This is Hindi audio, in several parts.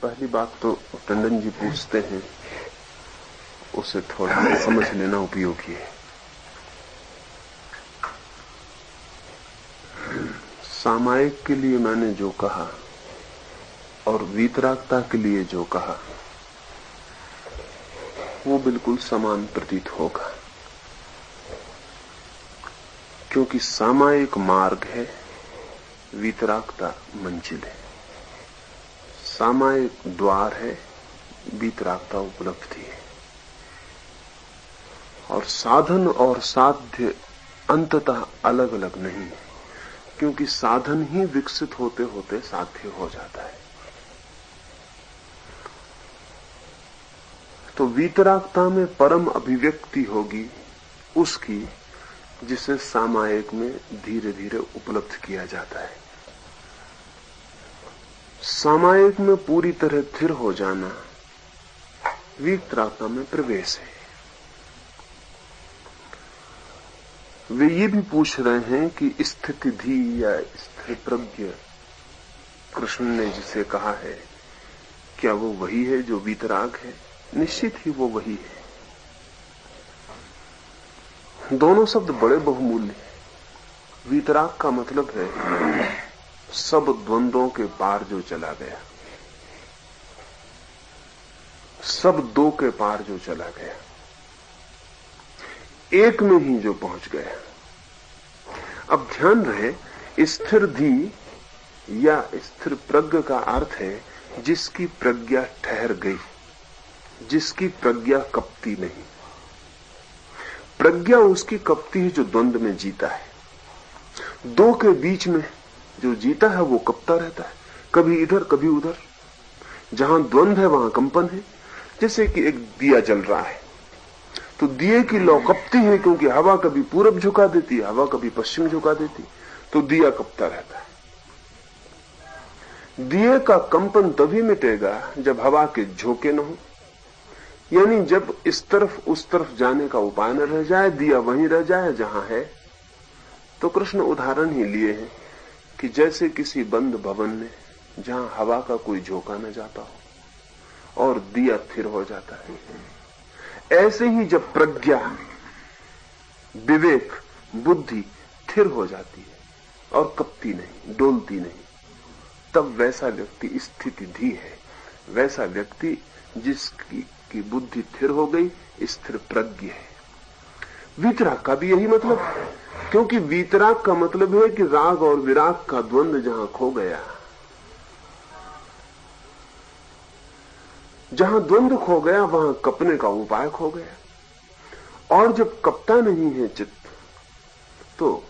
पहली बात तो टंडन जी पूछते हैं, उसे थोड़ा समझ लेना उपयोगी है। सामायिक के लिए मैंने जो कहा और वीतरागता के लिए जो कहा वो बिल्कुल समान प्रतीत होगा, क्योंकि सामायिक मार्ग है, वीतरागता मंजिल है। सामायिक द्वार है, वीतरागता उपलब्धि है। और साधन और साध्य अंततः अलग अलग नहीं है, क्योंकि साधन ही विकसित होते होते साध्य हो जाता है। तो वीतरागता में परम अभिव्यक्ति होगी उसकी, जिसे सामायिक में धीरे धीरे उपलब्ध किया जाता है। सामायिक में पूरी तरह स्थिर हो जाना वीतरागता में प्रवेश है। वे ये भी पूछ रहे हैं कि स्थितिधि या स्थिर प्रज्ञ कृष्ण ने जिसे कहा है, क्या वो वही है जो वीतराग है? निश्चित ही वो वही है। दोनों शब्द बड़े बहुमूल्य हैं। वीतराग का मतलब है सब द्वंद्वों के पार जो चला गया, सब दो के पार जो चला गया, एक में ही जो पहुंच गया। अब ध्यान रहे, स्थिर धी या स्थिर प्रज्ञ का अर्थ है जिसकी प्रज्ञा ठहर गई, जिसकी प्रज्ञा कपती नहीं। प्रज्ञा उसकी कपती है जो द्वंद्व में जीता है। दो के बीच में जो जीता है वो कपता रहता है, कभी इधर कभी उधर। जहां द्वंद्व है वहां कंपन है। जैसे कि एक दिया जल रहा है तो दिए की लौ कपती है, क्योंकि हवा कभी पूरब झुका देती है, हवा कभी पश्चिम झुका देती, तो दिया कपता रहता है। दिए का कंपन तभी मिटेगा जब हवा के झोंके न हो, यानी जब इस तरफ उस तरफ जाने का उपाय न रह जाए, दिया वहीं रह जाए जहां है। तो कृष्ण उदाहरण ही लिए हैं कि जैसे किसी बंद भवन में जहां हवा का कोई झोंका न जाता हो और दिया स्थिर हो जाता है, ऐसे ही जब प्रज्ञा, विवेक, बुद्धि स्थिर हो जाती है और कपती नहीं, डोलती नहीं, तब वैसा व्यक्ति स्थितिधि है। वैसा व्यक्ति जिसकी बुद्धि स्थिर हो गई, स्थिर प्रज्ञ है। वीतराग का भी यही मतलब, क्योंकि वीतराग का मतलब है कि राग और विराग का द्वंद्व जहां खो गया, जहां द्वंद्व खो गया वहां कपने का उपाय खो गया। और जब कपता नहीं है चित्त तो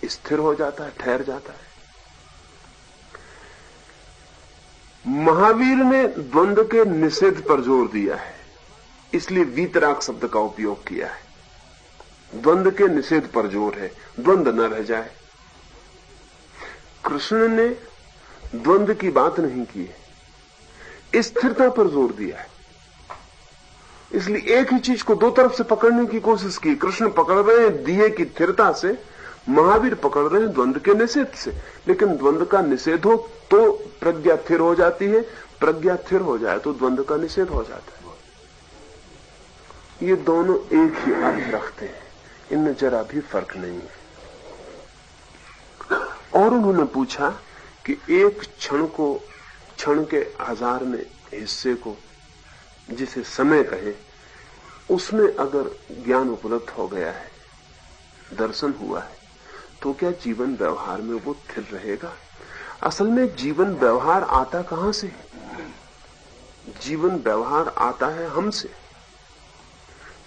स्थिर हो जाता है, ठहर जाता है। महावीर ने द्वंद्व के निषेध पर जोर दिया है, इसलिए वीतराग शब्द का उपयोग किया है। द्वंद्व के निषेध पर जोर है, द्वंद्व न रह जाए। कृष्ण ने द्वंद्व की बात नहीं की है, स्थिरता पर जोर दिया है। इसलिए एक ही चीज को दो तरफ से पकड़ने की कोशिश की। कृष्ण पकड़ रहे हैं दिए की स्थिरता से, महावीर पकड़ रहे हैं द्वंद्व के निषेध से। लेकिन द्वंद्व का निषेध हो तो प्रज्ञा स्थिर हो जाती है, प्रज्ञा स्थिर हो जाए तो द्वंद्व का निषेध हो जाता है। ये दोनों एक ही अर्थ रखते हैं, इनमें जरा भी फर्क नहीं है। और उन्होंने पूछा कि एक क्षण के हजार में हिस्से को जिसे समय कहे, उसमें अगर ज्ञान उपलब्ध हो गया है, दर्शन हुआ है, तो क्या जीवन व्यवहार में वो स्थिर रहेगा? असल में जीवन व्यवहार आता कहां से है? जीवन व्यवहार आता है हमसे।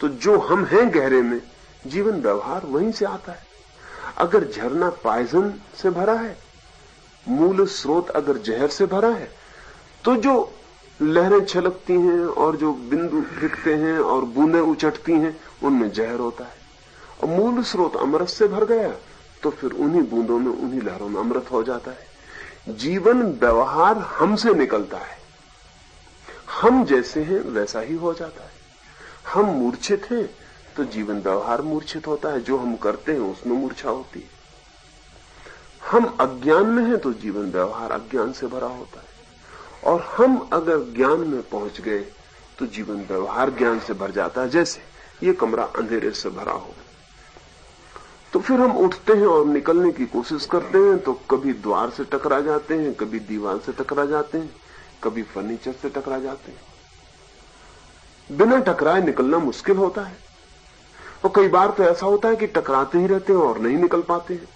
तो जो हम हैं गहरे में, जीवन व्यवहार वहीं से आता है। अगर झरना पॉइजन से भरा है, मूल स्रोत अगर जहर से भरा है, तो जो लहरें छलकती हैं और जो बिंदु दिखते हैं और बूंदें उचटती हैं, उनमें जहर होता है। और मूल स्रोत अमृत से भर गया तो फिर उन्हीं बूंदों में, उन्हीं लहरों में अमृत हो जाता है। जीवन व्यवहार हमसे निकलता है, हम जैसे हैं वैसा ही हो जाता है। हम मूर्छित हैं तो जीवन व्यवहार मूर्छित होता है, जो हम करते हैं उसमें मूर्छा होती है। हम अज्ञान में हैं तो जीवन व्यवहार अज्ञान से भरा होता है। और हम अगर ज्ञान में पहुंच गए तो जीवन व्यवहार ज्ञान से भर जाता है। जैसे ये कमरा अंधेरे से भरा हो, तो फिर हम उठते हैं और निकलने की कोशिश करते हैं, तो कभी द्वार से टकरा जाते हैं, कभी दीवार से टकरा जाते हैं, कभी फर्नीचर से टकरा जाते हैं। बिना टकराए निकलना मुश्किल होता है, और कई बार तो ऐसा होता है कि टकराते ही रहते हैं और नहीं निकल पाते हैं।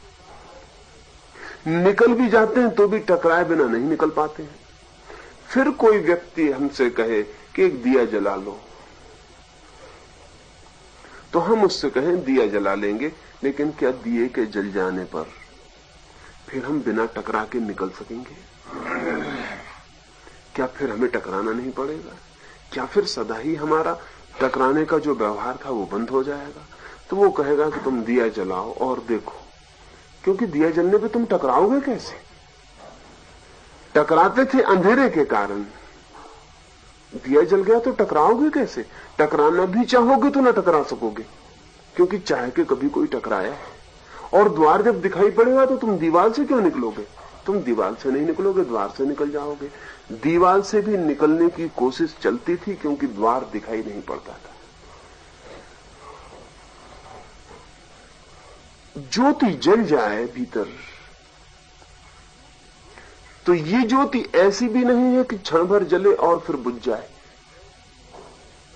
निकल भी जाते हैं तो भी टकराए बिना नहीं निकल पाते हैं। फिर कोई व्यक्ति हमसे कहे कि एक दिया जला लो, तो हम उससे कहें दिया जला लेंगे, लेकिन क्या दिए के जल जाने पर फिर हम बिना टकरा के निकल सकेंगे? क्या फिर हमें टकराना नहीं पड़ेगा? क्या फिर सदा ही हमारा टकराने का जो व्यवहार था वो बंद हो जाएगा? तो वो कहेगा कि तुम दिया जलाओ और देखो, क्योंकि दिया जलने पे तुम टकराओगे कैसे? टकराते थे अंधेरे के कारण, दिया जल गया तो टकराओगे कैसे? टकराना भी चाहोगे तो ना टकरा सकोगे, क्योंकि चाह के कभी कोई टकराया है। और द्वार जब दिखाई पड़ेगा तो तुम दीवार से क्यों निकलोगे? तुम दीवार से नहीं निकलोगे, द्वार से निकल जाओगे। दीवार से भी निकलने की कोशिश चलती थी क्योंकि द्वार दिखाई नहीं पड़ता था। ज्योति जल जाए भीतर, तो ये ज्योति ऐसी भी नहीं है कि क्षण भर जले और फिर बुझ जाए,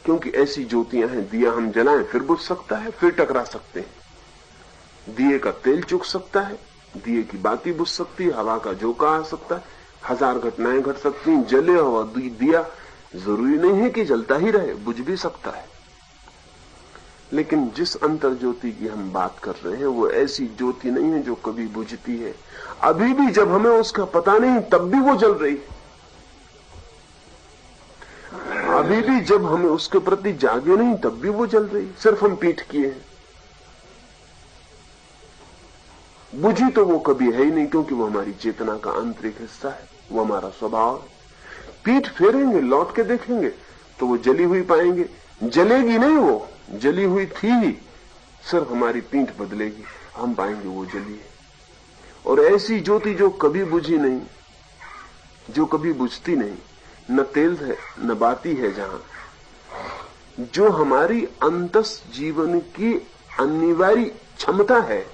क्योंकि ऐसी ज्योतियां हैं, दिया हम जलाएं फिर बुझ सकता है, फिर टकरा सकते हैं। दिए का तेल चुक सकता है, दिए की बाती बुझ सकती है, हवा का झोंका आ सकता है, हजार घटनाएं घट सकती हैं। जले हुआ दिया जरूरी नहीं है कि जलता ही रहे, बुझ भी सकता है। लेकिन जिस अंतर ज्योति की हम बात कर रहे हैं वो ऐसी ज्योति नहीं है जो कभी बुझती है। अभी भी जब हमें उसका पता नहीं तब भी वो जल रही है। अभी भी जब हमें उसके प्रति जागे नहीं तब भी वो जल रही है, सिर्फ हम पीठ किए हैं। बुझी तो वो कभी है ही नहीं, क्योंकि वो हमारी चेतना का आंतरिक हिस्सा है, वो हमारा स्वभाव है। पीठ फेरेंगे, लौट के देखेंगे तो वो जली हुई पाएंगे। जलेगी नहीं, वो जली हुई थी ही, सिर्फ हमारी पीठ बदलेगी, हम पाएंगे वो जली है। और ऐसी ज्योति जो कभी बुझी नहीं, जो कभी बुझती नहीं, न तेल है न बाती है, जहां जो हमारी अंतस जीवन की अनिवार्य क्षमता है,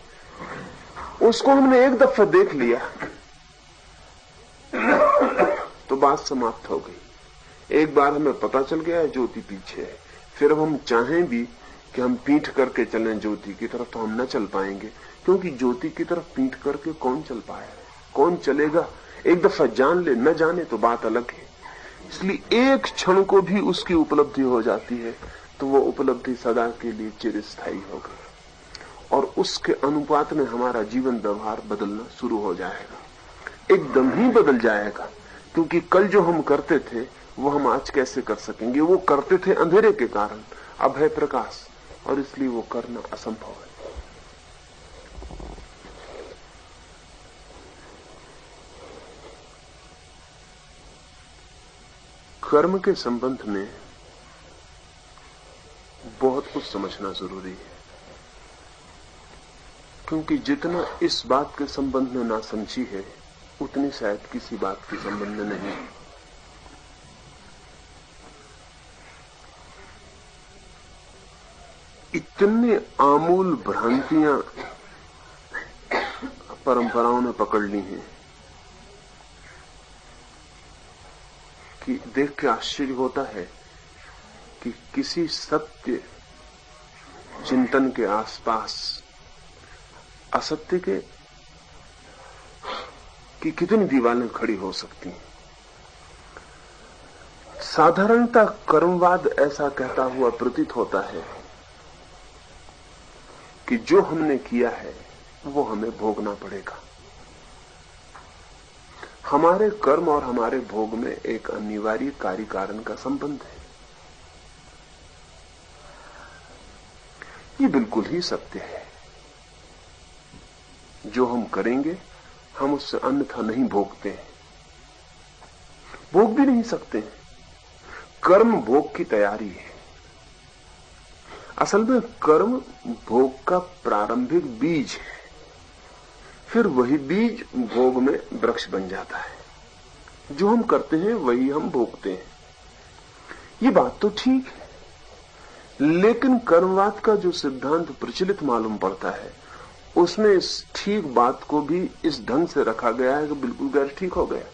उसको हमने एक दफा देख लिया तो बात समाप्त हो गई। एक बार हमें पता चल गया है ज्योति पीछे है, फिर अब हम चाहें भी कि हम पीठ करके चलें ज्योति की तरफ तो हम न चल पाएंगे, क्योंकि ज्योति की तरफ पीठ करके कौन चल पाए, कौन चलेगा? एक दफा जान ले, न जाने तो बात अलग है। इसलिए एक क्षण को भी उसकी उपलब्धि हो जाती है तो वो उपलब्धि सदा के लिए चिरस्थायी हो गई, और उसके अनुपात में हमारा जीवन व्यवहार बदलना शुरू हो जाएगा, एकदम ही बदल जाएगा। क्योंकि कल जो हम करते थे वो हम आज कैसे कर सकेंगे? वो करते थे अंधेरे के कारण, अब है प्रकाश, और इसलिए वो करना असंभव है। कर्म के संबंध में बहुत कुछ समझना जरूरी है, क्योंकि जितना इस बात के संबंध में ना समझी है उतनी शायद किसी बात के संबंध में नहीं। इतने आमूल भ्रांतियां परंपराओं ने पकड़ ली हैं कि देख के आश्चर्य होता है कि किसी सत्य चिंतन के आसपास असत्य के कि कितनी दीवारें खड़ी हो सकती हैं। साधारणतः कर्मवाद ऐसा कहता हुआ प्रतीत होता है कि जो हमने किया है वो हमें भोगना पड़ेगा। हमारे कर्म और हमारे भोग में एक अनिवार्य कार्य कारण का संबंध है। ये बिल्कुल ही सत्य है। जो हम करेंगे हम उससे अन्यथा नहीं भोगते हैं, भोग भी नहीं सकते हैं। कर्म भोग की तैयारी है। असल में कर्म भोग का प्रारंभिक बीज है, फिर वही बीज भोग में वृक्ष बन जाता है। जो हम करते हैं वही हम भोगते हैं। ये बात तो ठीक है, लेकिन कर्मवाद का जो सिद्धांत प्रचलित मालूम पड़ता है उसमें इस ठीक बात को भी इस ढंग से रखा गया है कि बिल्कुल गैर ठीक हो गया।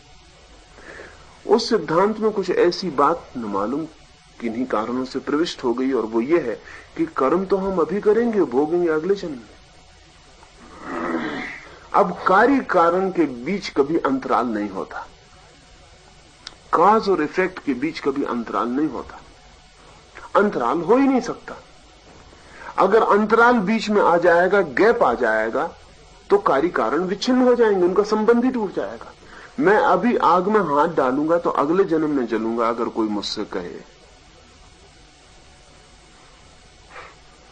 उस सिद्धांत में कुछ ऐसी बात न मालूम किन्हीं कारणों से प्रविष्ट हो गई, और वो ये है कि कर्म तो हम अभी करेंगे, भोगेंगे अगले जन्म में। अब कार्य कारण के बीच कभी अंतराल नहीं होता, काज और इफेक्ट के बीच कभी अंतराल नहीं होता, अंतराल हो ही नहीं सकता। अगर अंतराल बीच में आ जाएगा, गैप आ जाएगा, तो कार्य कारण विच्छिन्न हो जाएंगे, उनका संबंध ही टूट जाएगा। मैं अभी आग में हाथ डालूंगा तो अगले जन्म में जलूंगा, अगर कोई मुझसे कहे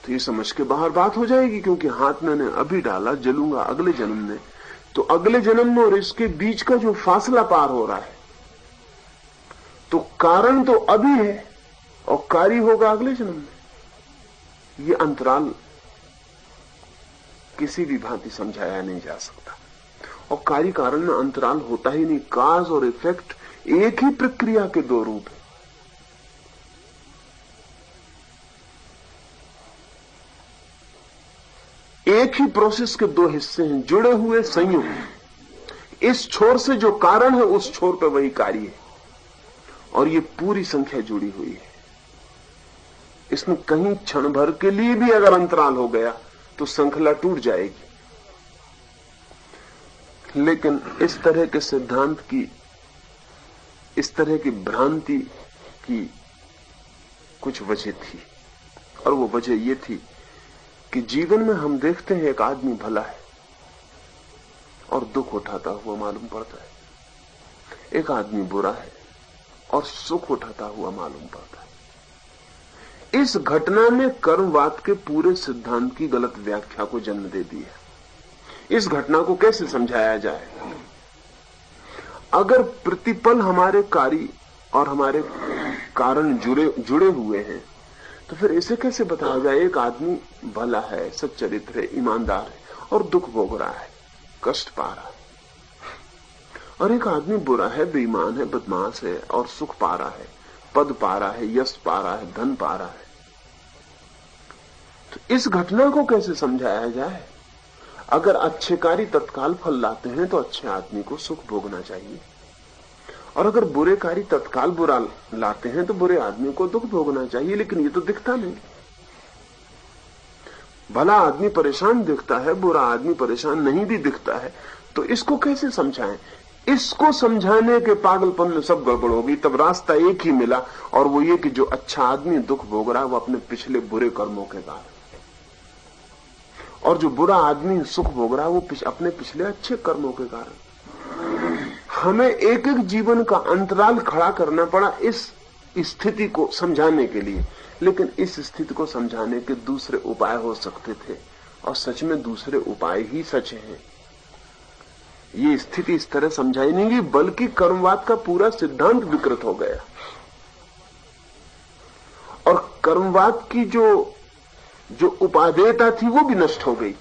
तो ये समझ के बाहर बात हो जाएगी, क्योंकि हाथ मैंने अभी डाला, जलूंगा अगले जन्म में। तो अगले जन्म में और इसके बीच का जो फासला पार हो रहा है, तो कारण तो अभी है और कार्य होगा अगले जन्म में। ये अंतराल किसी भी भांति समझाया नहीं जा सकता, और कार्य कारण में अंतराल होता ही नहीं। काज और इफेक्ट एक ही प्रक्रिया के दो रूप है। एक ही प्रोसेस के दो हिस्से हैं, जुड़े हुए, संयुक्त। इस छोर से जो कारण है उस छोर पे वही कार्य है, और ये पूरी संख्या जुड़ी हुई है। इसमें कहीं क्षण भर के लिए भी अगर अंतराल हो गया तो श्रृंखला टूट जाएगी। लेकिन इस तरह के सिद्धांत की, इस तरह की भ्रांति की कुछ वजह थी, और वो वजह ये थी कि जीवन में हम देखते हैं एक आदमी भला है और दुख उठाता हुआ मालूम पड़ता है, एक आदमी बुरा है और सुख उठाता हुआ मालूम पड़ता है। इस घटना ने कर्मवाद के पूरे सिद्धांत की गलत व्याख्या को जन्म दे दिया। इस घटना को कैसे समझाया जाए? अगर प्रतिपल हमारे कार्य और हमारे कारण जुड़े हुए हैं, तो फिर इसे कैसे बताया जाए? एक आदमी भला है, सच्चरित्र है, ईमानदार है और दुख भोग रहा है, कष्ट पा रहा है, और एक आदमी बुरा है, बेईमान है, बदमाश है और सुख पा रहा है, पद पा रहा है, यश पा रहा है, धन पा रहा है। तो इस घटना को कैसे समझाया जाए? अगर अच्छे कार्य तत्काल फल लाते हैं तो अच्छे आदमी को सुख भोगना चाहिए, और अगर बुरे कार्य तत्काल बुरा लाते हैं तो बुरे आदमी को दुख भोगना चाहिए। लेकिन ये तो दिखता नहीं। भला आदमी परेशान दिखता है, बुरा आदमी परेशान नहीं भी दिखता है, तो इसको कैसे समझाएं? इसको समझाने के पागलपन में सब गड़बड़ होगी। तब रास्ता एक ही मिला, और वो ये कि जो अच्छा आदमी दुख भोग रहा है वो अपने पिछले बुरे कर्मों के कारण, और जो बुरा आदमी सुख भोग रहा है वो अपने पिछले अच्छे कर्मों के कारण। हमें एक एक जीवन का अंतराल खड़ा करना पड़ा इस स्थिति को समझाने के लिए। लेकिन इस स्थिति को समझाने के दूसरे उपाय हो सकते थे, और सच में दूसरे उपाय ही सच हैं। ये स्थिति इस तरह समझाई नहीं गई, बल्कि कर्मवाद का पूरा सिद्धांत विकृत हो गया, और कर्मवाद की जो उपादेयता थी वो भी नष्ट हो गई।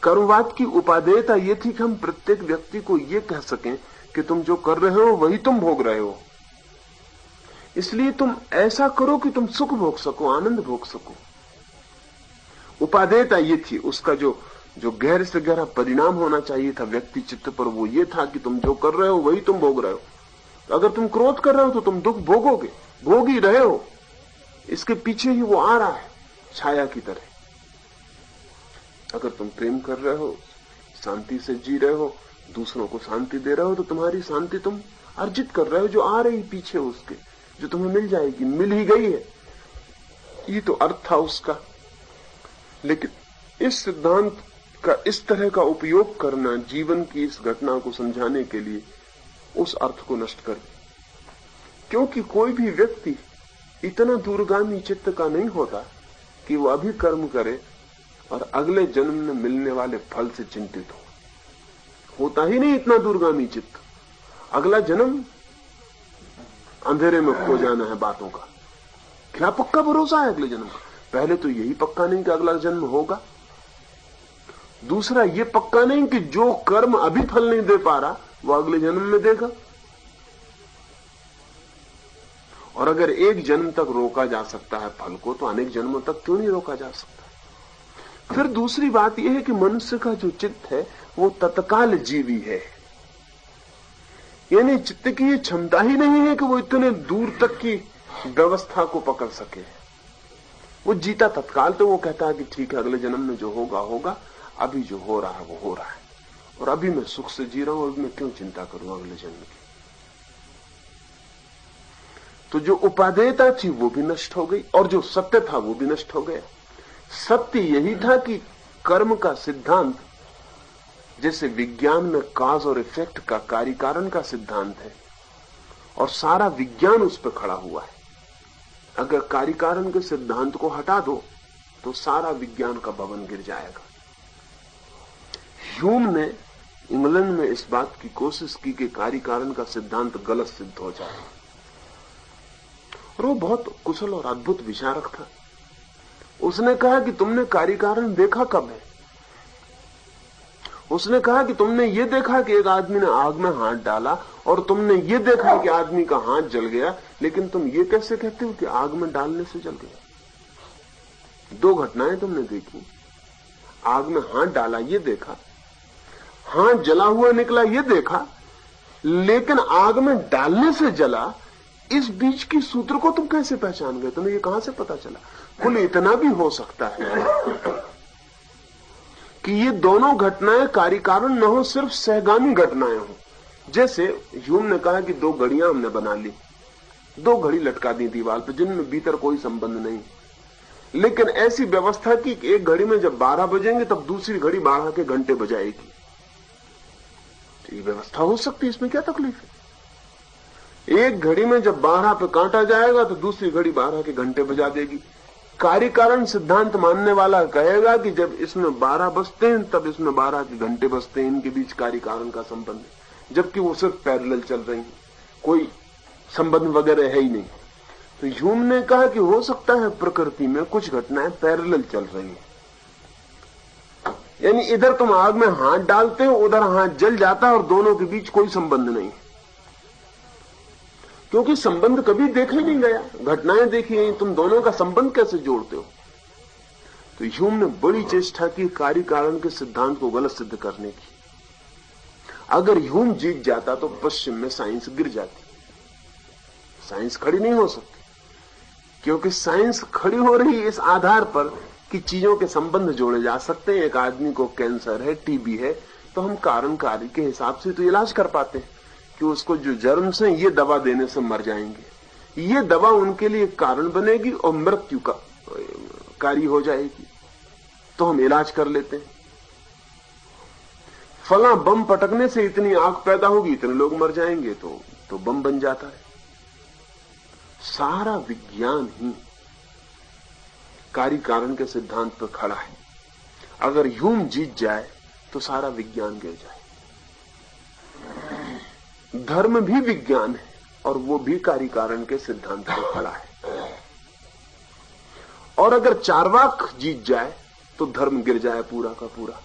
कर्मवाद की उपादेयता ये थी कि हम प्रत्येक व्यक्ति को ये कह सकें कि तुम जो कर रहे हो वही तुम भोग रहे हो, इसलिए तुम ऐसा करो कि तुम सुख भोग सको, आनंद भोग सको। उपादेयता ये थी। उसका जो गहरे से गहरा परिणाम होना चाहिए था व्यक्ति चित्त पर, वो ये था कि तुम जो कर रहे हो वही तुम भोग रहे हो। अगर तुम क्रोध कर रहे हो तो तुम दुख भोगोगे, भोग ही रहे हो। इसके पीछे ही वो आ रहा है छाया की तरह। अगर तुम प्रेम कर रहे हो, शांति से जी रहे हो, दूसरों को शांति दे रहे हो, तो तुम्हारी शांति तुम अर्जित कर रहे हो, जो आ रही पीछे उसके, जो तुम्हें मिल जाएगी, मिल ही गई है। ये तो अर्थ था उसका। लेकिन इस सिद्धांत का इस तरह का उपयोग करना जीवन की इस घटना को समझाने के लिए उस अर्थ को नष्ट कर दे। क्योंकि कोई भी व्यक्ति इतना दूरगामी चित्त का नहीं होता कि वो अभी कर्म करे और अगले जन्म में मिलने वाले फल से चिंतित होता ही नहीं इतना दूरगामी चित्त। अगला जन्म अंधेरे में खो जाना है बातों का। क्या पक्का भरोसा है अगले जन्म का? पहले तो यही पक्का नहीं कि अगला जन्म होगा। दूसरा ये पक्का नहीं कि जो कर्म अभी फल नहीं दे पा रहा वो अगले जन्म में देगा। और अगर एक जन्म तक रोका जा सकता है फल को, तो अनेक जन्मों तक क्यों नहीं रोका जा सकता। फिर दूसरी बात यह है कि मनुष्य का जो चित्त है वो तत्काल जीवी है, यानी चित्त की ये क्षमता ही नहीं है कि वो इतने दूर तक की व्यवस्था को पकड़ सके। वो जीता तत्काल, तो वो कहता है कि ठीक है अगले जन्म में जो होगा होगा, अभी जो हो रहा है वो हो रहा है, और अभी मैं सुख से जी रहा हूं, अभी मैं क्यों चिंता करूं अगले जन्म की। तो जो उपादेयता थी वो भी नष्ट हो गई, और जो सत्य था वो भी नष्ट हो गया। सत्य यही था कि कर्म का सिद्धांत, जैसे विज्ञान में काज और इफेक्ट का कार्य कारण का सिद्धांत है, और सारा विज्ञान उस पर खड़ा हुआ है। अगर कार्य कारण के सिद्धांत को हटा दो तो सारा विज्ञान का भवन गिर जाएगा। ह्यूम ने इंग्लैंड में इस बात की कोशिश की कि कार्य कारण का सिद्धांत गलत सिद्ध हो जाए, और वो बहुत कुशल और अद्भुत विचारक था। उसने कहा कि तुमने कार्य कारण देखा कब है? उसने कहा कि तुमने ये देखा कि एक आदमी ने आग में हाथ डाला, और तुमने ये देखा कि आदमी का हाथ जल गया, लेकिन तुम ये कैसे कहते हो कि आग में डालने से जल गया? दो घटनाएं तुमने देखी, आग में हाथ डाला ये देखा, हाथ जला हुआ निकला ये देखा, लेकिन आग में डालने से जला, इस बीच की सूत्र को तुम कैसे पहचान गए? तुम्हें ये कहां से पता चला? कुल इतना भी हो सकता है कि ये दोनों घटनाएं कार्य कारण न हो, सिर्फ सहगामी घटनाएं हो। जैसे ह्यूम ने कहा कि दो घड़ियां हमने बना ली, दो घड़ी लटका दी दीवार पर जिनमें भीतर कोई संबंध नहीं, लेकिन ऐसी व्यवस्था की कि एक घड़ी में जब 12 बजेंगे तब दूसरी घड़ी 12 के घंटे बजाएगी। तो ये व्यवस्था हो सकती है, इसमें क्या तकलीफ है? एक घड़ी में जब 12 पे कांटा जाएगा तो दूसरी घड़ी 12 के घंटे बजा देगी। कार्य कारण सिद्धांत मानने वाला कहेगा कि जब इसमें 12 बजते हैं तब इसमें 12 के घंटे बजते हैं, इनके बीच कार्य कारण का संबंध है, जबकि वो सिर्फ पैरेलल चल रही है, कोई संबंध वगैरह है ही नहीं। तो ह्यूम ने कहा कि हो सकता है प्रकृति में कुछ घटनाएं पैरेलल चल रही हैं, यानी इधर तुम आग में हाथ डालते हो, उधर हाथ जल जाता है, और दोनों के बीच कोई संबंध नहीं, क्योंकि संबंध कभी देखा ही नहीं गया, घटनाएं देखी हैं, तुम दोनों का संबंध कैसे जोड़ते हो? तो ह्यूम ने बड़ी चेष्टा की कार्य कारण के सिद्धांत को गलत सिद्ध करने की। अगर ह्यूम जीत जाता तो पश्चिम में साइंस गिर जाती, साइंस खड़ी नहीं हो सकती, क्योंकि साइंस खड़ी हो रही इस आधार पर कि चीजों के संबंध जोड़े जा सकते हैं। एक आदमी को कैंसर है, टीबी है, तो हम कारण कार्य के हिसाब से तो इलाज कर पाते हैं कि उसको जो जर्म्स हैं ये दवा देने से मर जाएंगे, ये दवा उनके लिए कारण बनेगी और मृत्यु का कार्य हो जाएगी, तो हम इलाज कर लेते हैं। फला बम पटकने से इतनी आग पैदा होगी, इतने लोग मर जाएंगे, तो बम बन जाता है। सारा विज्ञान ही कार्य कारण के सिद्धांत पर खड़ा है। अगर ह्यूम जीत जाए तो सारा विज्ञान गिर जाए। धर्म भी विज्ञान है और वो भी कार्य कारण के सिद्धांत पर खड़ा है। और अगर चार्वाक जीत जाए तो धर्म गिर जाए पूरा का पूरा।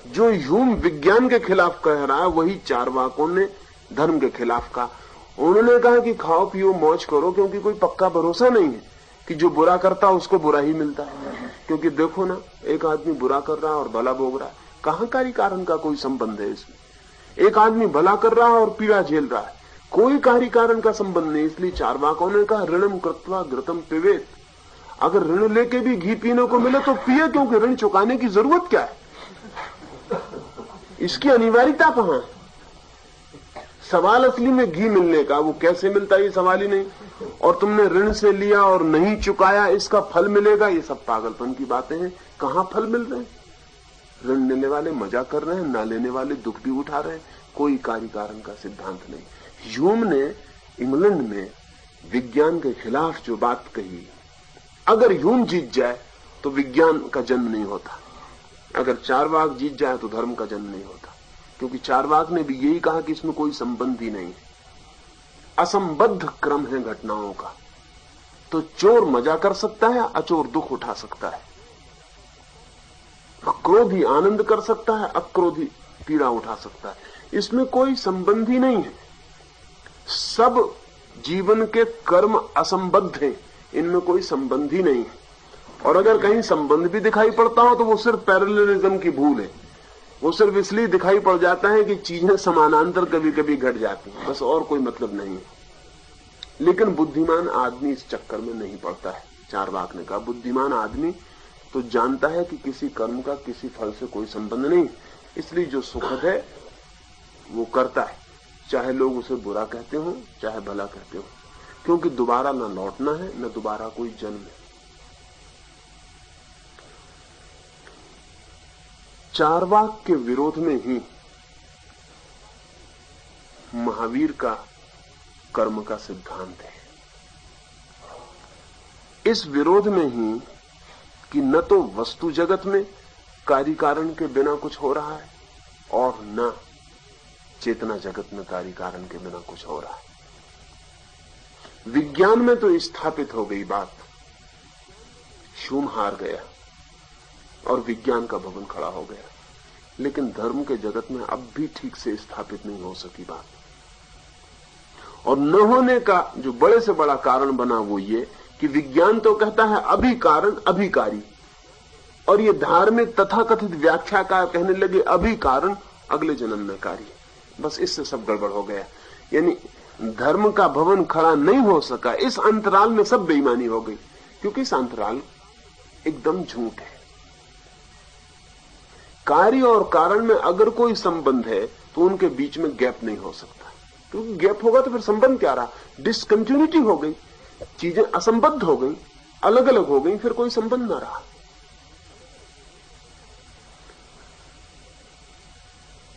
जो ह्यूम विज्ञान के खिलाफ कह रहा है वही चार्वाकों ने धर्म के खिलाफ कहा। उन्होंने कहा कि खाओ पियो मौज करो, क्योंकि कोई पक्का भरोसा नहीं है कि जो बुरा करता है उसको बुरा ही मिलता है। क्योंकि देखो ना, एक आदमी बुरा कर रहा है और भला भोग रहा है, कहां कार्य कारण का कोई संबंध है इसमें? एक आदमी भला कर रहा है और पीड़ा झेल रहा है, कोई कार्य कारण का संबंध नहीं। इसलिए चार्वाकों ने कहा ऋणम कृत्वा घृतम पिबेत, अगर ऋण लेके भी घी पीने को मिले तो पिए, क्योंकि ऋण चुकाने की जरूरत क्या है, इसकी अनिवार्यता कहां है? सवाल असली में घी मिलने का, वो कैसे मिलता है ये सवाल ही नहीं। और तुमने ऋण से लिया और नहीं चुकाया, इसका फल मिलेगा, ये सब पागलपन की बातें हैं। कहां फल मिल रहे हैं? ऋण लेने वाले मजा कर रहे हैं, ना लेने वाले दुख भी उठा रहे हैं। कोई कार्य कारण का सिद्धांत नहीं। ह्यूम ने इंग्लैंड में विज्ञान के खिलाफ जो बात कही, अगर ह्यूम जीत जाए तो विज्ञान का जन्म नहीं होता, अगर चार्वाक जीत जाए तो धर्म का जन्म नहीं होता। क्योंकि चार्वाक ने भी यही कहा कि इसमें कोई संबंध ही नहीं है, असंबद्ध क्रम है घटनाओं का। तो चोर मजा कर सकता है, अचोर दुख उठा सकता है, क्रोधी आनंद कर सकता है, अक्रोधी पीड़ा उठा सकता है। इसमें कोई संबंध ही नहीं है। सब जीवन के कर्म असंबद्ध हैं, इनमें कोई संबंध ही नहीं है। और अगर कहीं संबंध भी दिखाई पड़ता हो तो वो सिर्फ पैरेललिज्म की भूल है। वो सिर्फ इसलिए दिखाई पड़ जाता है कि चीजें समानांतर कभी कभी घट जाती हैं, बस, और कोई मतलब नहीं है। लेकिन बुद्धिमान आदमी इस चक्कर में नहीं पड़ता है। चारवाक ने कहा बुद्धिमान आदमी तो जानता है कि किसी कर्म का किसी फल से कोई संबंध नहीं, इसलिए जो सुखद है वो करता है, चाहे लोग उसे बुरा कहते हो चाहे भला कहते हो, क्योंकि दोबारा न लौटना है न दोबारा कोई जन्म है। चारवाक के विरोध में ही महावीर का कर्म का सिद्धांत है। इस विरोध में ही कि न तो वस्तु जगत में कार्य कारण के बिना कुछ हो रहा है और न चेतना जगत में कार्य कारण के बिना कुछ हो रहा है। विज्ञान में तो स्थापित हो गई बात, शूम हार गया और विज्ञान का भवन खड़ा हो गया, लेकिन धर्म के जगत में अब भी ठीक से स्थापित नहीं हो सकी बात। और न होने का जो बड़े से बड़ा कारण बना वो ये कि विज्ञान तो कहता है अभी कारण अभी कार्य, और ये धार्मिक तथाकथित व्याख्याकार कहने लगे अभी कारण अगले जन्म में कार्य। बस इससे सब गड़बड़ हो गया। यानी धर्म का भवन खड़ा नहीं हो सका, इस अंतराल में सब बेईमानी हो गई, क्योंकि इस अंतराल एकदम झूठ है। कार्य और कारण में अगर कोई संबंध है तो उनके बीच में गैप नहीं हो सकता, क्योंकि गैप होगा तो फिर संबंध क्या रहा, डिसकंटिन्यूटी हो गई, चीजें असंबद्ध हो गई, अलग अलग हो गई, फिर कोई संबंध ना रहा।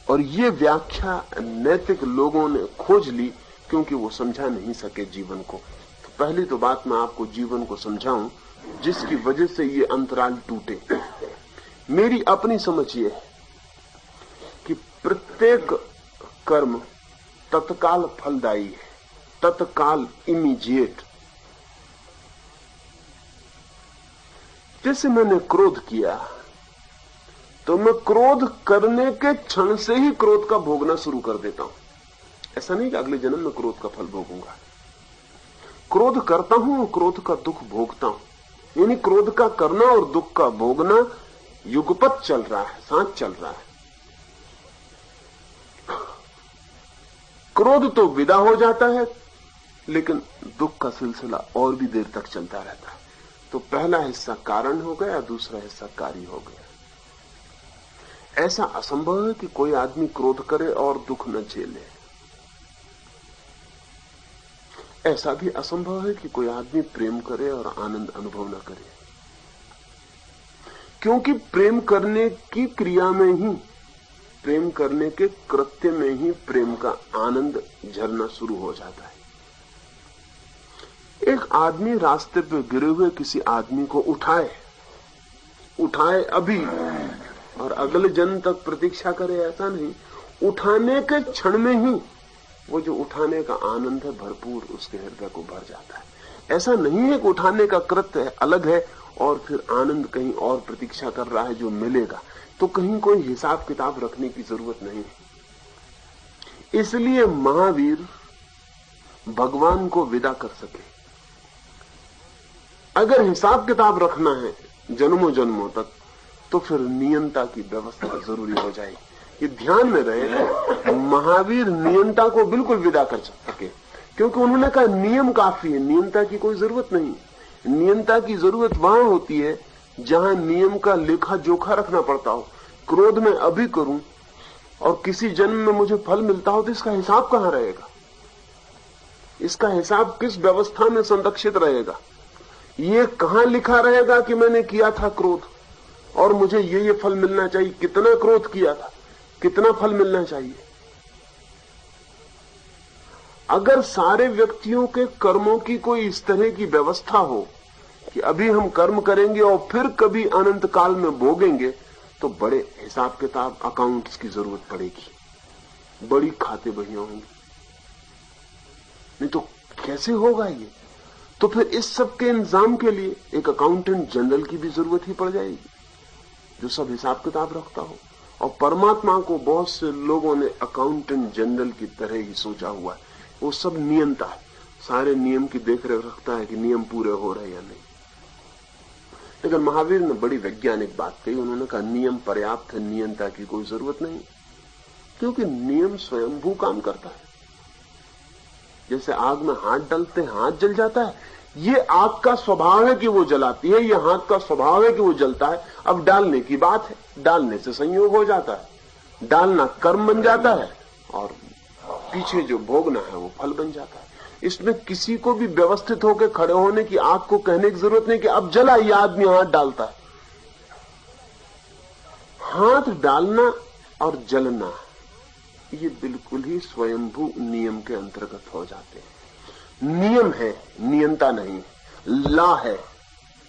और ये व्याख्या नैतिक लोगों ने खोज ली क्योंकि वो समझा नहीं सके जीवन को। तो पहली तो बात मैं आपको जीवन को समझाऊं जिसकी वजह से ये अंतराल टूटे। मेरी अपनी समझ ये है कि प्रत्येक कर्म तत्काल फलदायी है, तत्काल इमीडिएट। जैसे मैंने क्रोध किया तो मैं क्रोध करने के क्षण से ही क्रोध का भोगना शुरू कर देता हूं। ऐसा नहीं कि अगले जन्म में क्रोध का फल भोगूंगा। क्रोध करता हूं और क्रोध का दुख भोगता हूं। यानी क्रोध का करना और दुख का भोगना युगपत चल रहा है, साथ चल रहा है। क्रोध तो विदा हो जाता है, लेकिन दुख का सिलसिला और भी देर तक चलता रहता है। तो पहला हिस्सा कारण हो गया, दूसरा हिस्सा कार्य हो गया। ऐसा असंभव है कि कोई आदमी क्रोध करे और दुख न झेले। ऐसा भी असंभव है कि कोई आदमी प्रेम करे और आनंद अनुभव न करे, क्योंकि प्रेम करने की क्रिया में ही, प्रेम करने के कृत्य में ही प्रेम का आनंद झरना शुरू हो जाता है। एक आदमी रास्ते पे गिरे हुए किसी आदमी को उठाए अभी और अगले जन्म तक प्रतीक्षा करे, ऐसा नहीं। उठाने के क्षण में ही वो जो उठाने का आनंद है भरपूर उसके हृदय को भर जाता है। ऐसा नहीं है कि उठाने का कृत्य अलग है और फिर आनंद कहीं और प्रतीक्षा कर रहा है जो मिलेगा। तो कहीं कोई हिसाब किताब रखने की जरूरत नहीं है। इसलिए महावीर भगवान को विदा कर सके। अगर हिसाब किताब रखना है जन्मों जन्मों तक तो फिर नियंता की व्यवस्था जरूरी हो जाएगी। ये ध्यान में रहे, महावीर नियंता को बिल्कुल विदा कर सके, क्योंकि उन्होंने कहा नियम काफी है, नियंता की कोई जरूरत नहीं। नियंता की जरूरत वहां होती है जहां नियम का लेखा जोखा रखना पड़ता हो। क्रोध में अभी करूं और किसी जन्म में मुझे फल मिलता हो तो इसका हिसाब कहां रहेगा? इसका हिसाब किस व्यवस्था में संरक्षित रहेगा? ये कहां लिखा रहेगा कि मैंने किया था क्रोध और मुझे ये फल मिलना चाहिए? कितना क्रोध किया था, कितना फल मिलना चाहिए? अगर सारे व्यक्तियों के कर्मों की कोई इस तरह की व्यवस्था हो कि अभी हम कर्म करेंगे और फिर कभी अनंत काल में भोगेंगे, तो बड़े हिसाब किताब, अकाउंट्स की जरूरत पड़ेगी, बड़ी खाते बहियां होंगी। नहीं तो कैसे होगा ये? तो फिर इस सब के इंतजाम के लिए एक अकाउंटेंट जनरल की भी जरूरत ही पड़ जाएगी, जो सब हिसाब किताब रखता हो और परमात्मा को बहुत से लोगों ने अकाउंटेंट जनरल की तरह ही सोचा हुआ है। वो सब नियंता है, सारे नियम की देखरेख रखता है कि नियम पूरे हो रहे या नहीं। लेकिन महावीर ने बड़ी वैज्ञानिक बात कही। उन्होंने कहा नियम पर्याप्त है, नियंता की कोई जरूरत नहीं, क्योंकि नियम स्वयंभू काम करता है। जैसे आग में हाथ डालते हैं, हाथ जल जाता है। ये आग का स्वभाव है कि वो जलाती है, ये हाथ का स्वभाव है कि वो जलता है। अब डालने की बात है, डालने से संयोग हो जाता है, डालना कर्म बन जाता है और पीछे जो भोगना है वो फल बन जाता है। इसमें किसी को भी व्यवस्थित होकर खड़े होने की, आग को कहने की जरूरत नहीं कि अब जला, ये आदमी हाथ डालता है। हाथ डालना और जलना ये बिल्कुल ही स्वयंभू नियम के अंतर्गत हो जाते हैं। नियम है, नियंता नहीं। ला है,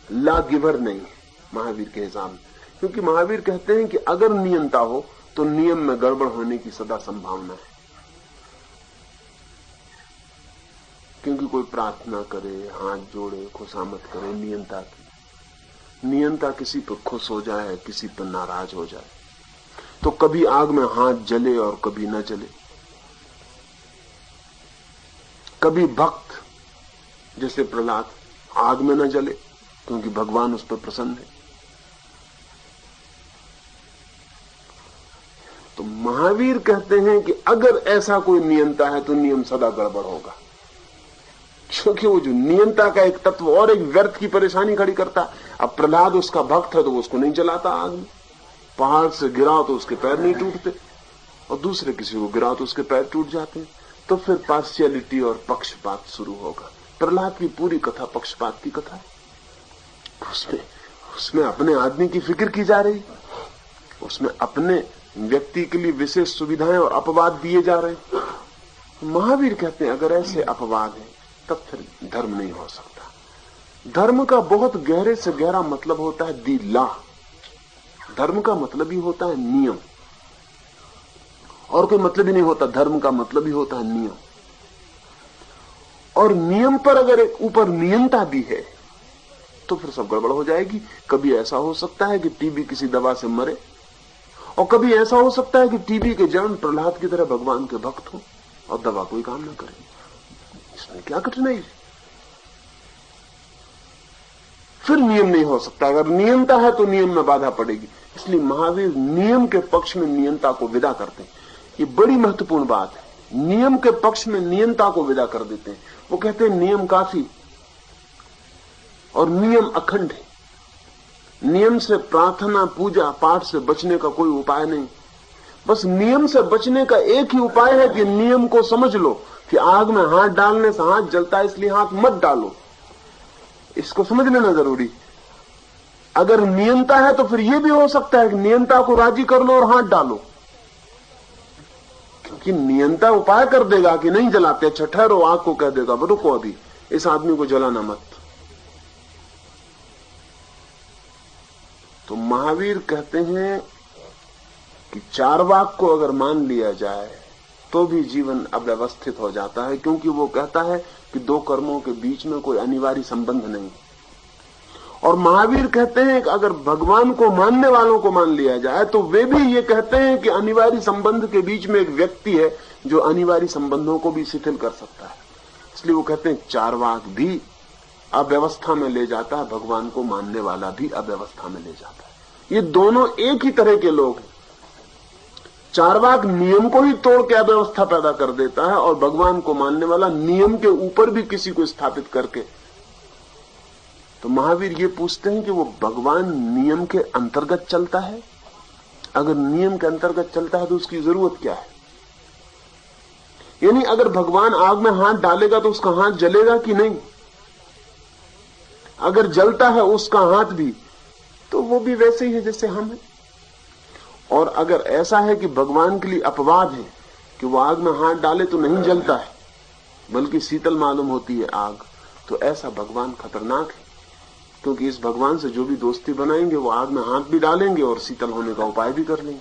ला गिवर नहीं है महावीर के हिसाब में। क्योंकि महावीर कहते हैं कि अगर नियंता हो तो नियम में गड़बड़ होने की सदा संभावना है। क्योंकि कोई प्रार्थना करे, हाथ जोड़े, खुशामद करे नियंता की, नियंता किसी पर खुश हो जाए, किसी पर नाराज हो जाए, तो कभी आग में हाथ जले और कभी न जले। कभी भक्त जैसे प्रहलाद आग में न जले क्योंकि भगवान उस पर प्रसन्न है। तो महावीर कहते हैं कि अगर ऐसा कोई नियंता है तो नियम सदा गड़बड़ होगा, क्योंकि वो जो नियंता का एक तत्व और एक व्यर्थ की परेशानी खड़ी करता है। अब प्रहलाद उसका भक्त है तो वो उसको नहीं जलाता आग में, पहाड़ से गिराओ तो उसके पैर नहीं टूटते, और दूसरे किसी को गिराओ तो उसके पैर टूट जाते हैं। तो फिर पार्शियलिटी और पक्षपात शुरू होगा। प्रहलाद की पूरी कथा पक्षपात की कथा है। उसमें अपने आदमी की फिक्र की जा रही, उसमें अपने व्यक्ति के लिए विशेष सुविधाएं और अपवाद दिए जा रहे। महावीर कहते हैं अगर ऐसे अपवाद है तब फिर धर्म नहीं हो सकता। धर्म का बहुत गहरे से गहरा मतलब होता है दी लॉ। धर्म का मतलब ही होता है नियम, और कोई मतलब ही नहीं होता। धर्म का मतलब ही होता है नियम, और नियम पर अगर एक ऊपर नियंता भी है तो फिर सब गड़बड़ हो जाएगी। कभी ऐसा हो सकता है कि टीबी किसी दवा से मरे, और कभी ऐसा हो सकता है कि टीबी के जन्म प्रहलाद की तरह भगवान के भक्त हो और दवा कोई काम ना करे। इसमें क्या कठिनाई है? फिर नियम नहीं हो सकता। अगर नियंता है तो नियम में बाधा पड़ेगी। इसलिए महावीर नियम के पक्ष में नियंता को विदा करते हैं। ये बड़ी महत्वपूर्ण बात है। नियम के पक्ष में नियंता को विदा कर देते हैं। वो कहते हैं नियम काफी और नियम अखंड है। नियम से प्रार्थना, पूजा पाठ से बचने का कोई उपाय नहीं। बस नियम से बचने का एक ही उपाय है कि नियम को समझ लो कि आग में हाथ डालने से हाथ जलता है, इसलिए हाथ मत डालो। इसको समझ लेना जरूरी। अगर नियंता है तो फिर यह भी हो सकता है कि नियंता को राजी कर लो और हाथ डालो, क्योंकि नियंता उपाय कर देगा कि नहीं जलाते। अच्छा ठहरो, आग को कह देगा रुको, अभी इस आदमी को जलाना मत। तो महावीर कहते हैं कि चारवाक को अगर मान लिया जाए तो भी जीवन अव्यवस्थित हो जाता है, क्योंकि वो कहता है कि दो कर्मों के बीच में कोई अनिवार्य संबंध नहीं। और महावीर कहते हैं कि अगर भगवान को मानने वालों को मान लिया जाए तो वे भी ये कहते हैं कि अनिवार्य संबंध के बीच में एक व्यक्ति है जो अनिवार्य संबंधों को भी शिथिल कर सकता है। इसलिए वो कहते हैं चारवाक भी अव्यवस्था में ले जाता है, भगवान को मानने वाला भी अव्यवस्था में ले जाता है। ये दोनों एक ही तरह के लोग हैं। चारवाक नियम को ही तोड़ के अव्यवस्था पैदा कर देता है, और भगवान को मानने वाला नियम के ऊपर भी किसी को स्थापित करके। तो महावीर ये पूछते हैं कि वो भगवान नियम के अंतर्गत चलता है? अगर नियम के अंतर्गत चलता है तो उसकी जरूरत क्या है? यानी अगर भगवान आग में हाथ डालेगा तो उसका हाथ जलेगा कि नहीं? अगर जलता है उसका हाथ भी, तो वो भी वैसे ही है जैसे हम हैं। और अगर ऐसा है कि भगवान के लिए अपवाद है कि वो आग में हाथ डाले तो नहीं जलता है बल्कि शीतल मालूम होती है आग, तो ऐसा भगवान खतरनाक है, क्योंकि इस भगवान से जो भी दोस्ती बनाएंगे वो आग में हाथ भी डालेंगे और शीतल होने का उपाय भी कर लेंगे।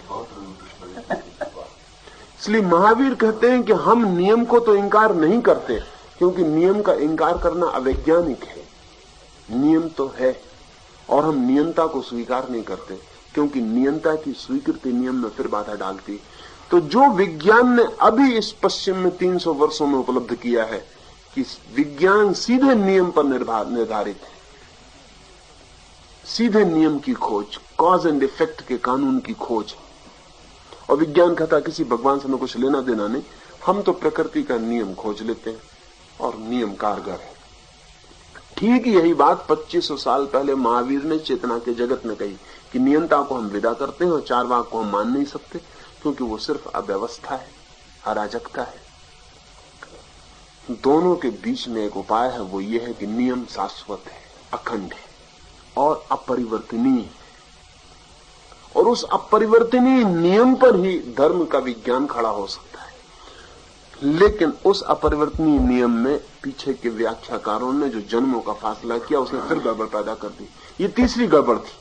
इसलिए महावीर कहते हैं कि हम नियम को तो इंकार नहीं करते, क्योंकि नियम का इंकार करना अवैज्ञानिक है। नियम तो है और हम नियंता को स्वीकार नहीं करते, क्योंकि नियंता की स्वीकृति नियम में फिर बाधा डालती। तो जो विज्ञान ने अभी इस पश्चिम में 300 वर्षों में उपलब्ध किया है कि विज्ञान सीधे नियम पर निर्धारित है, सीधे नियम की खोज, कॉज एंड इफेक्ट के कानून की खोज। और विज्ञान कहता किसी भगवान से हमें कुछ लेना देना नहीं, हम तो प्रकृति का नियम खोज लेते हैं और नियम कारगर है। ठीक यही बात 2500 साल पहले महावीर ने चेतना के जगत में कही कि नियंता को हम विदा करते हैं और चारवाक को हम मान नहीं सकते, क्योंकि वो सिर्फ अव्यवस्था है, अराजकता है। दोनों के बीच में एक उपाय है, वो ये है कि नियम शाश्वत है, अखंड है और अपरिवर्तनीय है। और उस अपरिवर्तनीय नियम पर ही धर्म का विज्ञान खड़ा हो सकता है। लेकिन उस अपरिवर्तनीय नियम में पीछे के व्याख्याकारों ने जो जन्मों का फासला किया, उसने फिर गड़बड़ पैदा कर दी। ये तीसरी गड़बड़ थी।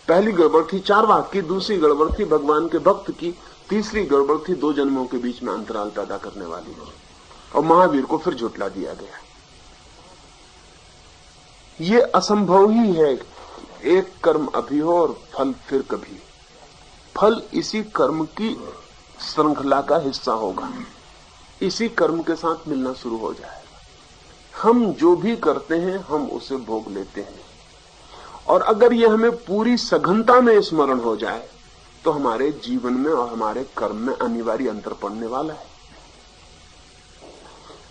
पहली गड़बड़ थी चारवाक की, दूसरी गड़बड़ थी भगवान के भक्त की, तीसरी गड़बड़ थी 2 जन्मों के बीच में अंतराल पैदा करने वाली। और महावीर को फिर झुठला दिया गया। ये असंभव ही है, एक कर्म अभी हो और फल फिर कभी। फल इसी कर्म की श्रृंखला का हिस्सा होगा, इसी कर्म के साथ मिलना शुरू हो जाएगा। हम जो भी करते हैं हम उसे भोग लेते हैं, और अगर ये हमें पूरी सघनता में स्मरण हो जाए तो हमारे जीवन में और हमारे कर्म में अनिवार्य अंतर पड़ने वाला है।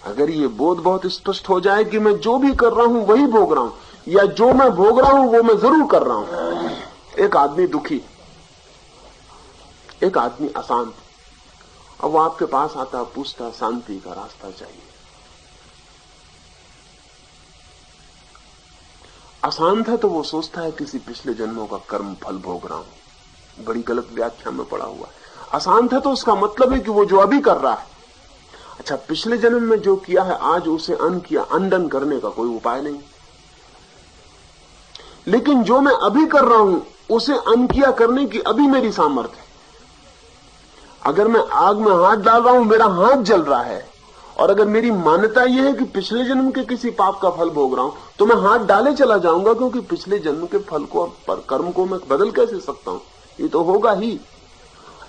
अगर ये बोध बहुत स्पष्ट हो जाए कि मैं जो भी कर रहा हूं वही भोग रहा हूं, या जो मैं भोग रहा हूं वो मैं जरूर कर रहा हूं। एक आदमी दुखी, एक आदमी अशांत, अब वो आपके पास आता, पूछता शांति का रास्ता चाहिए। अशांत है तो वो सोचता है किसी पिछले जन्मों का कर्म फल भोग रहा हूं। बड़ी गलत व्याख्या में पड़ा हुआ है। अशांत है तो उसका मतलब है कि वो जो अभी कर रहा है, अच्छा पिछले जन्म में जो किया है आज उसे अनडन करने का कोई उपाय नहीं। लेकिन जो मैं अभी कर रहा हूं उसे अनकिया करने की अभी मेरी सामर्थ्य है। अगर मैं आग में हाथ डाल रहा हूं, मेरा हाथ जल रहा है, और अगर मेरी मान्यता यह है कि पिछले जन्म के किसी पाप का फल भोग रहा हूं, तो मैं हाथ डाले चला जाऊंगा, क्योंकि पिछले जन्म के फल को पर कर्म को मैं बदल कैसे सकता हूं, ये तो होगा ही।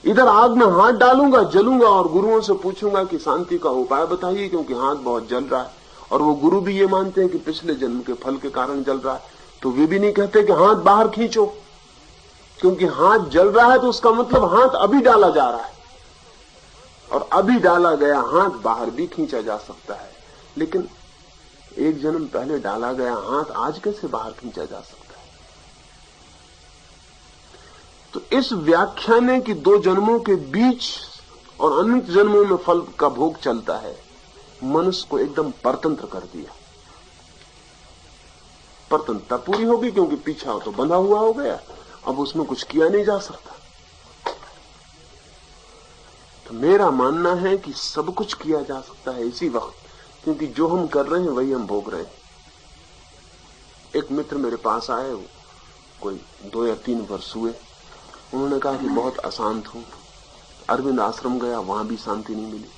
इधर आग में हाथ डालूंगा, जलूंगा, और गुरुओं से पूछूंगा कि शांति का उपाय बताइए, क्योंकि हाथ बहुत जल रहा है, और वो गुरु भी ये मानते हैं कि पिछले जन्म के फल के कारण जल रहा है, तो वे भी नहीं कहते कि हाथ बाहर खींचो, क्योंकि हाथ जल रहा है तो उसका मतलब हाथ अभी डाला जा रहा है, और अभी डाला गया हाथ बाहर भी खींचा जा सकता है। लेकिन एक जन्म पहले डाला गया हाथ आज कैसे बाहर खींचा जा सकता है? तो इस व्याख्या ने कि 2 जन्मों के बीच और अनंत जन्मों में फल का भोग चलता है, मनुष्य को एकदम परतंत्र कर दिया। परतंत्रता पूरी होगी क्योंकि पीछा तो बंधा हुआ हो गया, अब उसमें कुछ किया नहीं जा सकता। तो मेरा मानना है कि सब कुछ किया जा सकता है इसी वक्त, क्योंकि जो हम कर रहे हैं वही हम भोग रहे हैं। एक मित्र मेरे पास आए, कोई 2 या 3 वर्ष हुए। उन्होंने कहा कि बहुत अशांत हूं। अरविंद आश्रम गया, वहां भी शांति नहीं मिली।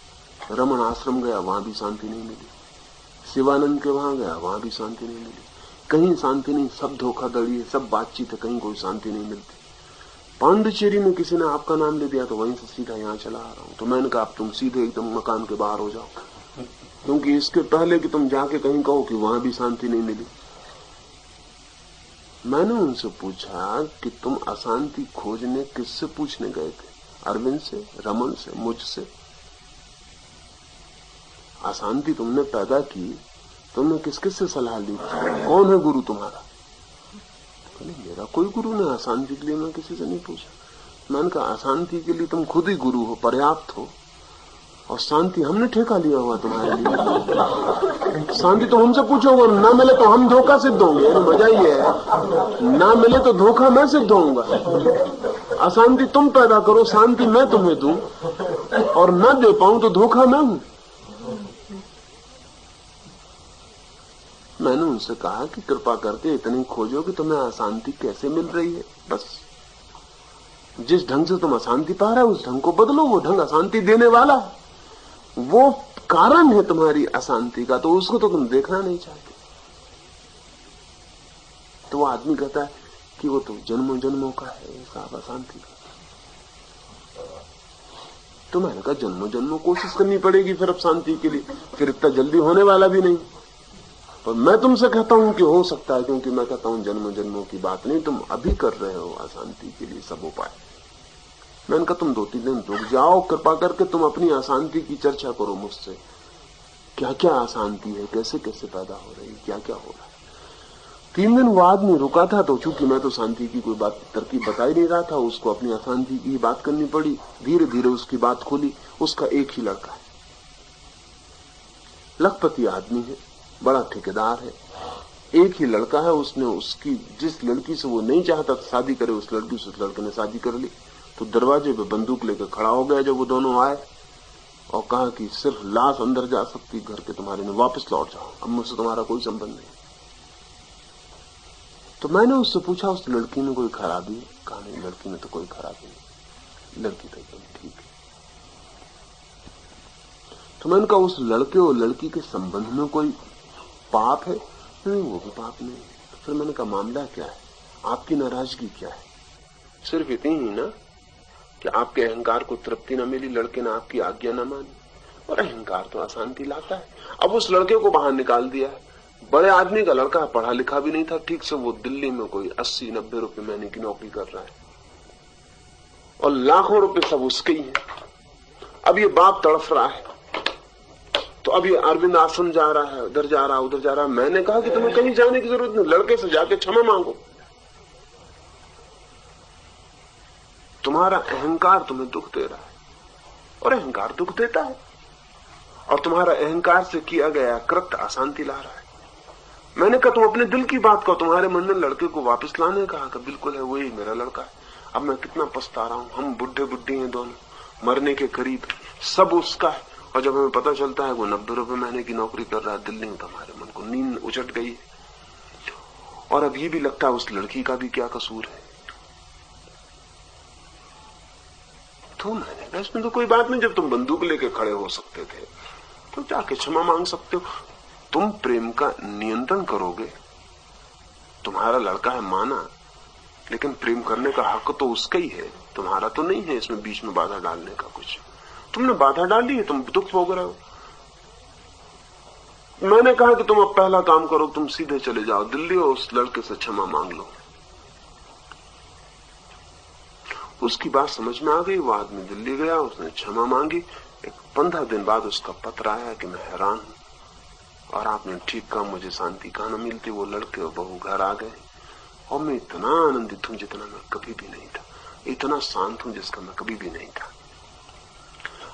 रमन आश्रम गया, वहां भी शांति नहीं मिली। शिवानंद के वहां गया, वहां भी शांति नहीं मिली। कहीं शांति नहीं, सब धोखाधड़ी है, सब बातचीत है, कहीं कोई शांति नहीं मिलती। पांडिचेरी में किसी ने आपका नाम ले दिया तो वहीं से सीधा यहां चला आ रहा हूं। तो मैंने कहा तुम सीधे एकदम मकान के बाहर हो जाओ, क्योंकि इसके पहले कि तुम जाके कहीं कहो कि वहां भी शांति नहीं मिली। मैंने उनसे पूछा कि तुम अशांति खोजने किससे पूछने गए थे? अरविंद से, रमन से, मुझसे? अशांति तुमने पैदा की, तुमने किस किस से सलाह ली? कौन है गुरु तुम्हारा? मेरा कोई गुरु नहीं, अशांति के लिए मैं किसी से नहीं पूछा। मैंने कहा अशांति के लिए तुम खुद ही गुरु हो, पर्याप्त हो, और शांति हमने ठेका लिया हुआ तुम्हारे लिए। शांति तो हमसे पूछोगे, ना मिले तो हम धोखा सिद्ध होंगे। मजा ही है, ना मिले तो धोखा मैं सिद्ध होऊंगा। अशांति तुम पैदा करो, शांति मैं तुम्हें दूं, और न दे पाऊं तो धोखा मैं हूं। मैंने उनसे कहा कि कृपा करके इतनी खोजो कि तुम्हें अशांति कैसे मिल रही है। बस जिस ढंग से तुम अशांति पा रहे हो उस ढंग को बदलो। वो ढंग अशांति देने वाला है, वो कारण है तुम्हारी अशांति का, तो उसको तो तुम देखना नहीं चाहते। तो वो आदमी कहता है कि वो तो जन्मों जन्मों का है साहब अशांति का। तो मैंने कहा जन्मों जन्मों कोशिश करनी पड़ेगी फिर अब शांति के लिए, फिर इतना जल्दी होने वाला भी नहीं। पर मैं तुमसे कहता हूं कि हो सकता है, क्योंकि मैं कहता हूं जन्मों जन्मों की बात नहीं, तुम अभी कर रहे हो अशांति के लिए सब उपाय। मैंने कहा तुम 2-3 दिन रुक जाओ, कृपा करके तुम अपनी अशांति की चर्चा करो मुझसे, क्या क्या अशांति है, कैसे कैसे पैदा हो रही, क्या क्या हो रहा है। 3 दिन वो आदमी रुका था, तो चूंकि मैं तो शांति की कोई बात तरकीब बता ही नहीं रहा था, उसको अपनी अशांति की बात करनी पड़ी। धीरे धीरे उसकी बात खुली। उसका एक ही लड़का है, लखपति आदमी है, बड़ा ठेकेदार है, एक ही लड़का है। उसने उसकी जिस लड़की से वो नहीं चाहता था शादी करे, उस लड़की से उस लड़के ने शादी कर ली। तो दरवाजे पे बंदूक लेकर खड़ा हो गया जब वो दोनों आए और कहा कि सिर्फ लाश अंदर जा सकती घर के तुम्हारे, ने वापस लौट जाओ, अब मुझसे तुम्हारा कोई संबंध नहीं। तो मैंने उससे पूछा उस लड़की में कोई खराबी है? कहा नहीं, लड़की में तो कोई खराबी नहीं, लड़की तो एकदम ठीक है। तो मैंने कहा उस लड़के और लड़की के संबंध में कोई पाप है? नहीं, वो भी पाप नहीं। तो फिर मैंने कहा मामला क्या है, आपकी नाराजगी क्या है? सिर्फ इतनी ही ना कि आपके अहंकार को तृप्ति न मिली, लड़के ने आपकी आज्ञा न मानी, और अहंकार तो अशांति लाता है। अब उस लड़के को बाहर निकाल दिया है। बड़े आदमी का लड़का, पढ़ा लिखा भी नहीं था ठीक से, वो दिल्ली में कोई 80-90 रुपए महीने की नौकरी कर रहा है और लाखों रुपए सब उसके ही हैं। अब ये बाप तड़फ रहा है, तो अब ये अरविंद आश्रम जा रहा है, उधर जा रहा है, उधर जा रहा है। मैंने कहा कि तुम्हें कहीं जाने की जरूरत नहीं, लड़के से जाके क्षमा मांगो। तुम्हारा अहंकार तुम्हें दुख दे रहा है, और अहंकार दुख देता है, और तुम्हारा अहंकार से किया गया कृत्य अशांति ला रहा है। मैंने कहा तुम अपने दिल की बात कहो। तुम्हारे मन ने लड़के को वापस लाने कहा कि बिल्कुल है, वही मेरा लड़का है। अब मैं कितना पछता रहा हूं, हम बुढ़े बुढ़ी हैं दोनों, मरने के करीब, सब उसका है। और जब हमें पता चलता है वो 90 रुपए महीने की नौकरी कर रहा है दिल्ली में, तो हमारे मन को नींद उचट गई है। और अब ये भी लगता है उस लड़की का भी क्या कसूर है। तो मैंने कहा इसमें तो कोई बात नहीं, जब तुम बंदूक लेके खड़े हो सकते थे तो जाके क्षमा मांग सकते हो। तुम प्रेम का नियंत्रण करोगे, तुम्हारा लड़का है माना, लेकिन प्रेम करने का हक तो उसका ही है, तुम्हारा तो नहीं है इसमें बीच में बाधा डालने का कुछ। तुमने बाधा डाली है, तुम दुख भोग रहे हो। मैंने कहा कि तुम अब पहला काम करो, तुम सीधे चले जाओ दिल्ली और उस लड़के से क्षमा मांग लो। उसकी बात समझ में आ गई, वो आदमी दिल्ली गया, उसने क्षमा मांगी। 15 दिन बाद उसका पत्र आया कि मैं हैरान हूं और आपने ठीक कहा, मुझे शांति कहां न मिलती। वो लड़के और बहू घर आ गए और मैं इतना आनंदित हूं जितना मैं कभी भी नहीं था, इतना शांत हूं जिसका मैं कभी भी नहीं था।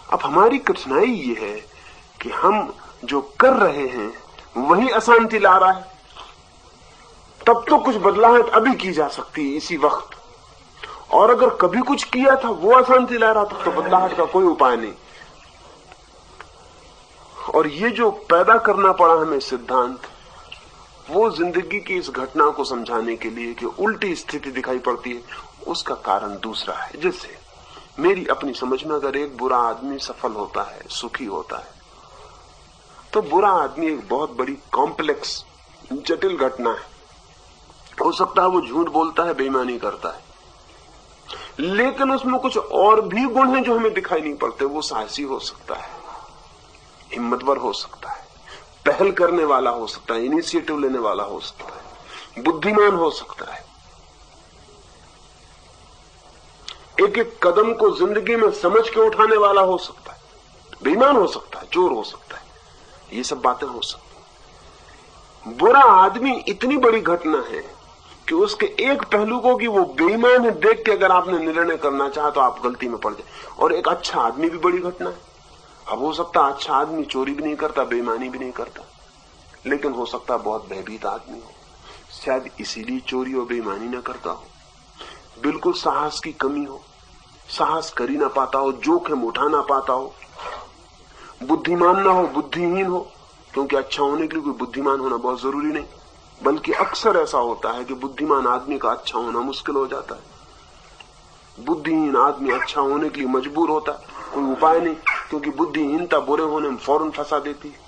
अब हमारी कठिनाई ये है कि हम जो कर रहे हैं वही अशांति ला रहा है। तब तो कुछ बदलाव अभी की जा सकती है इसी वक्त, और अगर कभी कुछ किया था वो अशांति ला रहा था तो बदलाहट का कोई उपाय नहीं। और ये जो पैदा करना पड़ा हमें सिद्धांत, वो जिंदगी की इस घटना को समझाने के लिए कि उल्टी स्थिति दिखाई पड़ती है, उसका कारण दूसरा है। जैसे मेरी अपनी समझ में अगर एक बुरा आदमी सफल होता है, सुखी होता है, तो बुरा आदमी एक बहुत बड़ी कॉम्प्लेक्स जटिल घटना है। हो सकता है वो झूठ बोलता है, बेईमानी करता है, लेकिन उसमें कुछ और भी गुण हैं जो हमें दिखाई नहीं पड़ते। वो साहसी हो सकता है, हिम्मतवर हो सकता है, पहल करने वाला हो सकता है, इनिशिएटिव लेने वाला हो सकता है, बुद्धिमान हो सकता है, एक एक कदम को जिंदगी में समझ के उठाने वाला हो सकता है, बेईमान हो सकता है, चोर हो सकता है, ये सब बातें हो सकती। बुरा आदमी इतनी बड़ी घटना है कि उसके एक पहलू को कि वो बेईमान है देख के अगर आपने निर्णय करना चाहा तो आप गलती में पड़ जाए। और एक अच्छा आदमी भी बड़ी घटना है। अब हो सकता है अच्छा आदमी चोरी भी नहीं करता, बेईमानी भी नहीं करता, लेकिन हो सकता है बहुत भयभीत आदमी हो, शायद इसीलिए चोरी और बेईमानी न करता हो। बिल्कुल साहस की कमी हो, साहस कर ही ना पाता हो, जोखिम उठा ना पाता हो, बुद्धिमान ना हो, बुद्धिहीन हो। क्योंकि अच्छा होने के लिए कोई बुद्धिमान होना बहुत जरूरी नहीं, बल्कि अक्सर ऐसा होता है कि बुद्धिमान आदमी का अच्छा होना मुश्किल हो जाता है। बुद्धिहीन आदमी अच्छा होने के लिए मजबूर होता है, कोई उपाय नहीं, क्योंकि बुद्धिहीनता बुरे होने में फौरन फंसा देती है।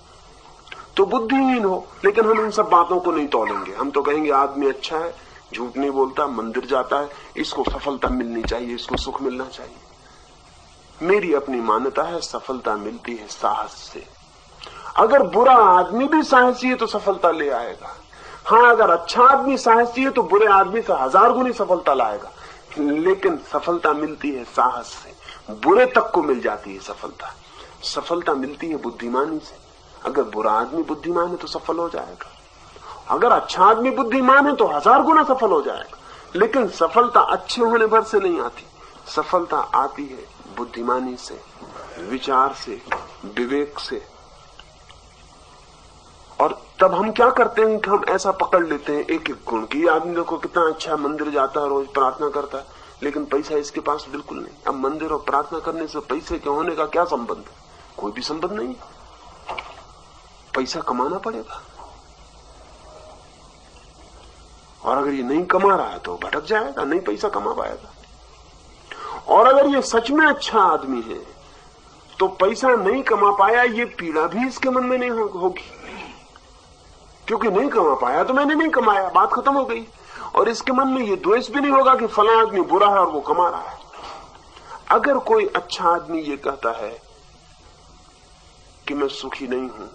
तो बुद्धिहीन हो, लेकिन हम इन सब बातों को नहीं तोलेंगे। हम तो कहेंगे आदमी अच्छा है, झूठ नहीं बोलता, मंदिर जाता है, इसको सफलता मिलनी चाहिए, इसको सुख मिलना चाहिए। मेरी अपनी मान्यता है सफलता मिलती है साहस से। अगर बुरा आदमी भी साहसी है तो सफलता ले आएगा। हाँ, अगर अच्छा आदमी साहसी है तो बुरे आदमी से 1000 गुनी सफलता लाएगा। लेकिन सफलता मिलती है साहस से। बुरे तक को मिल जाती है सफलता। सफलता मिलती है बुद्धिमानी से। अगर बुरा आदमी बुद्धिमान है तो सफल हो जाएगा, अगर अच्छा आदमी बुद्धिमान है तो 1000 गुना सफल हो जाएगा। लेकिन सफलता अच्छे होने भर से नहीं आती, सफलता आती है बुद्धिमानी से, विचार से, विवेक से। और तब हम क्या करते हैं कि हम ऐसा पकड़ लेते हैं एक एक गुण की, आदमी देखो कितना अच्छा मंदिर जाता है, रोज प्रार्थना करता है, लेकिन पैसा इसके पास बिल्कुल नहीं। अब मंदिर और प्रार्थना करने से पैसे के होने का क्या संबंध? कोई भी संबंध नहीं। पैसा कमाना पड़ेगा, और अगर ये नहीं कमा रहा है तो भटक जाएगा, नहीं पैसा कमा पाएगा। और अगर ये सच में अच्छा आदमी है तो पैसा नहीं कमा पाया ये पीड़ा भी इसके मन में नहीं होगी, क्योंकि नहीं कमा पाया तो मैंने नहीं कमाया, बात खत्म हो गई। और इसके मन में ये द्वेष भी नहीं होगा कि फला आदमी बुरा है और वो कमा रहा है। अगर कोई अच्छा आदमी ये कहता है कि मैं सुखी नहीं हूं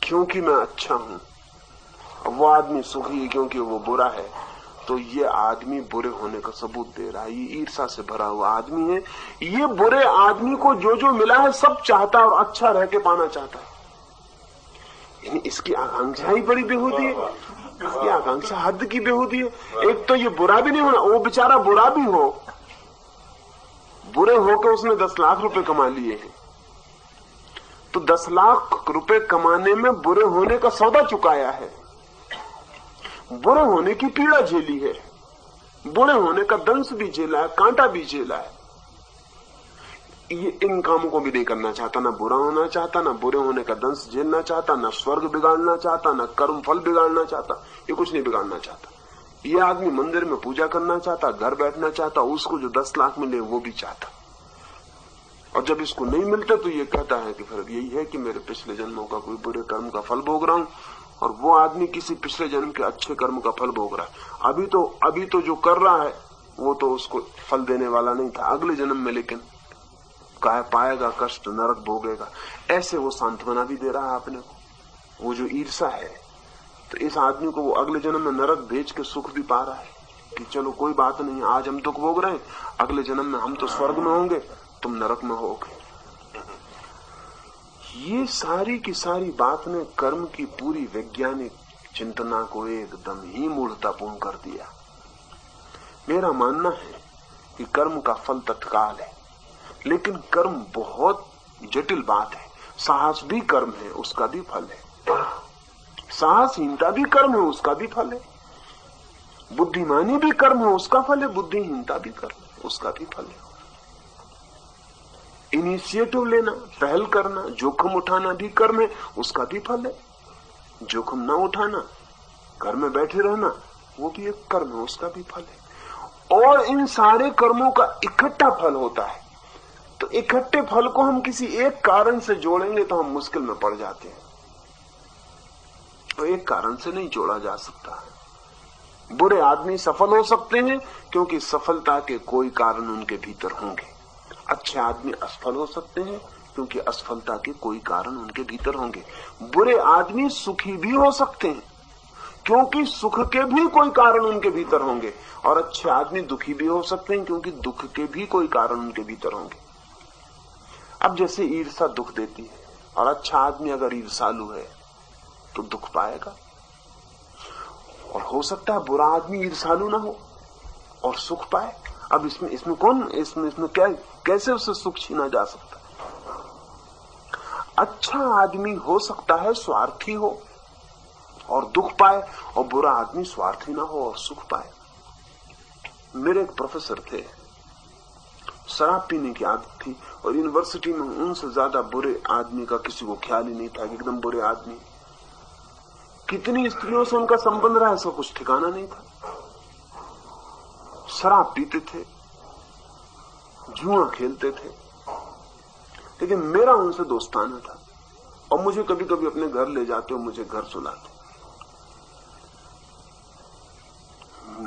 क्योंकि मैं अच्छा हूं, वो आदमी सुखी है क्योंकि वो बुरा है, तो ये आदमी बुरे होने का सबूत दे रहा है। ये ईर्ष्या से भरा हुआ आदमी है। ये बुरे आदमी को जो जो मिला है सब चाहता है और अच्छा रह के पाना चाहता है। इसकी आकांक्षा ही बड़ी बेहूदी है, इसकी आकांक्षा हद की बेहूदी है। एक तो ये बुरा भी नहीं होना, वो बेचारा बुरा भी हो, बुरे होकर उसने 10 लाख रुपए कमा लिए हैं, तो 10 लाख रुपए कमाने में बुरे होने का सौदा चुकाया है, बुरे होने की पीड़ा झेली है, बुरे होने का दंश भी झेला है, कांटा भी झेला है। ये इन कामों को भी नहीं करना चाहता, ना बुरा होना चाहता, ना बुरे होने का दंश झेलना चाहता, ना स्वर्ग बिगाड़ना चाहता, ना कर्म फल बिगाड़ना चाहता, ये कुछ नहीं बिगाड़ना चाहता। ये आदमी मंदिर में पूजा करना चाहता, घर बैठना चाहता, उसको जो 10 लाख मिले वो भी चाहता। और जब इसको नहीं मिलते तो ये कहता है कि फिर यही है कि मेरे पिछले जन्मों का कोई बुरे कर्म का फल भोग रहा हूं, और वो आदमी किसी पिछले जन्म के अच्छे कर्म का फल भोग रहा है। अभी तो जो कर रहा है वो तो उसको फल देने वाला नहीं था, अगले जन्म में लेकिन काय पाएगा, कष्ट नरक भोगेगा। ऐसे वो सांत्वना भी दे रहा है अपने को। वो जो ईर्ष्या है, तो इस आदमी को वो अगले जन्म में नरक भेज के सुख भी पा रहा है कि चलो कोई बात नहीं, आज हम दुख भोग रहे हैं, अगले जन्म में हम तो स्वर्ग में होंगे, तुम नरक में होगे। ये सारी की सारी बात ने कर्म की पूरी वैज्ञानिक चिंतना को एकदम ही मूढ़तापूर्ण कर दिया। मेरा मानना है कि कर्म का फल तत्काल है, लेकिन कर्म बहुत जटिल बात है। साहस भी कर्म है, उसका भी फल है। साहसहीनता भी कर्म है, उसका भी फल है। बुद्धिमानी भी कर्म है, उसका फल है। बुद्धिहीनता भी कर्म है, उसका भी फल है। इनिशिएटिव लेना, पहल करना, जोखिम उठाना भी कर्म है, उसका भी फल है। जोखिम ना उठाना, घर में बैठे रहना, वो भी एक कर्म है, उसका भी फल है। और इन सारे कर्मों का इकट्ठा फल होता है। तो इकट्ठे फल को हम किसी एक कारण से जोड़ेंगे तो हम मुश्किल में पड़ जाते हैं। तो एक कारण से नहीं जोड़ा जा सकता। बुरे आदमी सफल हो सकते हैं क्योंकि सफलता के कोई कारण उनके भीतर होंगे। अच्छे आदमी असफल हो सकते हैं क्योंकि असफलता के कोई कारण उनके भीतर होंगे। बुरे आदमी सुखी भी हो सकते हैं क्योंकि सुख के भी कोई कारण उनके भीतर होंगे। और अच्छे आदमी दुखी भी हो सकते हैं क्योंकि दुख के भी कोई कारण उनके भीतर होंगे। अब जैसे ईर्ष्या दुख देती है, और अच्छा आदमी अगर ईर्ष्यालु है तो दुख पाएगा। और हो सकता है बुरा आदमी ईर्ष्यालु ना हो और सुख पाए। अब इसमें कैसे उससे सुख छीना जा सकता? अच्छा आदमी हो सकता है स्वार्थी हो और दुख पाए, और बुरा आदमी स्वार्थी ना हो और सुख पाए। मेरे एक प्रोफेसर थे, शराब पीने की आदत थी, और यूनिवर्सिटी में उनसे ज्यादा बुरे आदमी का किसी को ख्याल ही नहीं था कि एकदम बुरे आदमी। कितनी स्त्रियों से उनका संबंध रहा, इसका कुछ ठिकाना नहीं था। शराब पीते थे, जुआ खेलते थे, लेकिन मेरा उनसे दोस्ताना था। और मुझे कभी कभी अपने घर ले जाते और मुझे घर सुलाते।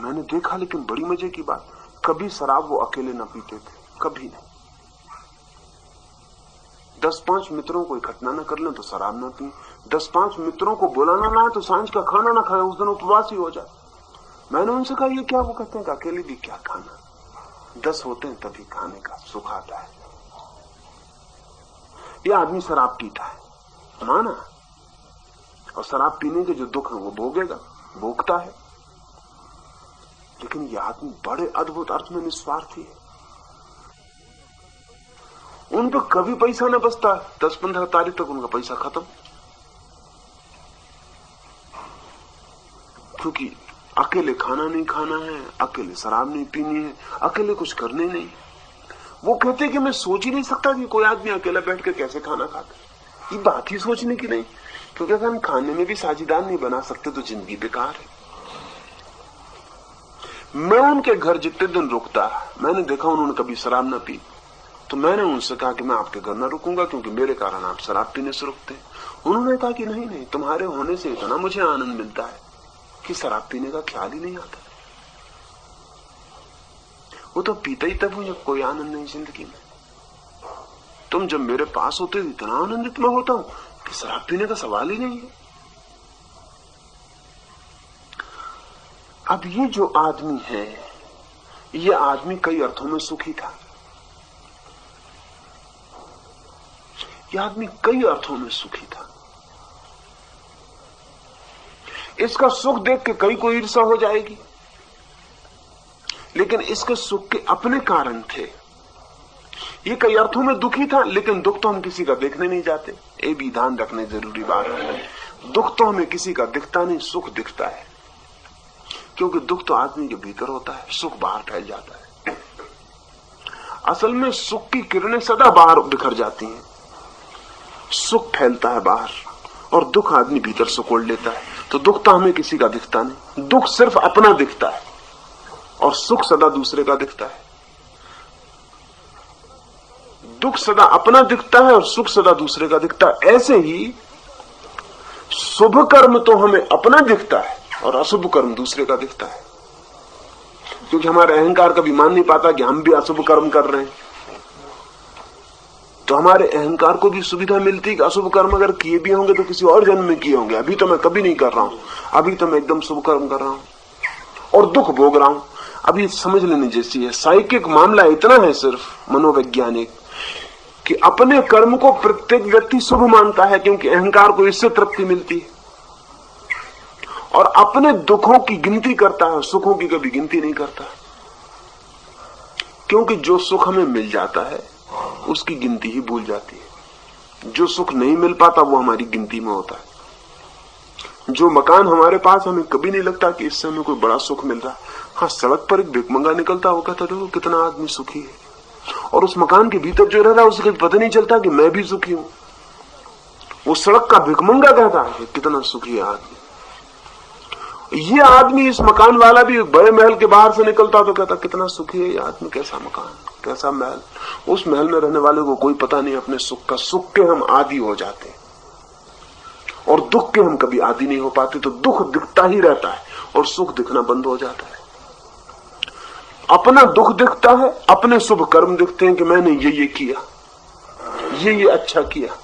मैंने देखा, लेकिन बड़ी मजे की बात, कभी शराब वो अकेले न पीते थे, कभी नहीं। 10-5 मित्रों को इकट्ठा न कर लें तो शराब न पी, 10-5 मित्रों को बुलाना ना है तो सांझ का खाना ना खाए, उस दिन उपवासी हो जाए। मैंने उनसे कहा ये क्या? वो कहते हैं कि अकेले भी क्या खाना, 10 होते हैं तभी खाने का सुख आता है। ये आदमी शराब पीता है, माना, और शराब पीने के जो दुख है वो भोगेगा, भोगता है। लेकिन ये आदमी बड़े अद्भुत अर्थ में निस्वार्थी है। उन पर कभी पैसा न बचता, 10-15 तारीख तक उनका पैसा खत्म, क्योंकि अकेले खाना नहीं खाना है, अकेले शराब नहीं पीनी है, अकेले कुछ करने नहीं। वो कहते कि मैं सोच ही नहीं सकता कि कोई आदमी अकेला बैठ कर कैसे खाना खाता। ये बात ही सोचने की नहीं, क्योंकि अगर हम खाने में भी साझेदार नहीं बना सकते तो जिंदगी बेकार है। मैं उनके घर जितने दिन रुकता, मैंने देखा उन्होंने कभी शराब न पी, तो मैंने उनसे कहा कि मैं आपके घर न रुकूंगा क्योंकि मेरे कारण आप शराब पीने से रुकते हैं। उन्होंने कहा कि नहीं नहीं, तुम्हारे होने से इतना मुझे आनंद मिलता है कि शराब पीने का ख्याल ही नहीं आता। वो तो पीता ही तब हूं जब कोई आनंद नहीं जिंदगी में। तुम जब मेरे पास होते हो इतना आनंदित मैं होता हूं कि शराब पीने का सवाल ही नहीं है। अब ये जो आदमी है, ये आदमी कई अर्थों में सुखी था। ये आदमी कई अर्थों में सुखी था। इसका सुख देख के कई को ईर्ष्या हो जाएगी, लेकिन इसके सुख के अपने कारण थे। ये कई अर्थों में दुखी था, लेकिन दुख तो हम किसी का देखने नहीं जाते। ये भी ध्यान रखने जरूरी बात है। दुख तो हमें किसी का दिखता नहीं, सुख दिखता है, क्योंकि दुख तो आदमी के भीतर होता है, सुख बाहर फैल जाता है। असल में सुख की किरणें सदा बाहर बिखर जाती हैं, सुख फैलता है बाहर, और दुख आदमी भीतर सुकोड़ लेता है। तो दुख तो हमें किसी का दिखता नहीं, दुख सिर्फ अपना दिखता है, और सुख सदा दूसरे का दिखता है। दुख सदा अपना दिखता है और सुख सदा दूसरे का दिखता है। ऐसे ही शुभ कर्म तो हमें अपना दिखता है और अशुभ कर्म दूसरे का दिखता है, क्योंकि हमारा अहंकार कभी मान नहीं पाता कि हम भी अशुभ कर्म कर रहे हैं। तो हमारे अहंकार को भी सुविधा मिलती है कि अशुभ कर्म अगर किए भी होंगे तो किसी और जन्म में किए होंगे, अभी तो मैं कभी नहीं कर रहा हूं, अभी तो मैं एकदम शुभ कर्म कर रहा हूं और दुख भोग रहा हूं। अभी समझ लेने जैसी है। साइकिक मामला इतना है, सिर्फ मनोवैज्ञानिक, कि अपने कर्म को प्रत्येक व्यक्ति शुभ मानता है क्योंकि अहंकार को इससे तृप्ति मिलती है, और अपने दुखों की गिनती करता है, सुखों की कभी गिनती नहीं करता, क्योंकि जो सुख हमें मिल जाता है उसकी गिनती ही भूल जाती है। जो सुख नहीं मिल पाता वो हमारी गिनती में होता है। जो मकान हमारे पास, हमें कभी नहीं लगता कि इससे हमें कोई बड़ा सुख मिल रहा है। हाँ, सड़क पर एक भिखमंगा निकलता, वो कहता देखो कितना आदमी सुखी है, और उस मकान के भीतर जो रह रहा है उसे कभी पता नहीं चलता कि मैं भी सुखी हूं। वो सड़क का भिखमंगा कहता है कितना सुखी है आदमी। ये आदमी, इस मकान वाला भी बड़े महल के बाहर से निकलता तो कहता कितना सुखी है ये आदमी, कैसा मकान, कैसा महल। उस महल में रहने वाले को कोई पता नहीं अपने सुख का। सुख के हम आदी हो जाते हैं और दुख के हम कभी आदी नहीं हो पाते। तो दुख दिखता ही रहता है और सुख दिखना बंद हो जाता है। अपना दुख दिखता है, अपने शुभ कर्म दिखते हैं कि मैंने ये किया, ये अच्छा किया,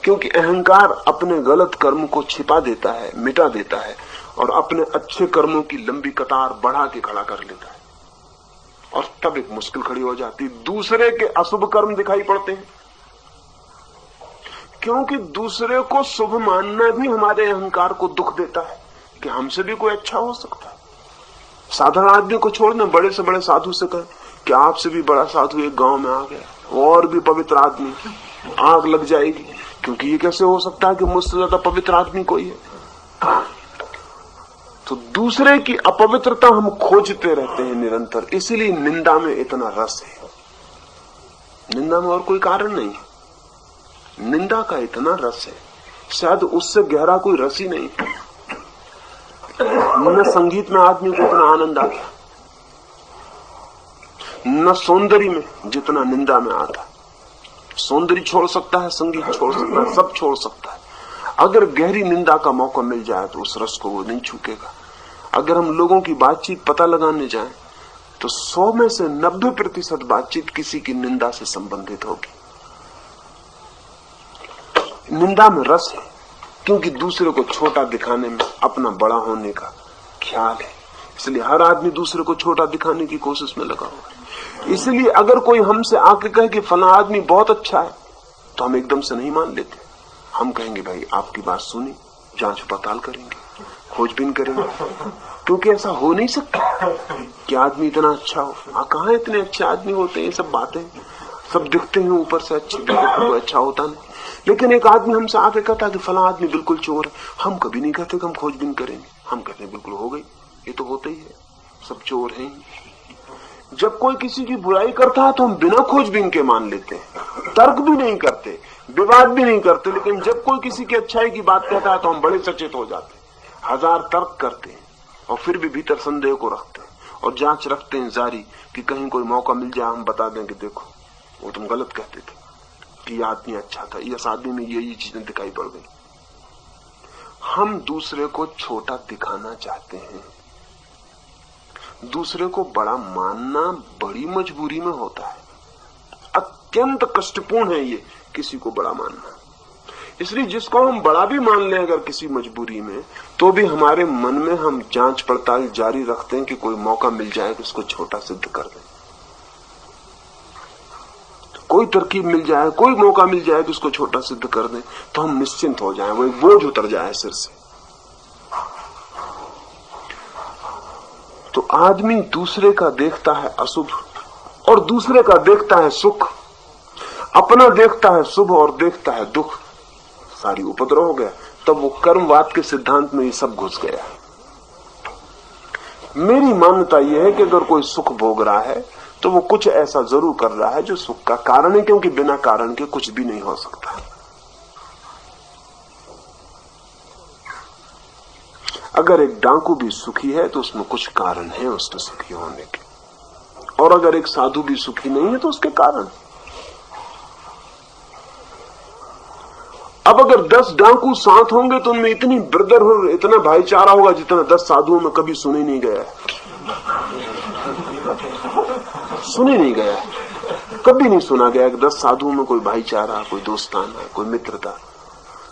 क्योंकि अहंकार अपने गलत कर्म को छिपा देता है, मिटा देता है, और अपने अच्छे कर्मों की लंबी कतार बढ़ा के खड़ा कर लेता है, और तब एक मुश्किल खड़ी हो जाती है। दूसरे के अशुभ कर्म दिखाई पड़ते हैं, क्योंकि दूसरे को शुभ मानना भी हमारे अहंकार को दुख देता है कि हमसे भी कोई अच्छा हो सकता है। साधारण आदमी को छोड़ना, बड़े से बड़े साधु से कहें कि आपसे भी बड़ा साधु एक गांव में आ गया, और भी पवित्र आदमी, आग लग जाएगी, क्योंकि ये कैसे हो सकता है कि मुझसे ज्यादा पवित्र आदमी कोई है। तो दूसरे की अपवित्रता हम खोजते रहते हैं निरंतर, इसीलिए निंदा में इतना रस है। निंदा में और कोई कारण नहीं है, निंदा का इतना रस है, शायद उससे गहरा कोई रस ही नहीं। न संगीत में आदमी को इतना आनंद आ गया, न सौंदर्य में जितना निंदा में आता। सौंदर्य छोड़ सकता है, संगीत छोड़ सकता है, सब छोड़ सकता है। अगर गहरी निंदा का मौका मिल जाए तो उस रस को वो नहीं छूकेगा। अगर हम लोगों की बातचीत पता लगाने जाएं तो 100 में से 90% बातचीत किसी की निंदा से संबंधित होगी। निंदा में रस है, क्योंकि दूसरे को छोटा दिखाने में अपना बड़ा होने का ख्याल है, इसलिए हर आदमी दूसरे को छोटा दिखाने की कोशिश में लगा हुआ है। इसलिए अगर कोई हमसे आके कहे कि फला आदमी बहुत अच्छा है, तो हम एकदम से नहीं मान लेते। हम कहेंगे भाई आपकी बात सुनी, जांच पड़ताल करेंगे, खोजबीन करेंगे, क्योंकि ऐसा हो नहीं सकता कि आदमी इतना अच्छा हो। कहाँ इतने अच्छे आदमी होते हैं, ये सब बातें सब दिखते हैं ऊपर से अच्छे, बिल्कुल अच्छा होता नहीं। लेकिन एक आदमी हमसे आके कहता है कि फला आदमी बिल्कुल चोर है, हम कभी नहीं कहते कि हम खोजबीन करेंगे, हम कहते हैं बिल्कुल हो गई, ये तो होता ही है, सब चोर हैं। जब कोई किसी की बुराई करता है तो हम बिना खोजबीन के मान लेते हैं, तर्क भी नहीं करते, विवाद भी नहीं करते। लेकिन जब कोई किसी की अच्छाई की बात कहता है तो हम बड़े सचेत हो जाते हैं, 1000 तर्क करते हैं और फिर भी भीतर संदेह को रखते हैं और जांच रखते हैं जारी कि कहीं कोई मौका मिल जाए हम बता दें कि देखो वो तुम गलत कहते थे, कि ये आदमी अच्छा था, इस आदमी में ये चीजें दिखाई पड़ गई। हम दूसरे को छोटा दिखाना चाहते हैं। दूसरे को बड़ा मानना बड़ी मजबूरी में होता है, अत्यंत कष्टपूर्ण है ये किसी को बड़ा मानना। इसलिए जिसको हम बड़ा भी मान लें अगर किसी मजबूरी में, तो भी हमारे मन में हम जांच पड़ताल जारी रखते हैं कि कोई मौका मिल जाए कि उसको छोटा सिद्ध कर दें, कोई तरकीब मिल जाए, कोई मौका मिल जाए कि उसको छोटा सिद्ध कर दें, तो हम निश्चिंत हो जाएं, वो एक बोझ उतर जाए सिर से। तो आदमी दूसरे का देखता है अशुभ और दूसरे का देखता है सुख, अपना देखता है शुभ और देखता है दुख, सारी उपद्रव हो गया। तब वो कर्मवाद के सिद्धांत में ये सब घुस गया। मेरी मान्यता यह है कि अगर कोई सुख भोग रहा है तो वो कुछ ऐसा जरूर कर रहा है जो सुख का कारण है, क्योंकि बिना कारण के कुछ भी नहीं हो सकता। अगर एक डाकू भी सुखी है तो उसमें कुछ कारण है उसके सुखी होने के, और अगर एक साधु भी सुखी नहीं है तो उसके कारण। अब अगर 10 डाकू साथ होंगे तो उनमें इतनी ब्रदरहुड, इतना भाईचारा होगा जितना 10 साधुओं में कभी सुने नहीं गया है। सुने नहीं गया, कभी नहीं सुना गया कि 10 साधुओं में कोई भाईचारा, कोई दोस्ताना, कोई मित्रता।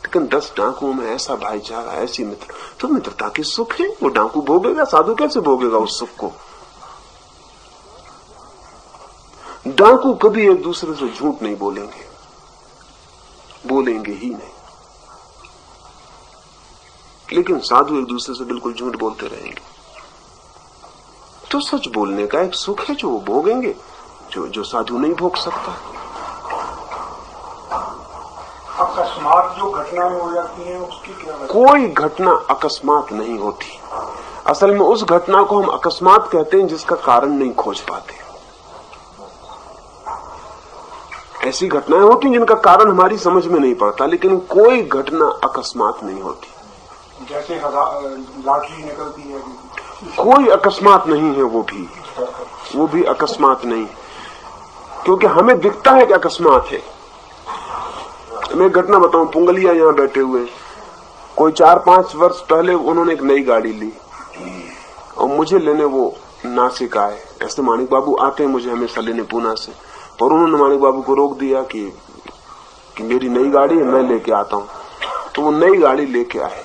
लेकिन 10 डाकुओं में ऐसा भाईचारा, ऐसी मित्र, तो मित्रता की सुख है। वो डाकू भोगेगा, साधु कैसे भोगेगा उस सुख को? डाकू कभी एक दूसरे से झूठ नहीं बोलेंगे, बोलेंगे ही नहीं। लेकिन साधु एक दूसरे से बिल्कुल झूठ बोलते रहेंगे। तो सच बोलने का एक सुख है जो वो भोगेंगे, जो साधु नहीं भोग सकता। अकस्मात जो घटनाएं हो जाती हैं उसकी क्या वजह? कोई घटना अकस्मात नहीं होती। असल में उस घटना को हम अकस्मात कहते हैं जिसका कारण नहीं खोज पाते। ऐसी घटनाएं होती हैं जिनका कारण हमारी समझ में नहीं पड़ता, लेकिन कोई घटना अकस्मात नहीं होती। जैसे लॉटरी निकलती है, कोई अकस्मात नहीं है, वो भी अकस्मात नहीं, क्योंकि हमें दिखता है कि अकस्मात है। मैं एक घटना बताऊं, पुंगलिया यहां बैठे हुए, कोई 4-5 वर्ष पहले उन्होंने एक नई गाड़ी ली और मुझे लेने वो नासिक आए। ऐसे माणिक बाबू आते हैं मुझे हमेशा लेने पूना से, और उन्होंने माणिक बाबू को रोक दिया कि मेरी नई गाड़ी है, मैं लेके आता हूं। तो वो नई गाड़ी लेके आए,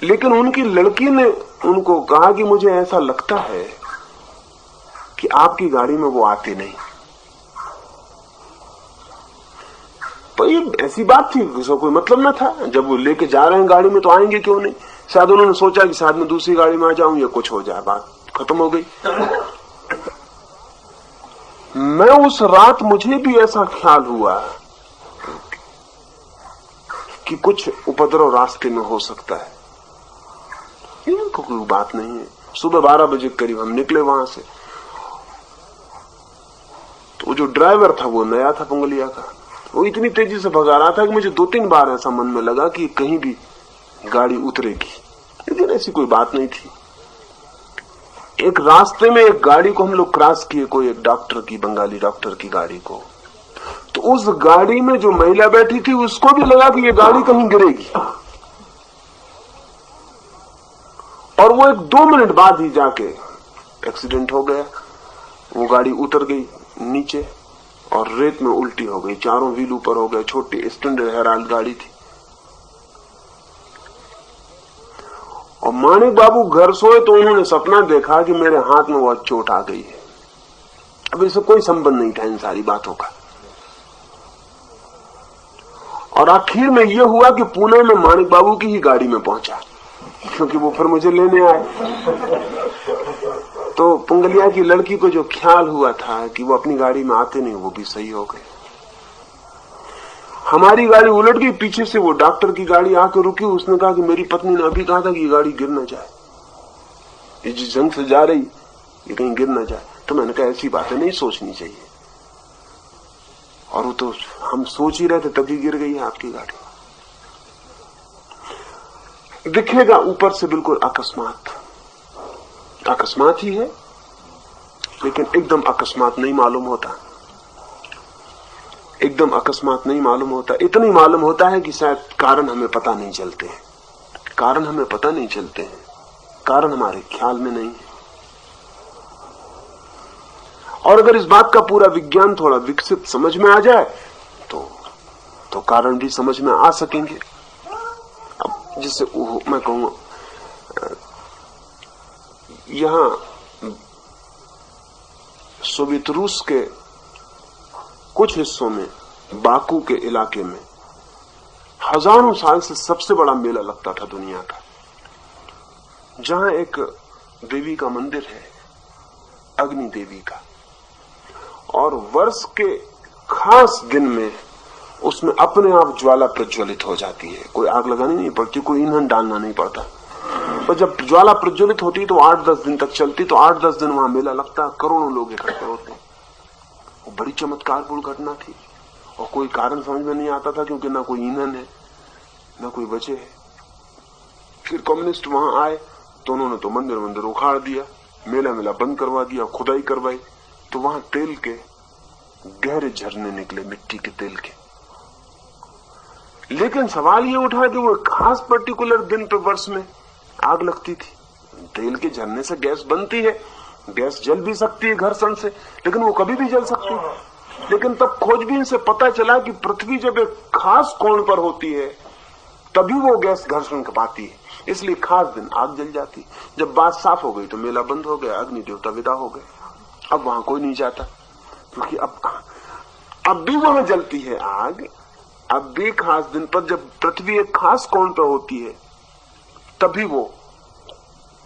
लेकिन उनकी लड़की ने उनको कहा कि मुझे ऐसा लगता है कि आपकी गाड़ी में वो आते नहीं। तो ये ऐसी बात थी, उसका कोई मतलब न था। जब वो लेके जा रहे हैं गाड़ी में तो आएंगे क्यों नहीं। शायद उन्होंने सोचा कि शायद मैं दूसरी गाड़ी में आ जाऊं या कुछ हो जाए, बात खत्म हो गई। मैं उस रात मुझे भी ऐसा ख्याल हुआ कि कुछ उपद्रव रास्ते में हो सकता है। कोई बात नहीं है। सुबह 12 बजे करीब हम निकले वहां से। तो जो ड्राइवर था वो नया था पुंगलिया का, वो इतनी तेजी से भगा रहा था कि मुझे 2-3 बार ऐसा मन में लगा कि कहीं भी गाड़ी उतरेगी, लेकिन ऐसी कोई बात नहीं थी। एक रास्ते में एक गाड़ी को हम लोग क्रॉस किए, कोई एक डॉक्टर की, बंगाली डॉक्टर की गाड़ी को। तो उस गाड़ी में जो महिला बैठी थी उसको भी लगा कि ये गाड़ी कहीं गिरेगी, और वो एक 2 मिनट बाद ही जाके एक्सीडेंट हो गया। वो गाड़ी उतर गई नीचे और रेत में उल्टी हो गई, चारों व्हील ऊपर हो गए। छोटी स्टैंडर्ड हेराल्ड गाड़ी थी। और माणिक बाबू घर सोए तो उन्होंने सपना देखा कि मेरे हाथ में बहुत चोट आ गई है। अब इससे कोई संबंध नहीं था इन सारी बातों का। और आखिर में यह हुआ कि पुणे में माणिक बाबू की ही गाड़ी में पहुंचा, क्योंकि वो फिर मुझे लेने आए। तो पुंगलिया की लड़की को जो ख्याल हुआ था कि वो अपनी गाड़ी में आते नहीं, वो भी सही हो गए। हमारी गाड़ी उलट गई, पीछे से वो डॉक्टर की गाड़ी आके रुकी। उसने कहा कि मेरी पत्नी ने अभी कहा था कि ये गाड़ी गिर न जाए, ये जिस जंग से जा रही ये कहीं गिर न जाए। तो मैंने कहा ऐसी बातें नहीं सोचनी चाहिए। और वो तो हम सोच ही रहे थे तभी गिर गई है आपकी गाड़ी। दिखेगा ऊपर से बिल्कुल अकस्मात, अकस्मात ही है, लेकिन एकदम अकस्मात नहीं मालूम होता। एकदम अकस्मात नहीं मालूम होता। इतनी मालूम होता है कि शायद कारण हमें पता नहीं चलते हैं। कारण हमें पता नहीं चलते हैं, कारण हमारे ख्याल में नहीं है। और अगर इस बात का पूरा विज्ञान थोड़ा विकसित समझ में आ जाए तो कारण भी समझ में आ सकेंगे। अब जिससे मैं कहूंगा, यहां सोवियत रूस के कुछ हिस्सों में, बाकू के इलाके में हजारों साल से सबसे बड़ा मेला लगता था दुनिया का, जहां एक देवी का मंदिर है, अग्नि देवी का। और वर्ष के खास दिन में उसमें अपने आप ज्वाला प्रज्वलित हो जाती है। कोई आग लगानी नहीं पड़ती, कोई ईंधन डालना नहीं पड़ता। और जब ज्वाला प्रज्वलित होती तो 8-10 दिन तक चलती। तो 8-10 दिन वहां मेला लगता, करोड़ों लोग इकट्ठे होते। वो बड़ी चमत्कारपूर्ण घटना थी और कोई कारण समझ में नहीं आता था, क्योंकि ना कोई ईंधन है ना कोई बचे है। फिर कम्युनिस्ट वहां आए तो उन्होंने तो मंदिर उखाड़ दिया, मेला बंद करवा दिया, खुदाई करवाई। तो वहां तेल के गहरे झरने निकले, मिट्टी के तेल के। लेकिन सवाल ये उठा कि वो खास पर्टिकुलर दिन पे वर्ष में आग लगती थी। तेल के झरने से गैस बनती है, गैस जल भी सकती है घर्षण से, लेकिन वो कभी भी जल सकती है। लेकिन तब खोजबीन से पता चला कि पृथ्वी जब एक खास कोण पर होती है तभी वो गैस घर्षण पाती है, इसलिए खास दिन आग जल जाती। जब बात साफ हो गई तो मेला बंद हो गया, अग्नि देवता विदा हो गए। अब वहां कोई नहीं जाता, क्योंकि अब भी वहां जलती है आग। अब भी खास दिन पर जब पृथ्वी एक खास कोण पर होती है तभी वो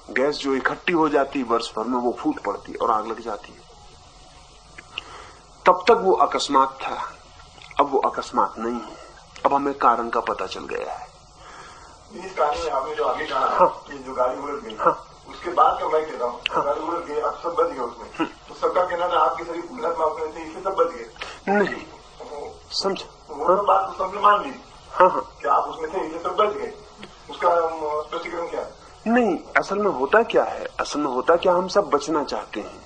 गैस जो इकट्ठी हो जाती वर्ष भर में वो फूट पड़ती और आग लग जाती है। तब तक वो अकस्मात था, अब वो अकस्मात नहीं है। अब हमें कारण का पता चल गया है। इस कहानी में आपने जो आगे कहा, हाँ, ये जो गाड़ी उलट गई, हाँ, उसके बाद का मैं कहता हूँ, हाँ, गाड़ी उलट गई, अब सब बच गए उसमें। तो सबका कहना था आपकी सारी पुण्यत माफ करने से इससे सब बच गए। नहीं समझ, वो तो बात तो सबने मान ली। हाँ हाँ, कि आप उसमें थे, इससे सब बच गए। उसका स्पष्टीकरण क्या है? नहीं, असल में होता क्या है, असल में होता क्या, हम सब बचना चाहते हैं,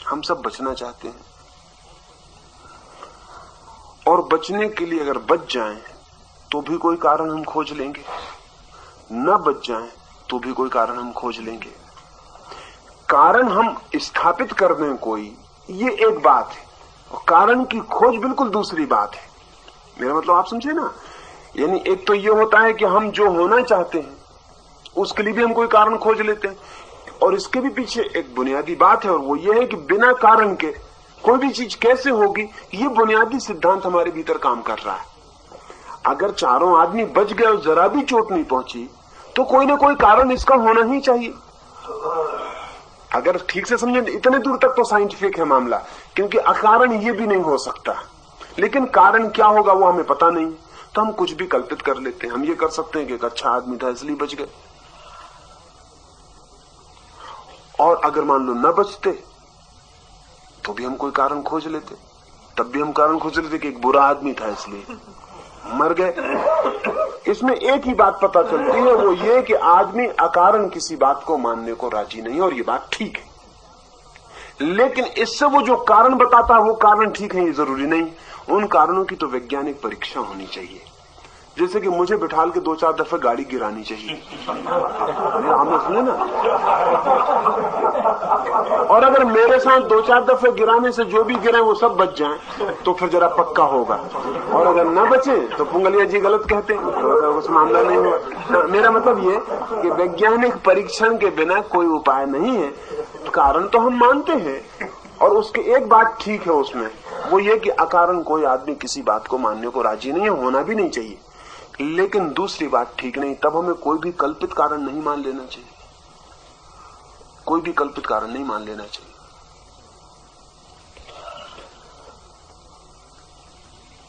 हम सब बचना चाहते हैं। और बचने के लिए अगर बच जाएं तो भी कोई कारण हम खोज लेंगे, न बच जाएं तो भी कोई कारण हम खोज लेंगे। कारण हम स्थापित कर दें कोई, ये एक बात है, और कारण की खोज बिल्कुल दूसरी बात है। मेरा मतलब आप समझे ना? यानी एक तो ये होता है कि हम जो होना चाहते हैं उसके लिए भी हम कोई कारण खोज लेते हैं, और इसके भी पीछे एक बुनियादी बात है, और वो ये है कि बिना कारण के कोई भी चीज कैसे होगी, ये बुनियादी सिद्धांत हमारे भीतर काम कर रहा है। अगर चारों आदमी बच गए और जरा भी चोट नहीं पहुंची तो कोई ना कोई कारण इसका होना ही चाहिए। अगर ठीक से समझें, इतने दूर तक तो साइंटिफिक है मामला, क्योंकि अकारण ये भी नहीं हो सकता। लेकिन कारण क्या होगा वो हमें पता नहीं, तो हम कुछ भी कल्पित कर लेते हैं। हम ये कर सकते हैं कि एक अच्छा आदमी था इसलिए बच गए, और अगर मान लो न बचते तो भी हम कोई कारण खोज लेते, तब भी हम कारण खोज लेते कि एक बुरा आदमी था इसलिए मर गए। इसमें एक ही बात पता चलती है, वो ये कि आदमी अकारण किसी बात को मानने को राजी नहीं, और ये बात ठीक है। लेकिन इससे वो जो कारण बताता है वो कारण ठीक है ये जरूरी नहीं। उन कारणों की तो वैज्ञानिक परीक्षा होनी चाहिए। जैसे कि मुझे बिठाल के 2-4 दफे गाड़ी गिरानी चाहिए। आपने सुने ना? और अगर मेरे साथ 2-4 दफे गिराने से जो भी गिरे वो सब बच जाएं तो फिर जरा पक्का होगा, और अगर न बचे तो पुंगलिया जी गलत कहते हैं, तो उस मामला नहीं हुआ। मेरा मतलब ये कि वैज्ञानिक परीक्षण के बिना कोई उपाय नहीं है। कारण तो हम मानते हैं, और उसकी एक बात ठीक है उसमें, वो ये कि अकारण कोई आदमी किसी बात को मानने को राजी नहीं है, होना भी नहीं चाहिए। लेकिन दूसरी बात ठीक नहीं, तब हमें कोई भी कल्पित कारण नहीं मान लेना चाहिए, कोई भी कल्पित कारण नहीं मान लेना चाहिए।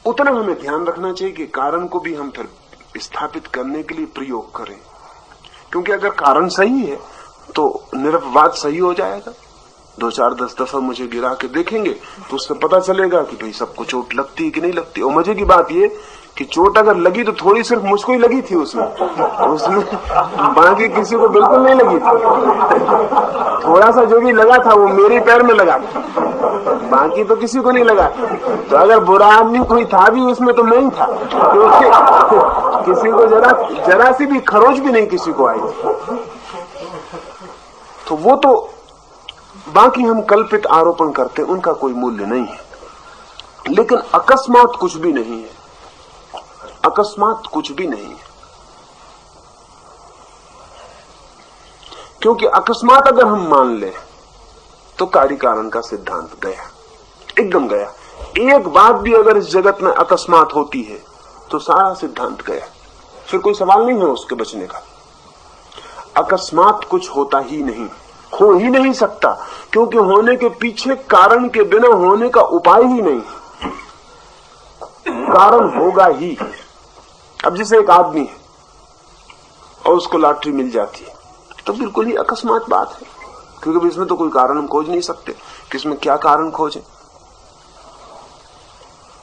उतना हमें ध्यान रखना चाहिए कि कारण को भी हम फिर स्थापित करने के लिए प्रयोग करें, क्योंकि अगर कारण सही है तो निरपवाद सही हो जाएगा। 2-4-10 दफा मुझे गिरा के देखेंगे तो उससे पता चलेगा कि भाई सबको चोट लगती है कि नहीं लगती। और मजे की बात ये कि चोट अगर लगी तो थोड़ी सिर्फ मुझको ही लगी थी उसमें बाकी किसी को बिल्कुल नहीं लगी थी। थोड़ा सा जो भी लगा था वो मेरे पैर में लगा था, बाकी तो किसी को नहीं लगा। तो अगर बुरा आदमी कोई था भी उसमें तो मैं ही था, क्योंकि किसी को जरा सी भी खरोच भी नहीं किसी को आई थी। तो वो तो बाकी हम कल्पित आरोपण करते हैं, उनका कोई मूल्य नहीं है। लेकिन अकस्मात कुछ भी नहीं है, अकस्मात कुछ भी नहीं है, क्योंकि अकस्मात अगर हम मान लें तो कार्य कारण का सिद्धांत गया, एकदम गया। एक बात भी अगर इस जगत में अकस्मात होती है तो सारा सिद्धांत गया, फिर कोई सवाल नहीं है उसके बचने का। अकस्मात कुछ होता ही नहीं, हो ही नहीं सकता, क्योंकि होने के पीछे कारण के बिना होने का उपाय ही नहीं, कारण होगा ही। अब जैसे एक आदमी है और उसको लॉटरी मिल जाती है तो बिल्कुल ही अकस्मात बात है, क्योंकि इसमें तो कोई कारण हम खोज नहीं सकते कि इसमें क्या कारण खोजें,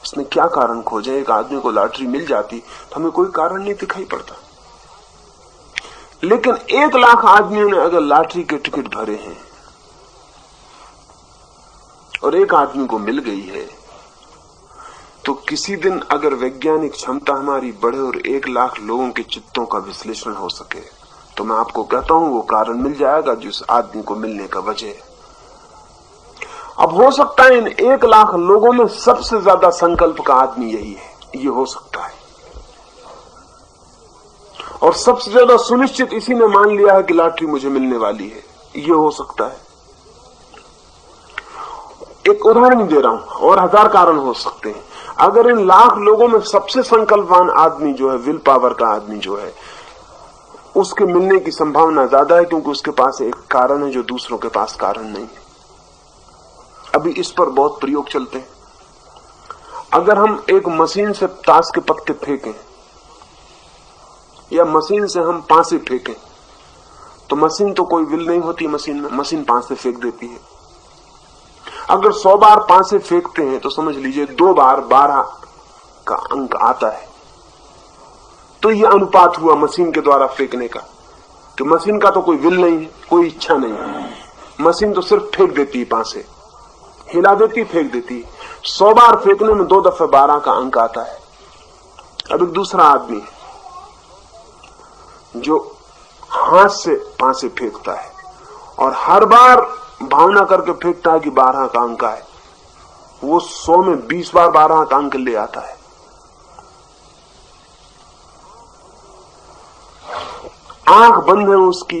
इसमें क्या कारण खोजें। एक आदमी को लॉटरी मिल जाती तो हमें कोई कारण नहीं दिखाई पड़ता। लेकिन 1 लाख आदमियों ने अगर लॉटरी के टिकट भरे हैं और एक आदमी को मिल गई है, तो किसी दिन अगर वैज्ञानिक क्षमता हमारी बढ़े और 1 लाख लोगों के चित्तों का विश्लेषण हो सके तो मैं आपको कहता हूं वो कारण मिल जाएगा जिस आदमी को मिलने का वजह है। अब हो सकता है इन 1 लाख लोगों में सबसे ज्यादा संकल्प का आदमी यही है, ये हो सकता है, और सबसे ज्यादा सुनिश्चित इसी ने मान लिया है कि लॉटरी मुझे मिलने वाली है, ये हो सकता है। एक उदाहरण दे रहा हूं, और 1000 कारण हो सकते हैं। अगर इन लाख लोगों में सबसे संकल्पवान आदमी जो है, विल पावर का आदमी जो है, उसके मिलने की संभावना ज्यादा है, क्योंकि उसके पास एक कारण है जो दूसरों के पास कारण नहीं है। अभी इस पर बहुत प्रयोग चलते हैं। अगर हम एक मशीन से ताश के पत्ते फेंकें या मशीन से हम पांसे फेंकें तो मशीन तो कोई विल नहीं होती मशीन में, मशीन पांसे फेंक देती है। अगर 100 बार पांसे फेंकते हैं तो समझ लीजिए 2 बार 12 का अंक आता है। तो यह अनुपात हुआ मशीन के द्वारा फेंकने का, कि मशीन का तो कोई विल नहीं है, कोई इच्छा नहीं है, मशीन तो सिर्फ फेंक देती है, पांसे हिला देती, फेंक देती। 100 बार फेंकने में 2 दफे 12 का अंक आता है। अब एक दूसरा आदमी है जो हाथ से पांसे फेंकता है और हर बार भावना करके फेंकता है कि 12 का अंक है, वो 100 में 20 बार 12 का अंक ले आता है। आंख बंद है उसकी,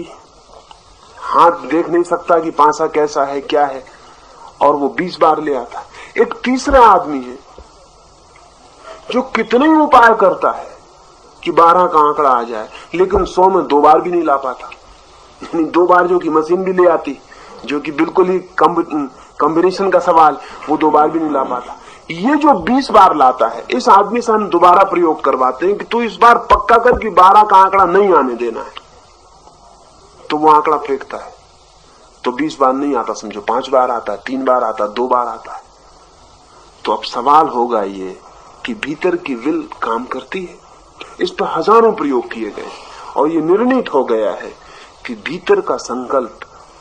हाथ देख नहीं सकता कि पांसा कैसा है क्या है, और वो 20 बार ले आता है। एक तीसरा आदमी है जो कितने ही उपाय करता है कि 12 का आंकड़ा आ जाए, लेकिन 100 में 2 बार भी नहीं ला पाता। यानी 2 बार जो कि मशीन भी ले आती, जो कि बिल्कुल ही कॉम्बिनेशन का सवाल, वो 2 बार भी नहीं ला पाता। ये जो 20 बार लाता है, इस आदमी से हम दोबारा प्रयोग करवाते हैं कि तू इस बार पक्का कर कि 12 का आंकड़ा नहीं आने देना है, तो वो आंकड़ा फेंकता है। तो 20 बार नहीं आता, समझो 5 बार आता है, 3 बार आता है, 2 बार आता है। तो अब सवाल होगा ये कि भीतर की विल काम करती है। इस पर हजारों प्रयोग किए गए और ये निर्णित हो गया है कि भीतर का संकल्प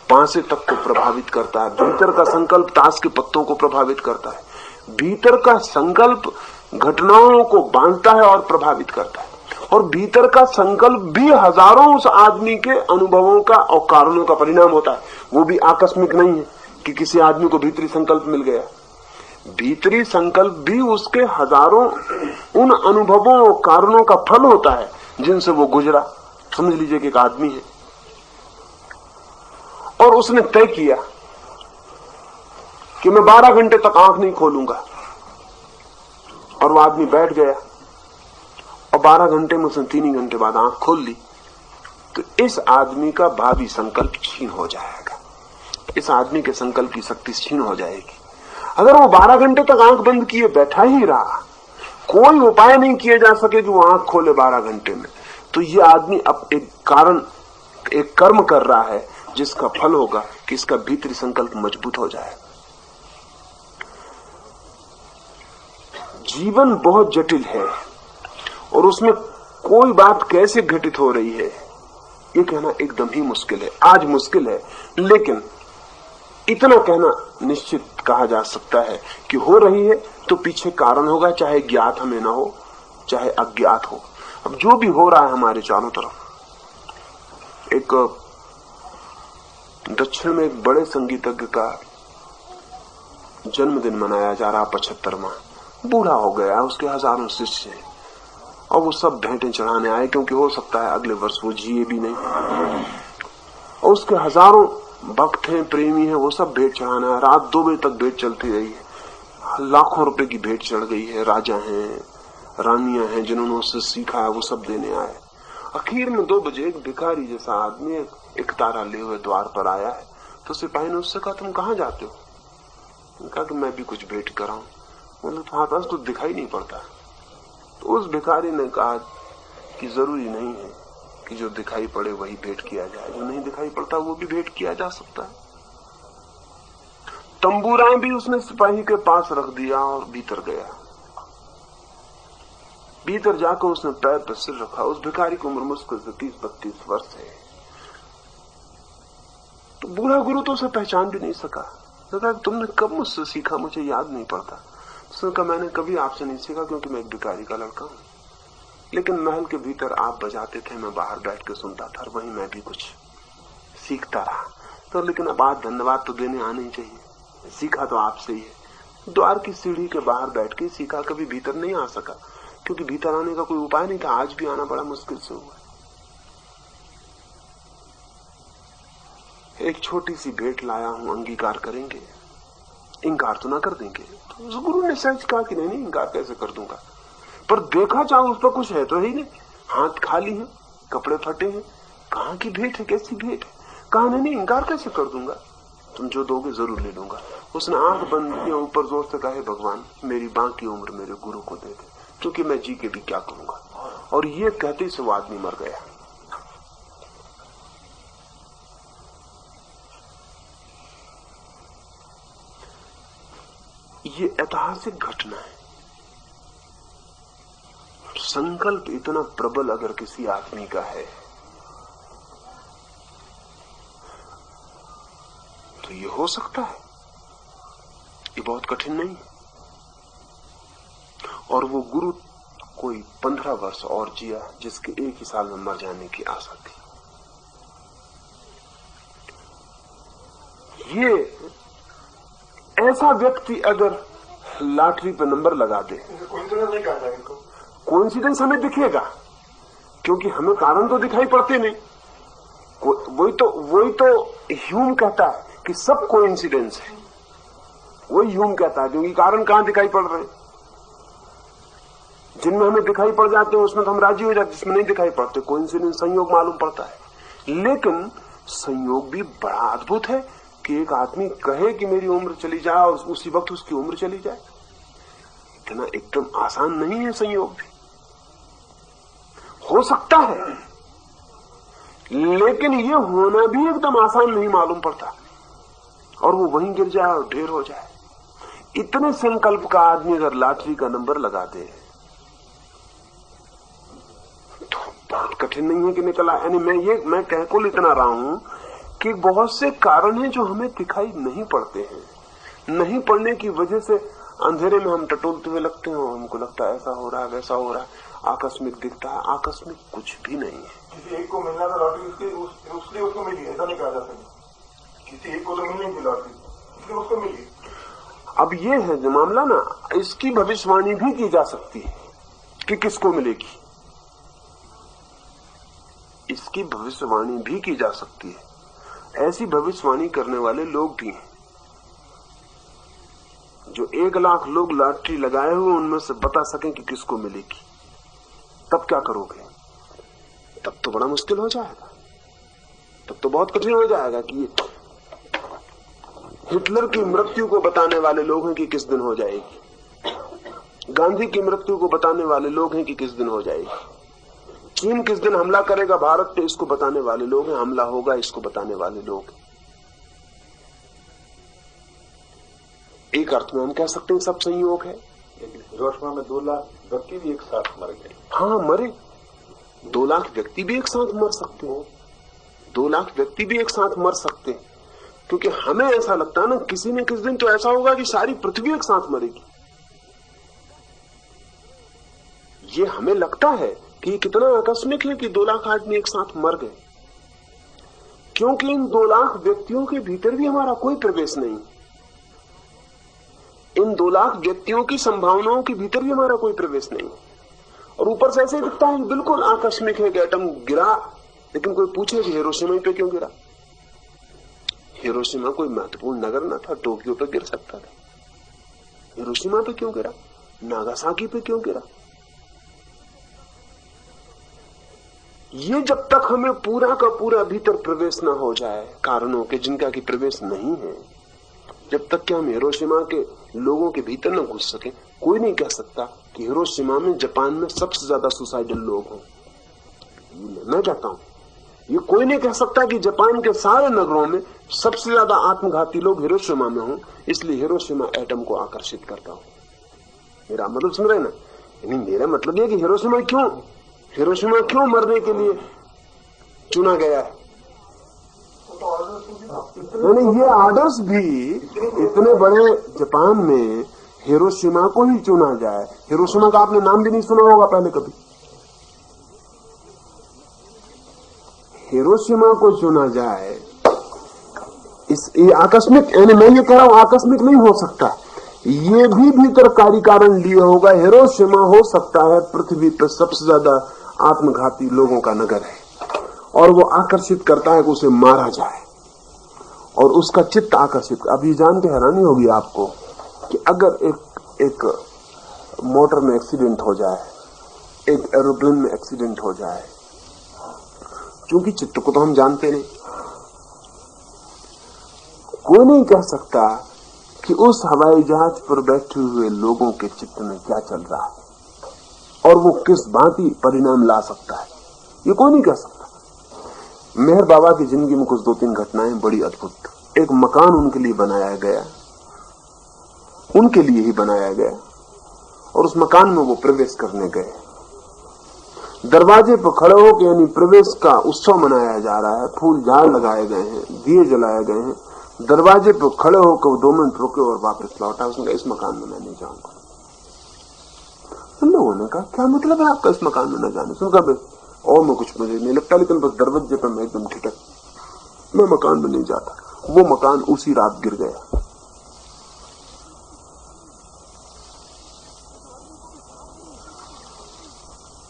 पांसे तक को प्रभावित करता है, भीतर का संकल्प ताश के पत्तों को प्रभावित करता है, भीतर का संकल्प घटनाओं को बांधता है और प्रभावित करता है। और भीतर का संकल्प भी हजारों उस आदमी के अनुभवों का और कारणों का परिणाम होता है। वो भी आकस्मिक नहीं है कि किसी आदमी को भीतरी संकल्प मिल गया। भीतरी संकल्प भी उसके हजारों उन अनुभवों और कारणों का फल होता है जिनसे वो गुजरा। समझ लीजिए कि एक आदमी है और उसने तय किया कि मैं 12 घंटे तक आंख नहीं खोलूंगा, और वो आदमी बैठ गया और 12 घंटे में उसने 3 ही घंटे बाद आंख खोल ली। तो इस आदमी का भावी संकल्प छीन हो जाएगा, इस आदमी के संकल्प की शक्ति छीन हो जाएगी। अगर वो 12 घंटे तक आंख बंद किए बैठा ही रहा, कोई उपाय नहीं किए जा सके कि वो आंख खोले 12 घंटे में, तो ये आदमी अब एक कर्म कर रहा है जिसका फल होगा कि इसका भीतरी संकल्प मजबूत हो जाए। जीवन बहुत जटिल है और उसमें कोई बात कैसे घटित हो रही है ये कहना एकदम ही मुश्किल है। आज मुश्किल है, लेकिन इतना कहना निश्चित कहा जा सकता है कि हो रही है तो पीछे कारण होगा, चाहे ज्ञात हमें ना हो चाहे अज्ञात हो। अब जो भी हो रहा है हमारे चारों तरफ, एक दक्षिण में एक बड़े संगीतज्ञ का जन्मदिन मनाया जा रहा, 75वां। बूढ़ा हो गया, उसके हजारों शिष्य हैं और वो सब भेंटें चढ़ाने आए, क्योंकि हो सकता है अगले वर्ष वो जिए भी नहीं। और उसके हजारों भक्त हैं, प्रेमी हैं, वो सब भेंट चढ़ाने आए। रात 2 बजे तक भेंट चलती रही है, लाखों रुपए की भेंट चढ़ गई है। राजा हैं, रानियां हैं जिन्होंने उससे सीखा है, वो सब देने आए। आखिर में 2 बजे एक भिखारी जैसा आदमी एक तारा ले हुए द्वार पर आया है। तो सिपाही ने उससे कहा, तुम कहां जाते हो? कहा कि मैं भी कुछ भेंट कराऊं। बोले तुम्हारे पास कुछ दिखाई नहीं पड़ता। तो उस भिखारी ने कहा कि जरूरी नहीं है कि जो दिखाई पड़े वही भेंट किया जाए, जो नहीं दिखाई पड़ता वो भी भेंट किया जा सकता है। तंबूरा भी उसने सिपाही के पास रख दिया और भीतर गया। भीतर जाकर उसने पैर पर सिर रखा। उस भिखारी की उम्र मुश्किल से 30-32 वर्ष है। तो बूढ़ा गुरु तो उसे पहचान भी नहीं सका। कहा तुमने कब मुझसे सीखा? मुझे याद नहीं पड़ता। उसने कहा मैंने कभी आपसे नहीं सीखा, क्योंकि मैं एक भिखारी का लड़का हूं, लेकिन महल के भीतर आप बजाते थे, मैं बाहर बैठ के सुनता था, और वहीं मैं भी कुछ सीखता रहा। तो लेकिन अब आज धन्यवाद तो देने आना ही चाहिए, सीखा तो आपसे ही है। द्वार की सीढ़ी के बाहर बैठ के सीखा, कभी भीतर नहीं आ सका, क्योंकि भीतर आने का कोई उपाय नहीं था। आज भी आना बड़ा मुश्किल से हुआ। एक छोटी सी भेंट लाया हूं, अंगीकार करेंगे? इंकार तो ना कर देंगे। तो उस गुरु ने सच कहा कि नहीं, इंकार कैसे कर दूंगा, पर देखा चाहो उस पर कुछ है तो ही नहीं, हाथ खाली है, कपड़े फटे हैं, कहां की भेंट है, कैसी भेंट है? कहा नहीं, इंकार कैसे कर दूंगा, तुम जो दोगे जरूर ले लूंगा। उसने आंख बंद किया, ऊपर जोर से कहा, भगवान मेरी बाकी उम्र मेरे गुरु को दे दे, क्योंकि मैं जी के भी क्या करूंगा। और ये कहते से वो आदमी मर गया। ये ऐतिहासिक घटना है। संकल्प इतना प्रबल अगर किसी आदमी का है तो ये हो सकता है, ये बहुत कठिन नहीं। और वो गुरु कोई 15 वर्ष और जिया, जिसके एक ही साल में मर जाने की आशा थी। ये ऐसा व्यक्ति अगर लॉटरी पे नंबर लगा दे, कोइंसिडेंस हमें दिखेगा, क्योंकि हमें कारण तो दिखाई पड़ते नहीं। वही तो ह्यूम कहता है कि सब कोइंसिडेंस है। वही ह्यूम कहता है, क्योंकि कारण कहां दिखाई पड़ रहे हैं। जिनमें हमें दिखाई पड़ जाते हैं उसमें तो हम राजी हो जाते, जिसमें नहीं दिखाई पड़ते कोइंसिडेंस, संयोग मालूम पड़ता है। लेकिन संयोग भी बड़ा अद्भुत है कि एक आदमी कहे कि मेरी उम्र चली जाए और उसी वक्त उसकी उम्र चली जाए। इतना एकदम आसान नहीं है संयोग भी। हो सकता है, लेकिन ये होना भी एकदम आसान नहीं मालूम पड़ता, और वो वहीं गिर जाए और ढेर हो जाए। इतने संकल्प का आदमी अगर लॉटरी का नंबर लगा दे तो बहुत कठिन नहीं है कि निकला। यानी मैं कह कुल इतना रहा हूं कि बहुत से कारण हैं जो हमें दिखाई नहीं पड़ते हैं। नहीं पड़ने की वजह से अंधेरे में हम टटोलते हुए लगते हैं, हमको लगता है ऐसा हो रहा है वैसा हो रहा है, आकस्मिक दिखता है। आकस्मिक कुछ भी नहीं है। किसी एक को मिलना था लॉटरी, उसलिए उसको मिली, ऐसा नहीं कहा जा सकता। किसी एक को तो मिलनी थी लॉटरी, इसलिए उसको मिली। अब ये है जो मामला ना, इसकी भविष्यवाणी भी की जा सकती है कि किसको मिलेगी। इसकी भविष्यवाणी भी की जा सकती है। ऐसी भविष्यवाणी करने वाले लोग भी हैं। जो 1 लाख लोग लॉटरी लगाए हुए उनमें से बता सकें कि किसको मिलेगी, तब क्या करोगे? तब तो बड़ा मुश्किल हो जाएगा। तब तो बहुत कठिन हो जाएगा कि हिटलर की मृत्यु को बताने वाले लोग हैं कि किस दिन हो जाएगी, गांधी की मृत्यु को बताने वाले लोग हैं कि किस दिन हो जाएगी, चीन किस दिन हमला करेगा भारत पे इसको बताने वाले लोग हैं, हमला होगा इसको बताने वाले लोग हैं। एक अर्थ में हम कह सकते हैं सब संयोग है। लेकिन हिरोशिमा में 2 लाख व्यक्ति भी एक साथ मर गए। हाँ, मरे। 2 लाख व्यक्ति भी एक साथ मर सकते हो। 2 लाख व्यक्ति भी एक साथ मर सकते हैं, क्योंकि हमें ऐसा लगता है ना किसी न किसी दिन तो ऐसा होगा कि सारी पृथ्वी एक साथ मरेगी। ये हमें लगता है कि कितना आकस्मिक है कि 2 लाख आदमी एक साथ मर गए, क्योंकि इन 2 लाख व्यक्तियों के भीतर भी हमारा कोई प्रवेश नहीं। इन 2 लाख व्यक्तियों की संभावनाओं के भीतर भी हमारा कोई प्रवेश नहीं। और ऊपर से ऐसे दिखता है बिल्कुल आकस्मिक है कि एटम गिरा, लेकिन कोई पूछे कि हिरोशिमा पे क्यों गिरा? हिरोशिमा कोई महत्वपूर्ण नगर न था, टोक्यो पे गिर सकता था। हिरोशिमा पे क्यों गिरा? नागासाकी पे क्यों गिरा? ये जब तक हमें पूरा का पूरा भीतर प्रवेश ना हो जाए कारणों के जिनका की प्रवेश नहीं है, जब तक कि हम हिरोशिमा के लोगों के भीतर न घुस सके, कोई नहीं कह सकता कि हिरोशिमा में जापान में सबसे ज्यादा सुसाइडल लोग हों। मैं कहता हूं ये कोई नहीं कह सकता कि जापान के सारे नगरों में सबसे ज्यादा आत्मघाती लोग हिरोशिमा में हों, इसलिए हिरोशिमा एटम को आकर्षित करता हो। मेरा मतलब सुन रहे ना? यानी मेरा मतलब यह कि हिरोशिमा क्यों मरने के लिए चुना गया है। यानी ये आदर्श भी इतने बड़े जापान में हिरोशिमा को ही चुना जाए। हिरोशिमा का आपने नाम भी नहीं सुना होगा पहले कभी। हिरोशिमा को चुना जाए, ये आकस्मिक, यानी मैं ये कह रहा हूं आकस्मिक नहीं हो सकता, ये भी भीतर कार्य कारण लिए होगा। हिरोशिमा हो सकता है पृथ्वी पर सबसे ज्यादा आत्मघाती लोगों का नगर है, और वो आकर्षित करता है कि उसे मारा जाए, और उसका चित्त आकर्षित। अब ये जान के हैरानी होगी आपको कि अगर एक मोटर में एक्सीडेंट हो जाए, एक एरोप्लेन में एक्सीडेंट हो जाए, क्योंकि चित्त को तो हम जानते नहीं, कोई नहीं कह सकता कि उस हवाई जहाज पर बैठे हुए लोगों के चित्त में क्या चल रहा है और वो किस भांति परिणाम ला सकता है, ये कोई नहीं कह सकता। मेहर बाबा की जिंदगी में कुछ 2-3 घटनाएं बड़ी अद्भुत। एक मकान उनके लिए बनाया गया, उनके लिए ही बनाया गया, और उस मकान में वो प्रवेश करने गए। दरवाजे पर खड़े होकर, यानी प्रवेश का उत्सव मनाया जा रहा है, फूल झाड़ लगाए गए हैं, दिए जलाए गए हैं। दरवाजे पर खड़े होकर 2 मिनट रुके और वापस लौटा। उसने कहा इस मकान में मैं नहीं जाऊंगा। लोगों ने कहा क्या मतलब है आपका इस मकान में न जाने? सुनकर और मैं कुछ मुझे नहीं लगता, लेकिन बस दरवाजे पर मैं एकदम ठिठक, मैं मकान में नहीं जाता। वो मकान उसी रात गिर गया।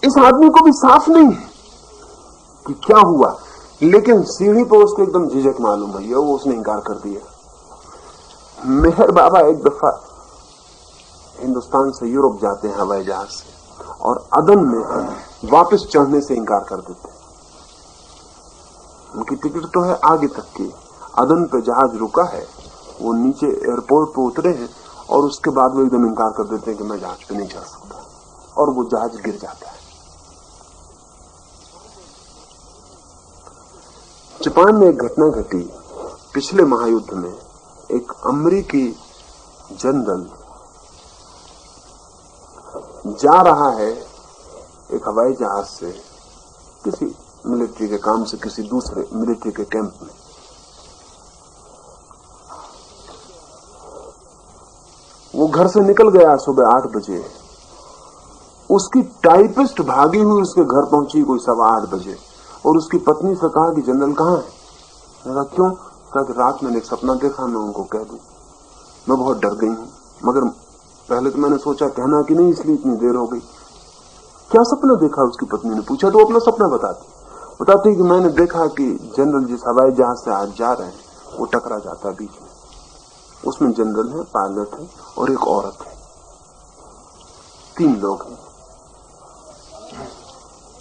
इस आदमी को भी साफ नहीं है कि क्या हुआ, लेकिन सीढ़ी पर उसको एकदम झिझक मालूम है, वो उसने इंकार कर दिया। मेहर बाबा एक दफा हिंदुस्तान से यूरोप जाते हैं हवाई जहाज से, और अदन में वापस चढ़ने से इंकार कर देते हैं। उनकी टिकट तो है आगे तक की, अदन पे जहाज रुका है, वो नीचे एयरपोर्ट पे उतरे हैं, और उसके बाद वो एकदम इंकार कर देते हैं कि मैं जहाज पे नहीं चढ़ सकता, और वो जहाज गिर जाता है। जापान में एक घटना घटी पिछले महायुद्ध में। एक अमेरिकी जनरल जा रहा है एक हवाई जहाज से किसी मिलिट्री के काम से किसी दूसरे मिलिट्री के कैंप में। वो घर से निकल गया सुबह 8 बजे, उसकी टाइपिस्ट भागी हुई उसके घर पहुंची कोई 7:15 बजे, और उसकी पत्नी से कहा कि जनरल कहाँ है? मैंने कहा क्यों? कहा कि रात मैंने एक सपना देखा, मैं उनको कह दूं। मैं बहुत डर गई हूं, मगर पहले तो मैंने सोचा कहना कि नहीं, इसलिए इतनी देर हो गई। क्या सपना देखा? उसकी पत्नी ने पूछा। तो अपना सपना बताती कि मैंने देखा कि जनरल जिस हवाई जहाज से आज जा रहे हैं वो टकरा जाता है बीच में। उसमें जनरल है, पायलट है और एक औरत है, 3 लोग हैं।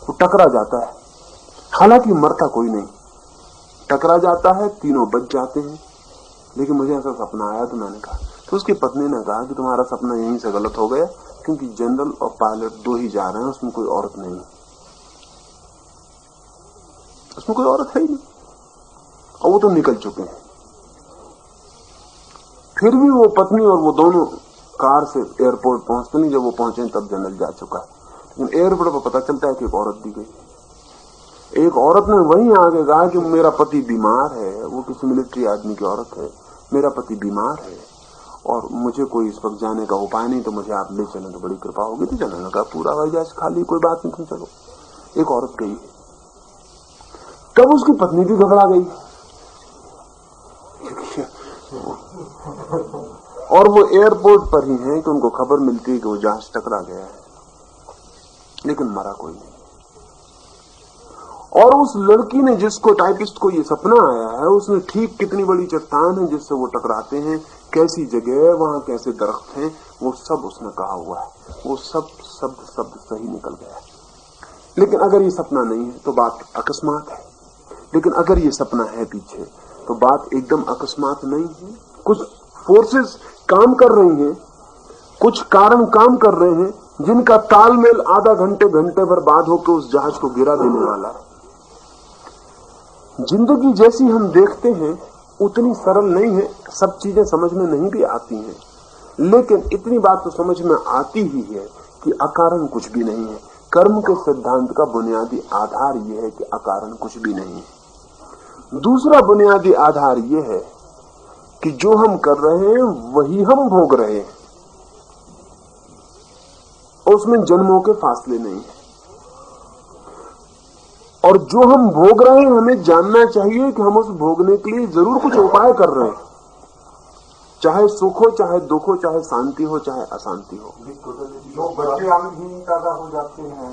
वो टकरा जाता है, हालांकि मरता कोई नहीं, टकरा जाता है, तीनों बच जाते हैं। लेकिन मुझे ऐसा सपना आया, तो मैंने कहा, तो उसकी पत्नी ने कहा कि तुम्हारा सपना यहीं से गलत हो गया, क्योंकि जनरल और पायलट 2 ही जा रहे हैं, उसमें कोई औरत नहीं, उसमें कोई औरत है ही नहीं, और वो तो निकल चुके हैं। फिर भी वो पत्नी और वो दोनों कार से एयरपोर्ट पहुंचते नहीं। जब वो पहुंचे तब जनरल जा चुका है, लेकिन एयरपोर्ट पर पता चलता है कि एक औरत दी गई। एक औरत ने वहीं आगे कहा कि मेरा पति बीमार है, वो किसी मिलिट्री आदमी की औरत है, मेरा पति बीमार है और मुझे कोई इस वक्त जाने का उपाय नहीं, तो मुझे आप ले चलें तो बड़ी कृपा होगी। तो जनरल ने कहा पूरा हवाई जहाज खाली, कोई बात नहीं, तुम चलो। एक औरत गई। तब उसकी पत्नी भी घबरा गई और वो एयरपोर्ट पर ही हैं कि उनको खबर मिलती है कि वो जहाज टकरा गया है, लेकिन मरा कोई नहीं। और उस लड़की ने, जिसको टाइपिस्ट को ये सपना आया है, उसने ठीक कितनी बड़ी चट्टान है जिससे वो टकराते हैं, कैसी जगह है वहां, कैसे दरख्त हैं, वो सब उसने कहा हुआ है। वो सब शब्द सही निकल गया है। लेकिन अगर ये सपना नहीं है तो बात अकस्मात है, लेकिन अगर ये सपना है पीछे तो बात एकदम अकस्मात नहीं है। कुछ फोर्सेस काम कर रही हैं, कुछ कारण काम कर रहे हैं, जिनका तालमेल आधा घंटे भर बाद होकर उस जहाज को गिरा देने वाला है। जिंदगी जैसी हम देखते हैं उतनी सरल नहीं है, सब चीजें समझ में नहीं भी आती हैं, लेकिन इतनी बात तो समझ में आती ही है कि अकारण कुछ भी नहीं है। कर्म के सिद्धांत का बुनियादी आधार यह है कि अकारण कुछ भी नहीं है। दूसरा बुनियादी आधार यह है कि जो हम कर रहे हैं वही हम भोग रहे हैं, उसमें जन्मों के फासले नहीं है। और जो हम भोग रहे हैं हमें जानना चाहिए कि हम उस भोगने के लिए जरूर कुछ उपाय कर रहे हैं, चाहे सुख हो, चाहे दुख हो, चाहे शांति हो, चाहे अशांति हो। जो बच्चे अंगहीन पैदा हो जाते हैं,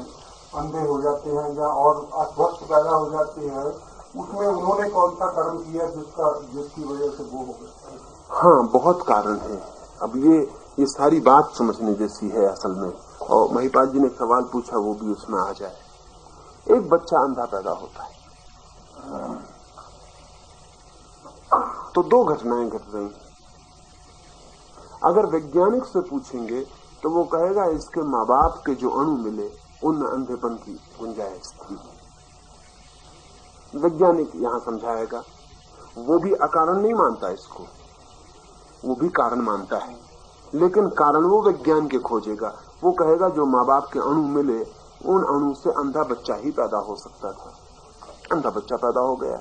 अंधे हो जाते हैं या और अस्वस्थ पैदा हो जाते हैं, उसमें उन्होंने कौन सा कर्म किया जिसकी वजह से वो हो गए? हाँ, बहुत कारण है। अब ये सारी बात समझने जैसी है असल में। और महिपाल जी ने सवाल पूछा, वो भी उसमें आ जाए। एक बच्चा अंधा पैदा होता है तो 2 घटनाएं घट रही हैं। अगर वैज्ञानिक से पूछेंगे तो वो कहेगा इसके माँ बाप के जो अणु मिले उनमें अंधेपन की गुंजाइश थी। वैज्ञानिक यहां समझाएगा, वो भी अकारण नहीं मानता इसको, वो भी कारण मानता है, लेकिन कारण वो विज्ञान के खोजेगा। वो कहेगा जो माँ बाप के अणु मिले उन अणु से अंधा बच्चा ही पैदा हो सकता था, अंधा बच्चा पैदा हो गया।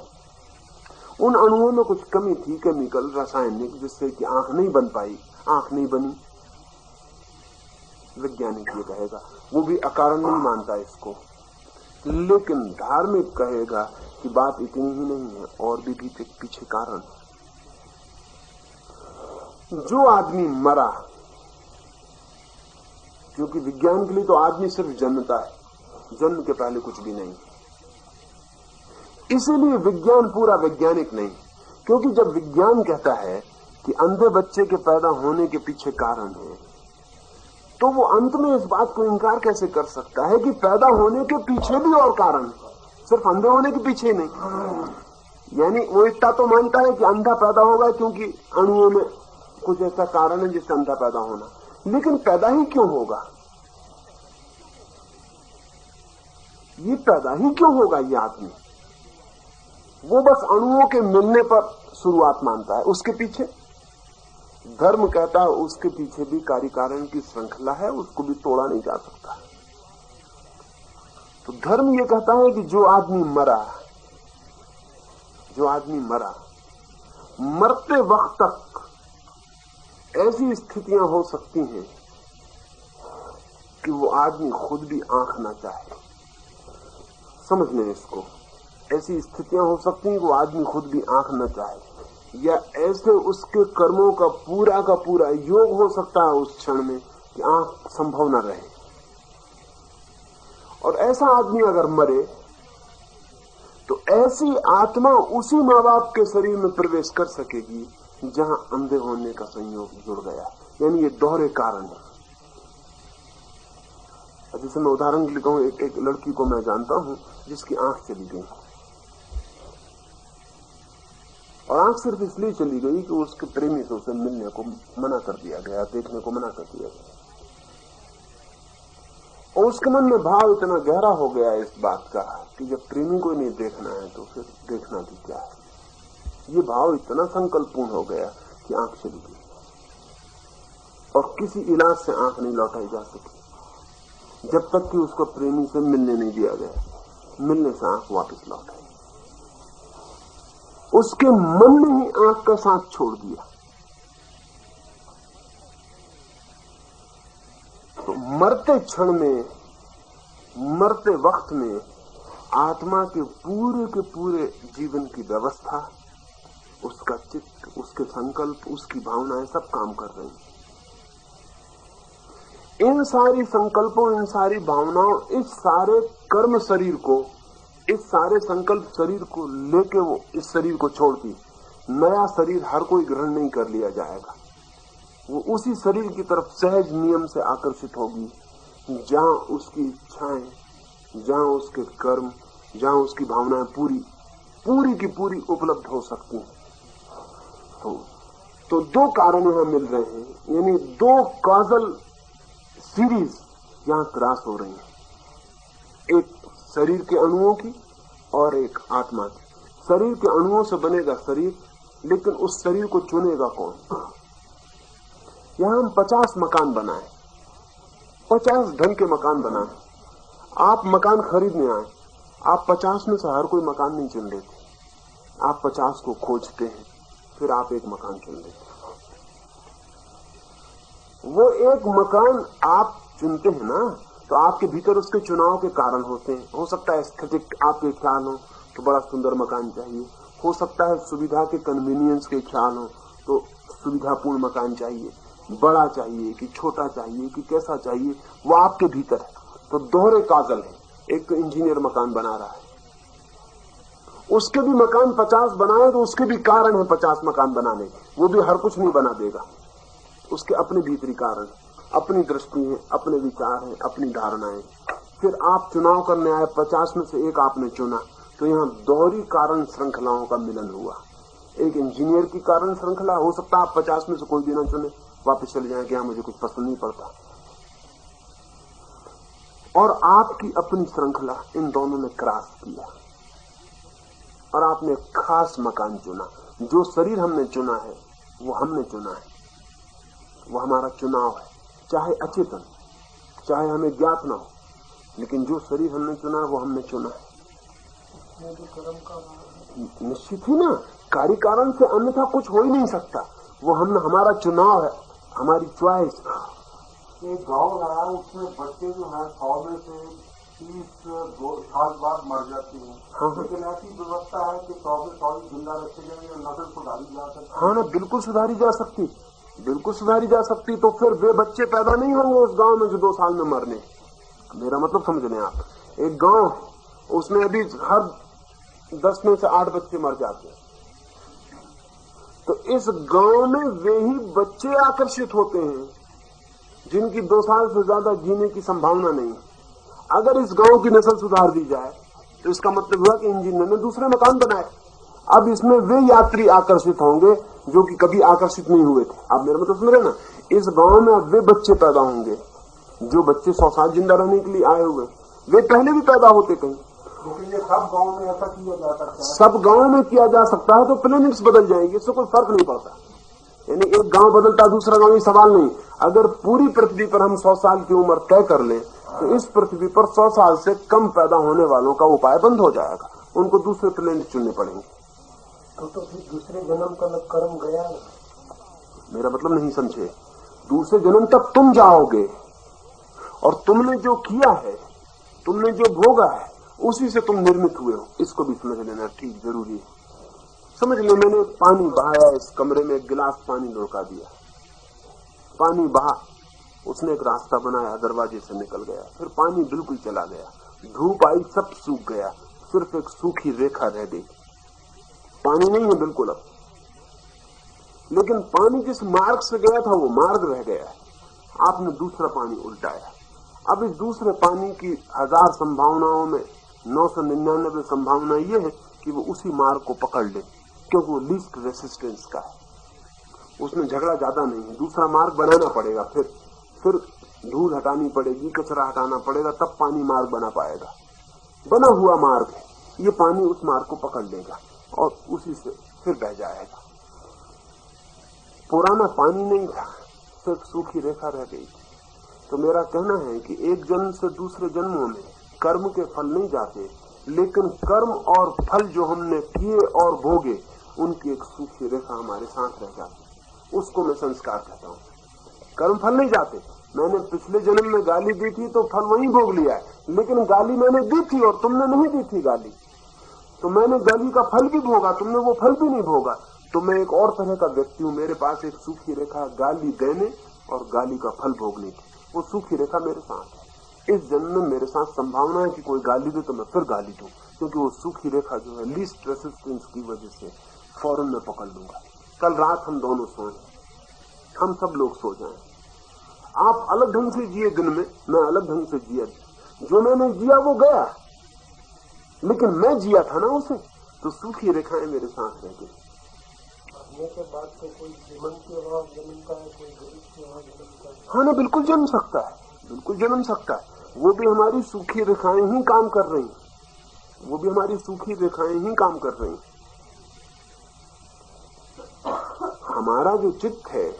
उन अणुओं में कुछ कमी थी, केमिकल, रासायनिक, जिससे कि आंख नहीं बन पाई, आंख नहीं बनी। वैज्ञानिक ये कहेगा, वो भी अकारण नहीं मानता इसको, लेकिन धार्मिक कहेगा कि बात इतनी ही नहीं है, और भी पीछे कारण। जो आदमी मरा, क्योंकि विज्ञान के लिए तो आदमी सिर्फ जन्मता है, जन्म के पहले कुछ भी नहीं, इसीलिए विज्ञान पूरा वैज्ञानिक नहीं। क्योंकि जब विज्ञान कहता है कि अंधे बच्चे के पैदा होने के पीछे कारण है, तो वो अंत में इस बात को इनकार कैसे कर सकता है कि पैदा होने के पीछे भी और कारण, सिर्फ अंधे होने के पीछे नहीं। यानी वो इतना तो मानता है कि अंधा पैदा होगा क्योंकि अणुओं में कुछ ऐसा कारण है जिससे अंधा पैदा होना, लेकिन पैदा ही क्यों होगा? ये पैदा ही क्यों होगा? ये आदमी वो बस अणुओं के मिलने पर शुरुआत मानता है। उसके पीछे धर्म कहता है उसके पीछे भी कार्य कारण की श्रृंखला है, उसको भी तोड़ा नहीं जा सकता। तो धर्म ये कहता है कि जो आदमी मरा, मरते वक्त तक ऐसी स्थितियां हो सकती हैं कि वो आदमी खुद भी आंख ना चाहे। समझ लें इसको, ऐसी स्थितियां हो सकती हैं कि वो आदमी खुद भी आंख न चाहे, या ऐसे उसके कर्मों का पूरा योग हो सकता है उस क्षण में कि आंख संभव न रहे। और ऐसा आदमी अगर मरे तो ऐसी आत्मा उसी माँ बाप के शरीर में प्रवेश कर सकेगी जहां अंधे होने का संयोग जुड़ गया। यानी ये दोहरे कारण है। जैसे मैं उदाहरण के लिए कहूं, एक लड़की को मैं जानता हूं जिसकी आंख चली गई, और आंख सिर्फ इसलिए चली गई कि उसके प्रेमी से उसे मिलने को मना कर दिया गया, देखने को मना कर दिया गया, और उसके मन में भाव इतना गहरा हो गया इस बात का कि जब प्रेमी को नहीं देखना है तो फिर देखना भी क्या है। ये भाव इतना संकल्पपूर्ण हो गया कि आंख चली गई, और किसी इलाज से आंख नहीं लौटाई जा सकी जब तक कि उसको प्रेमी से मिलने नहीं दिया गया। मिलने से आंख वापस लौट आई। उसके मन ने ही आंख का साथ छोड़ दिया। तो मरते क्षण में, मरते वक्त में आत्मा के पूरे जीवन की व्यवस्था, उसका चित्त, उसके संकल्प, उसकी भावनाएं सब काम कर रही हैं। इन सारी संकल्पों, इन सारी भावनाओं, इस सारे कर्म शरीर को, इस सारे संकल्प शरीर को लेके वो इस शरीर को छोड़ती। नया शरीर हर कोई ग्रहण नहीं कर लिया जाएगा। वो उसी शरीर की तरफ सहज नियम से आकर्षित होगी जहां उसकी इच्छाएं, जहां उसके कर्म, जहां उसकी भावनाएं पूरी की पूरी उपलब्ध हो सकती हैं। तो दो कारण यहां मिल रहे हैं, यानी दो कॉजल सीरीज यहां क्रॉस हो रही है, एक शरीर के अणुओं की और एक आत्मा की। शरीर के अणुओं से बनेगा शरीर, लेकिन उस शरीर को चुनेगा कौन? यहां हम 50 मकान बनाए, 50 ढंग के मकान बनाए। आप मकान खरीदने आए, आप 50 में से हर कोई मकान नहीं चुन लेते। आप 50 को खोजते हैं, फिर आप एक मकान चुन लेते। वो एक मकान आप चुनते हैं ना, तो आपके भीतर उसके चुनाव के कारण होते हैं। हो सकता है एस्थेटिक आपके ख्याल हो तो बड़ा सुंदर मकान चाहिए, हो सकता है सुविधा के कन्वीनियंस के ख्याल हो तो सुविधापूर्ण मकान चाहिए, बड़ा चाहिए कि छोटा चाहिए कि कैसा चाहिए, वो आपके भीतर है। तो दोहरे काजल है। एक तो इंजीनियर मकान बना रहा है, उसके भी मकान 50 बनाए तो उसके भी कारण है 50 मकान बनाने, वो भी हर कुछ नहीं बना देगा। उसके अपने भीतरी कारण, अपनी दृष्टि है, अपने विचार है, अपनी धारणाएं। फिर आप चुनाव करने आए, 50 में से एक आपने चुना, तो यहाँ दोहरी कारण श्रृंखलाओं का मिलन हुआ। एक इंजीनियर की कारण श्रृंखला, हो सकता है आप 50 में से कोई भी ना चुने, वापस चले जाए कि मुझे कुछ पसंद नहीं पड़ता। और आपकी अपनी श्रृंखला, इन दोनों ने क्रॉस किया और आपने खास मकान चुना। जो शरीर हमने चुना है वो हमने चुना है, वो हमारा चुनाव है, चाहे अचेतन, चाहे हमें ज्ञात ना हो, लेकिन जो शरीर हमने चुना है वो हमने चुना है। निश्चित ही ना, कार्य कारण से अन्यथा कुछ हो ही नहीं सकता। वो हमारा चुनाव है, हमारी चॉइस। एक गांव रहा है, उसमें बच्चे जो है 100 में से 30 साल बाद मर जाते हैं। हाँ, लेकिन ऐसी व्यवस्था है कि 100 में 100 जिंदा रखे जाएंगे और नस्ल सुधारी जा सकती। हाँ ना, बिल्कुल सुधारी जा सकती, बिल्कुल सुधारी जा सकती। तो फिर वे बच्चे पैदा नहीं होंगे उस गांव में जो 2 साल में मरने। मेरा मतलब समझ लें आप, एक गांव उसमें अभी हर 10 में से 8 बच्चे मर जाते हैं, तो इस गांव में वे ही बच्चे आकर्षित होते हैं जिनकी 2 साल से ज्यादा जीने की संभावना नहीं। अगर इस गांव की नस्ल सुधार दी जाए तो इसका मतलब हुआ कि इंजीनियर ने दूसरे मकान बनाए। अब इसमें वे यात्री आकर्षित होंगे जो कि कभी आकर्षित नहीं हुए थे। आप मेरा मतलब समझ रहे ना, इस गांव में अब वे बच्चे पैदा होंगे जो बच्चे 100 साल जिंदा रहने के लिए आए हुए, वे पहले भी पैदा होते कहीं। लेकिन ये सब गांव में ऐसा किया जा सकता है, सब गांव में किया जा सकता है, तो प्लेनेट्स बदल जाएंगे, इससे कोई फर्क नहीं पड़ता। यानी एक गांव बदलता दूसरा गांव, ये सवाल नहीं। अगर पूरी पृथ्वी पर हम 100 साल की उम्र तय कर लें तो इस पृथ्वी पर 100 साल से कम पैदा होने वालों का उपाय बंद हो जाएगा, उनको दूसरे प्लेनेट चुनने पड़ेंगे। तो फिर दूसरे जन्म का कर्म गया मेरा मतलब नहीं समझे। दूसरे जन्म तक तुम जाओगे और तुमने जो किया है, तुमने जो भोगा है, उसी से तुम निर्मित हुए हो। इसको भी समझ लेना ठीक जरूरी है। समझ लो, मैंने पानी बहाया, इस कमरे में एक गिलास पानी लुढ़का दिया, पानी बहा, उसने एक रास्ता बनाया, दरवाजे से निकल गया, फिर पानी बिल्कुल चला गया, धूप आई, सब सूख गया, सिर्फ एक सूखी रेखा रह गई, पानी नहीं है बिल्कुल अब। लेकिन पानी जिस मार्ग से गया था वो मार्ग रह गया। आपने दूसरा पानी उल्टाया। अब इस दूसरे पानी की 1000 संभावनाओं में 999 संभावना ये है कि वो उसी मार्ग को पकड़ ले, क्योंकि वो लीस्ट रेसिस्टेंस का है, उसमें झगड़ा ज्यादा नहीं है। दूसरा मार्ग बनाना पड़ेगा, फिर धूल हटानी पड़ेगी, कचरा हटाना पड़ेगा, तब पानी मार्ग बना पाएगा। बना हुआ मार्ग है, ये पानी उस मार्ग को पकड़ लेगा और उसी से फिर बह जाएगा। पुराना पानी नहीं था, सिर्फ सूखी रेखा रह गई थी। तो मेरा कहना है कि एक जन्म से दूसरे जन्मों में कर्म के फल नहीं जाते, लेकिन कर्म और फल जो हमने किए और भोगे, उनकी एक सूखी रेखा हमारे साथ रह जाती। उसको मैं संस्कार कहता हूँ। कर्म फल नहीं जाते। मैंने पिछले जन्म में गाली दी थी तो फल वहीं भोग लिया है, लेकिन गाली मैंने दी थी और तुमने नहीं दी थी गाली, तो मैंने गाली का फल भी भोगा, तुमने वो फल भी नहीं भोगा। तो मैं एक और तरह का व्यक्ति हूँ। मेरे पास एक सूखी रेखा गाली देने और गाली का फल भोगने की, वो सूखी रेखा मेरे साथ है। इस जन्म में मेरे साथ संभावना है कि कोई गाली दे तो मैं फिर गाली दूं, क्योंकि वो सूखी रेखा जो है लीस्ट रेसिस्टेंस की वजह से फौरन मैं पकड़ लूंगा। कल रात हम दोनों सोए, हम सब लोग सो जाएं। आप अलग ढंग से जिए दिन में, मैं अलग ढंग से जिया। जो मैंने जिया वो गया, लेकिन मैं जिया था ना उसे, तो सूखी रेखाएं मेरे साथ रह गई। के बाद से कोई जीवन के अभाव जन्मता है, कोई गरीब के अभाव जन्मता है। हाँ ना, बिल्कुल जन्म सकता है, बिल्कुल जन्म सकता है। वो भी हमारी सूखी रेखाएं ही काम कर रही हैं, वो भी हमारी सूखी रेखाएं ही काम कर रही हैं। हमारा जो चित्त है,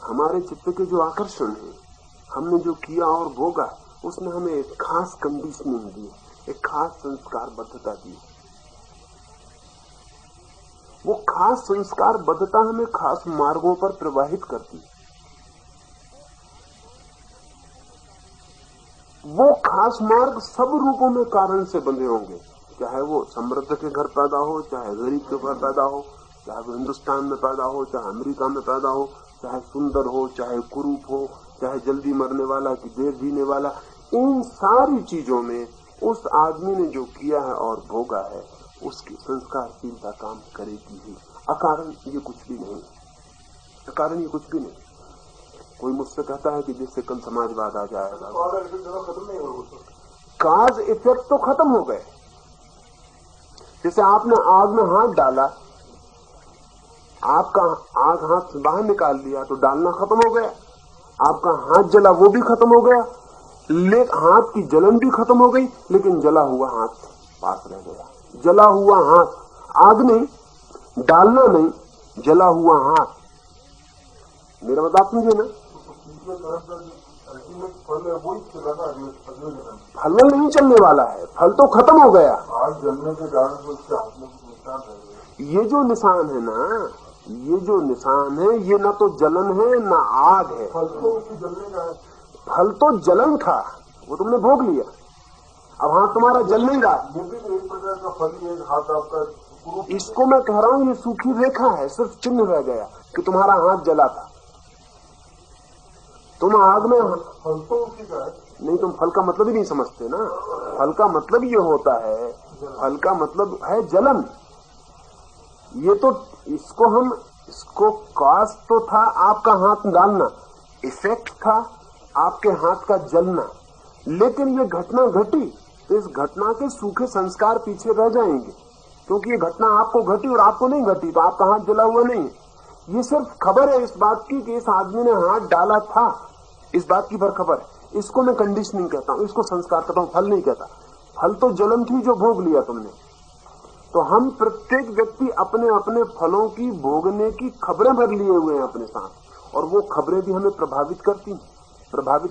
हमारे चित्त के जो आकर्षण है, हमने जो किया और भोगा, उसने हमें एक खास कंडीशनिंग दी, एक खास संस्कार बद्धता दी। वो खास संस्कार बद्धता हमें खास मार्गों पर प्रवाहित करती। वो खास मार्ग सब रूपों में कारण से बंधे होंगे, चाहे वो समृद्ध के घर पैदा हो, चाहे गरीब के घर पैदा हो, चाहे वो हिंदुस्तान में पैदा हो, चाहे अमेरिका में पैदा हो, चाहे सुंदर हो, चाहे कुरूप हो, चाहे जल्दी मरने वाला कि देर जीने वाला। इन सारी चीजों में उस आदमी ने जो किया है और भोगा है, उसकी संस्कारशीलता काम करेगी ही। अकारण ये कुछ भी नहीं, अकारण ये कुछ भी नहीं। कोई मुझसे कहता है कि जिससे कल समाजवाद आ जाएगा, काज इफेक्ट तो खत्म हो गए। जैसे आपने आग में हाथ डाला, आपका आग हाथ से बाहर निकाल लिया तो डालना खत्म हो गया, आपका हाथ जला वो भी खत्म हो गया, हाथ की जलन भी खत्म हो गई, लेकिन जला हुआ हाथ पास रह गया। जला हुआ हाथ, आग नहीं, डालना नहीं, जला हुआ हाथ। मेरा बात समझे ना? फल नहीं चलने वाला है, फल तो खत्म हो गया। आग जलने के कारण निशान है। ये जो निशान है ना, ये जो निशान है, ये ना तो जलन है ना आग है। फल तो जलने का है। फल तो जलन था, वो तुमने भोग लिया। अब हाथ तुम्हारा जल नहीं रहा। ये भी एक प्रकार का फल ही है, हाथ आपका। इसको मैं कह रहा हूं, ये सूखी रेखा है, सिर्फ चिन्ह रह गया कि तुम्हारा हाथ जला था। तुम आग में, फल तो उसी का है। नहीं, तुम फल का मतलब ही नहीं समझते ना। फल का मतलब ये होता है, फल का मतलब है जलन। ये तो इसको कॉज तो था आपका हाथ डालना, इफेक्ट था आपके हाथ का जलना, लेकिन ये घटना घटी तो इस घटना के सूखे संस्कार पीछे रह जाएंगे, क्योंकि ये घटना आपको घटी और आपको नहीं घटी, तो आपका हाथ जला हुआ नहीं है। ये सिर्फ खबर है इस बात की कि इस आदमी ने हाथ डाला था, इस बात की पर खबर। इसको मैं कंडीशनिंग कहता हूं, इसको संस्कार कहता हूं, फल नहीं कहता। फल तो जलन थी जो भोग लिया तुमने। तो हम प्रत्येक व्यक्ति अपने अपने फलों की भोगने की खबरें भर लिए हुए हैं अपने साथ, और वो खबरें भी हमें प्रभावित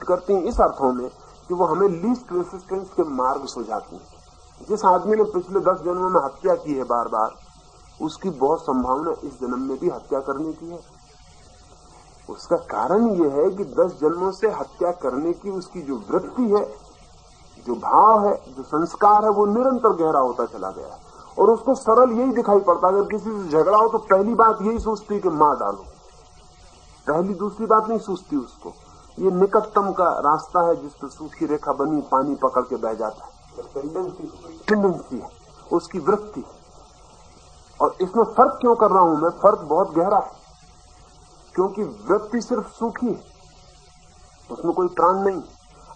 करती हैं इस अर्थों में कि वो हमें लीस्ट रेसिस्टेंस के मार्ग सुझाती हैं। जिस आदमी ने पिछले 10 जन्मों में हत्या की है बार बार, उसकी बहुत संभावना इस जन्म में भी हत्या करने की है। उसका कारण यह है कि 10 जन्मों से हत्या करने की उसकी जो वृत्ति है, जो भाव है, जो संस्कार है, वो निरंतर गहरा होता चला गया है। और उसको सरल यही दिखाई पड़ता, अगर किसी से झगड़ा हो तो पहली बात यही सोचती कि मार डालो, पहली दूसरी बात नहीं सोचती उसको। ये निकटतम का रास्ता है जिस पर सूखी रेखा बनी पानी पकड़ के बह जाता है। टेंडेंसी है, उसकी वृत्ति। और इसमें फर्क क्यों कर रहा हूं मैं? फर्क बहुत गहरा है, क्योंकि वृत्ति सिर्फ सूखी है, उसमें कोई प्राण नहीं।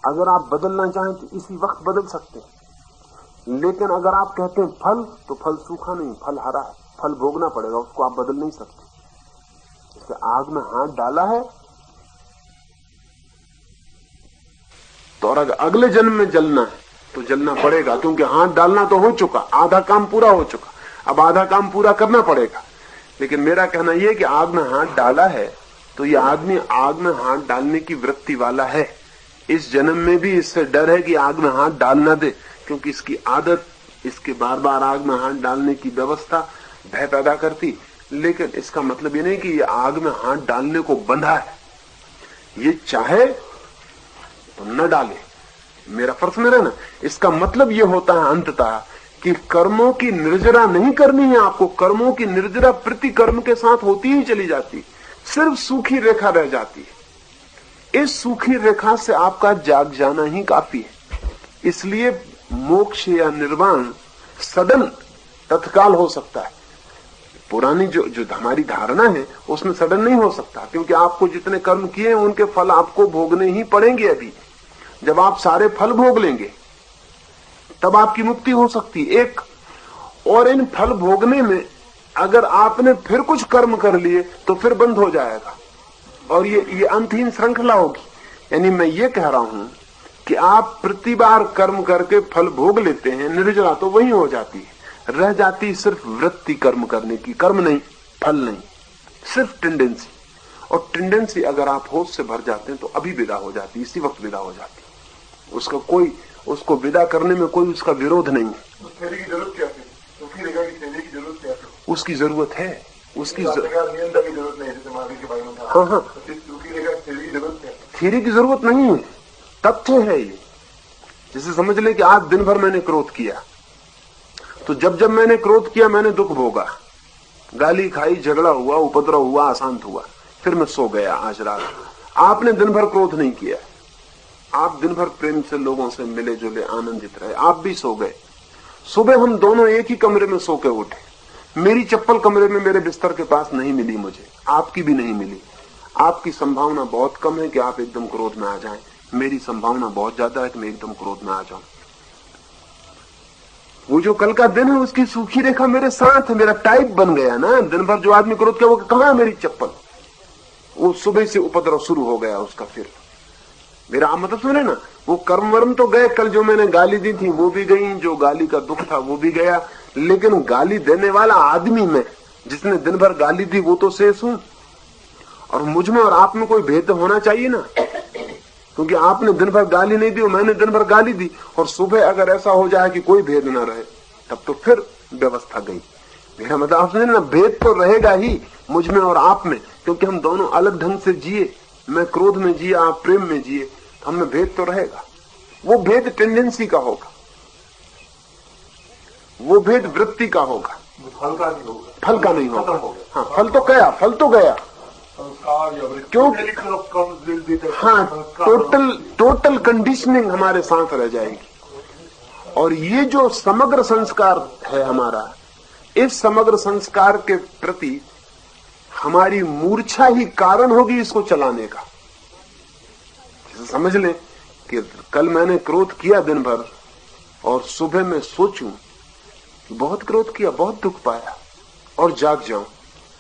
अगर आप बदलना चाहें तो इसी वक्त बदल सकते हैं, लेकिन अगर आप कहते हैं फल, तो फल सूखा नहीं, फल हरा है, फल भोगना पड़ेगा, उसको आप बदल नहीं सकते। जैसे आग में हाथ डाला है तो और अगर अगले जन्म में जलना है तो जलना पड़ेगा, क्योंकि हाथ डालना तो हो चुका, आधा काम पूरा हो चुका, अब आधा काम पूरा करना पड़ेगा। लेकिन मेरा कहना यह कि आग में हाथ डाला है तो ये आदमी आग में हाथ डालने की वृत्ति वाला है। इस जन्म में भी इससे डर है कि आग में हाथ डाल न दे, क्योंकि इसकी आदत, इसके बार बार आग में हाथ डालने की व्यवस्था भय पैदा करती। लेकिन इसका मतलब ये नहीं कि ये आग में हाथ डालने को बंधा है, ये चाहे तो न डाले। मेरा फर्क में रहना, इसका मतलब ये होता है अंततः कि कर्मों की निर्जरा नहीं करनी है आपको। कर्मों की निर्जरा प्रति कर्म के साथ होती ही चली जाती, सिर्फ सूखी रेखा रह जाती है। इस सूखी रेखा से आपका जाग जाना ही काफी है। इसलिए मोक्ष या निर्वाण सडन, तत्काल हो सकता है। पुरानी जो हमारी धारणा है उसमें सडन नहीं हो सकता, क्योंकि आपको जितने कर्म किए हैं उनके फल आपको भोगने ही पड़ेंगे। अभी जब आप सारे फल भोग लेंगे तब आपकी मुक्ति हो सकती एक। और इन फल भोगने में अगर आपने फिर कुछ कर्म कर लिए तो फिर बंद हो जाएगा, और ये अंतहीन श्रृंखला होगी। यानी मैं ये कह रहा हूं कि आप प्रति बार कर्म करके फल भोग लेते हैं, निर्जरा तो वही हो जाती है, रह जाती सिर्फ वृत्ति कर्म करने की, कर्म नहीं, फल नहीं, सिर्फ टेंडेंसी। और टेंडेंसी अगर आप होश से भर जाते हैं तो अभी विदा हो जाती, इसी वक्त विदा हो जाती। उसका कोई, उसको विदा करने में कोई उसका विरोध नहीं है। उस थैली की जरूरत क्या है? सूखी रेखा की थैली की जरूरत क्या है? उसकी जरूरत है, उसकी नियंत्रण की जरूरत नहीं, जैसे महावीर के बारे में था। हाँ हाँ, सूखी रेखा की थैली की जरूरत क्या है? थ्योरी की जरूरत नहीं है, तथ्य है ये। जैसे समझ ले कि आज दिन भर मैंने क्रोध किया, तो जब जब मैंने क्रोध किया मैंने दुख भोगा, गाली खाई, झगड़ा हुआ, उपद्रव हुआ, अशांत हुआ, फिर मैं सो गया आज रात। आपने दिन भर क्रोध नहीं किया, आप दिन भर प्रेम से लोगों से मिले जुले, आनंदित रहे, आप भी सो गए। सुबह हम दोनों एक ही कमरे में सो के उठे। मेरी चप्पल कमरे में मेरे बिस्तर के पास नहीं मिली मुझे, आपकी भी नहीं मिली। आपकी संभावना बहुत कम है कि आप एकदम क्रोध में आ जाएं, मेरी संभावना बहुत ज्यादा है कि मैं एकदम क्रोध में आ जाऊं। वो जो कल का दिन है उसकी सूखी रेखा मेरे साथ है, मेरा टाइप बन गया ना। दिन भर जो आदमी क्रोध किया वो कहां है मेरी चप्पल, वो सुबह से उपद्रव शुरू हो गया उसका। फिर मेरा मतलब सुने ना, वो कर्म वर्म तो गए, कल जो मैंने गाली दी थी वो भी गई, जो गाली का दुख था वो भी गया, लेकिन गाली देने वाला आदमी में, जिसने दिन भर गाली दी, वो तो शेष हूं। और मुझ में और आप में कोई भेद होना चाहिए ना, क्योंकि आपने दिन भर गाली नहीं दी और मैंने दिन भर गाली दी। और सुबह अगर ऐसा हो जाए कि कोई भेद ना रहे, तब तो फिर व्यवस्था गई। मेरा मतलब आप समझे ना, भेद तो रहेगा ही मुझ में और आप में, क्योंकि हम दोनों अलग ढंग से जिए। मैं क्रोध में जिए, आप प्रेम में जिए, हमें भेद तो रहेगा। वो भेद टेंडेंसी का होगा, वो भेद वृत्ति का होगा, फल का नहीं होगा, फल का नहीं होगा। हाँ, फल तो गया, फल तो गया, क्यों? हाँ, टोटल कंडीशनिंग हमारे साथ रह जाएगी। और ये जो समग्र संस्कार है हमारा, इस समग्र संस्कार के प्रति हमारी मूर्छा ही कारण होगी इसको चलाने का। समझ लें कि कल मैंने क्रोध किया दिन भर, और सुबह मैं सोचूं कि बहुत क्रोध किया, बहुत दुख पाया, और जाग जाऊं,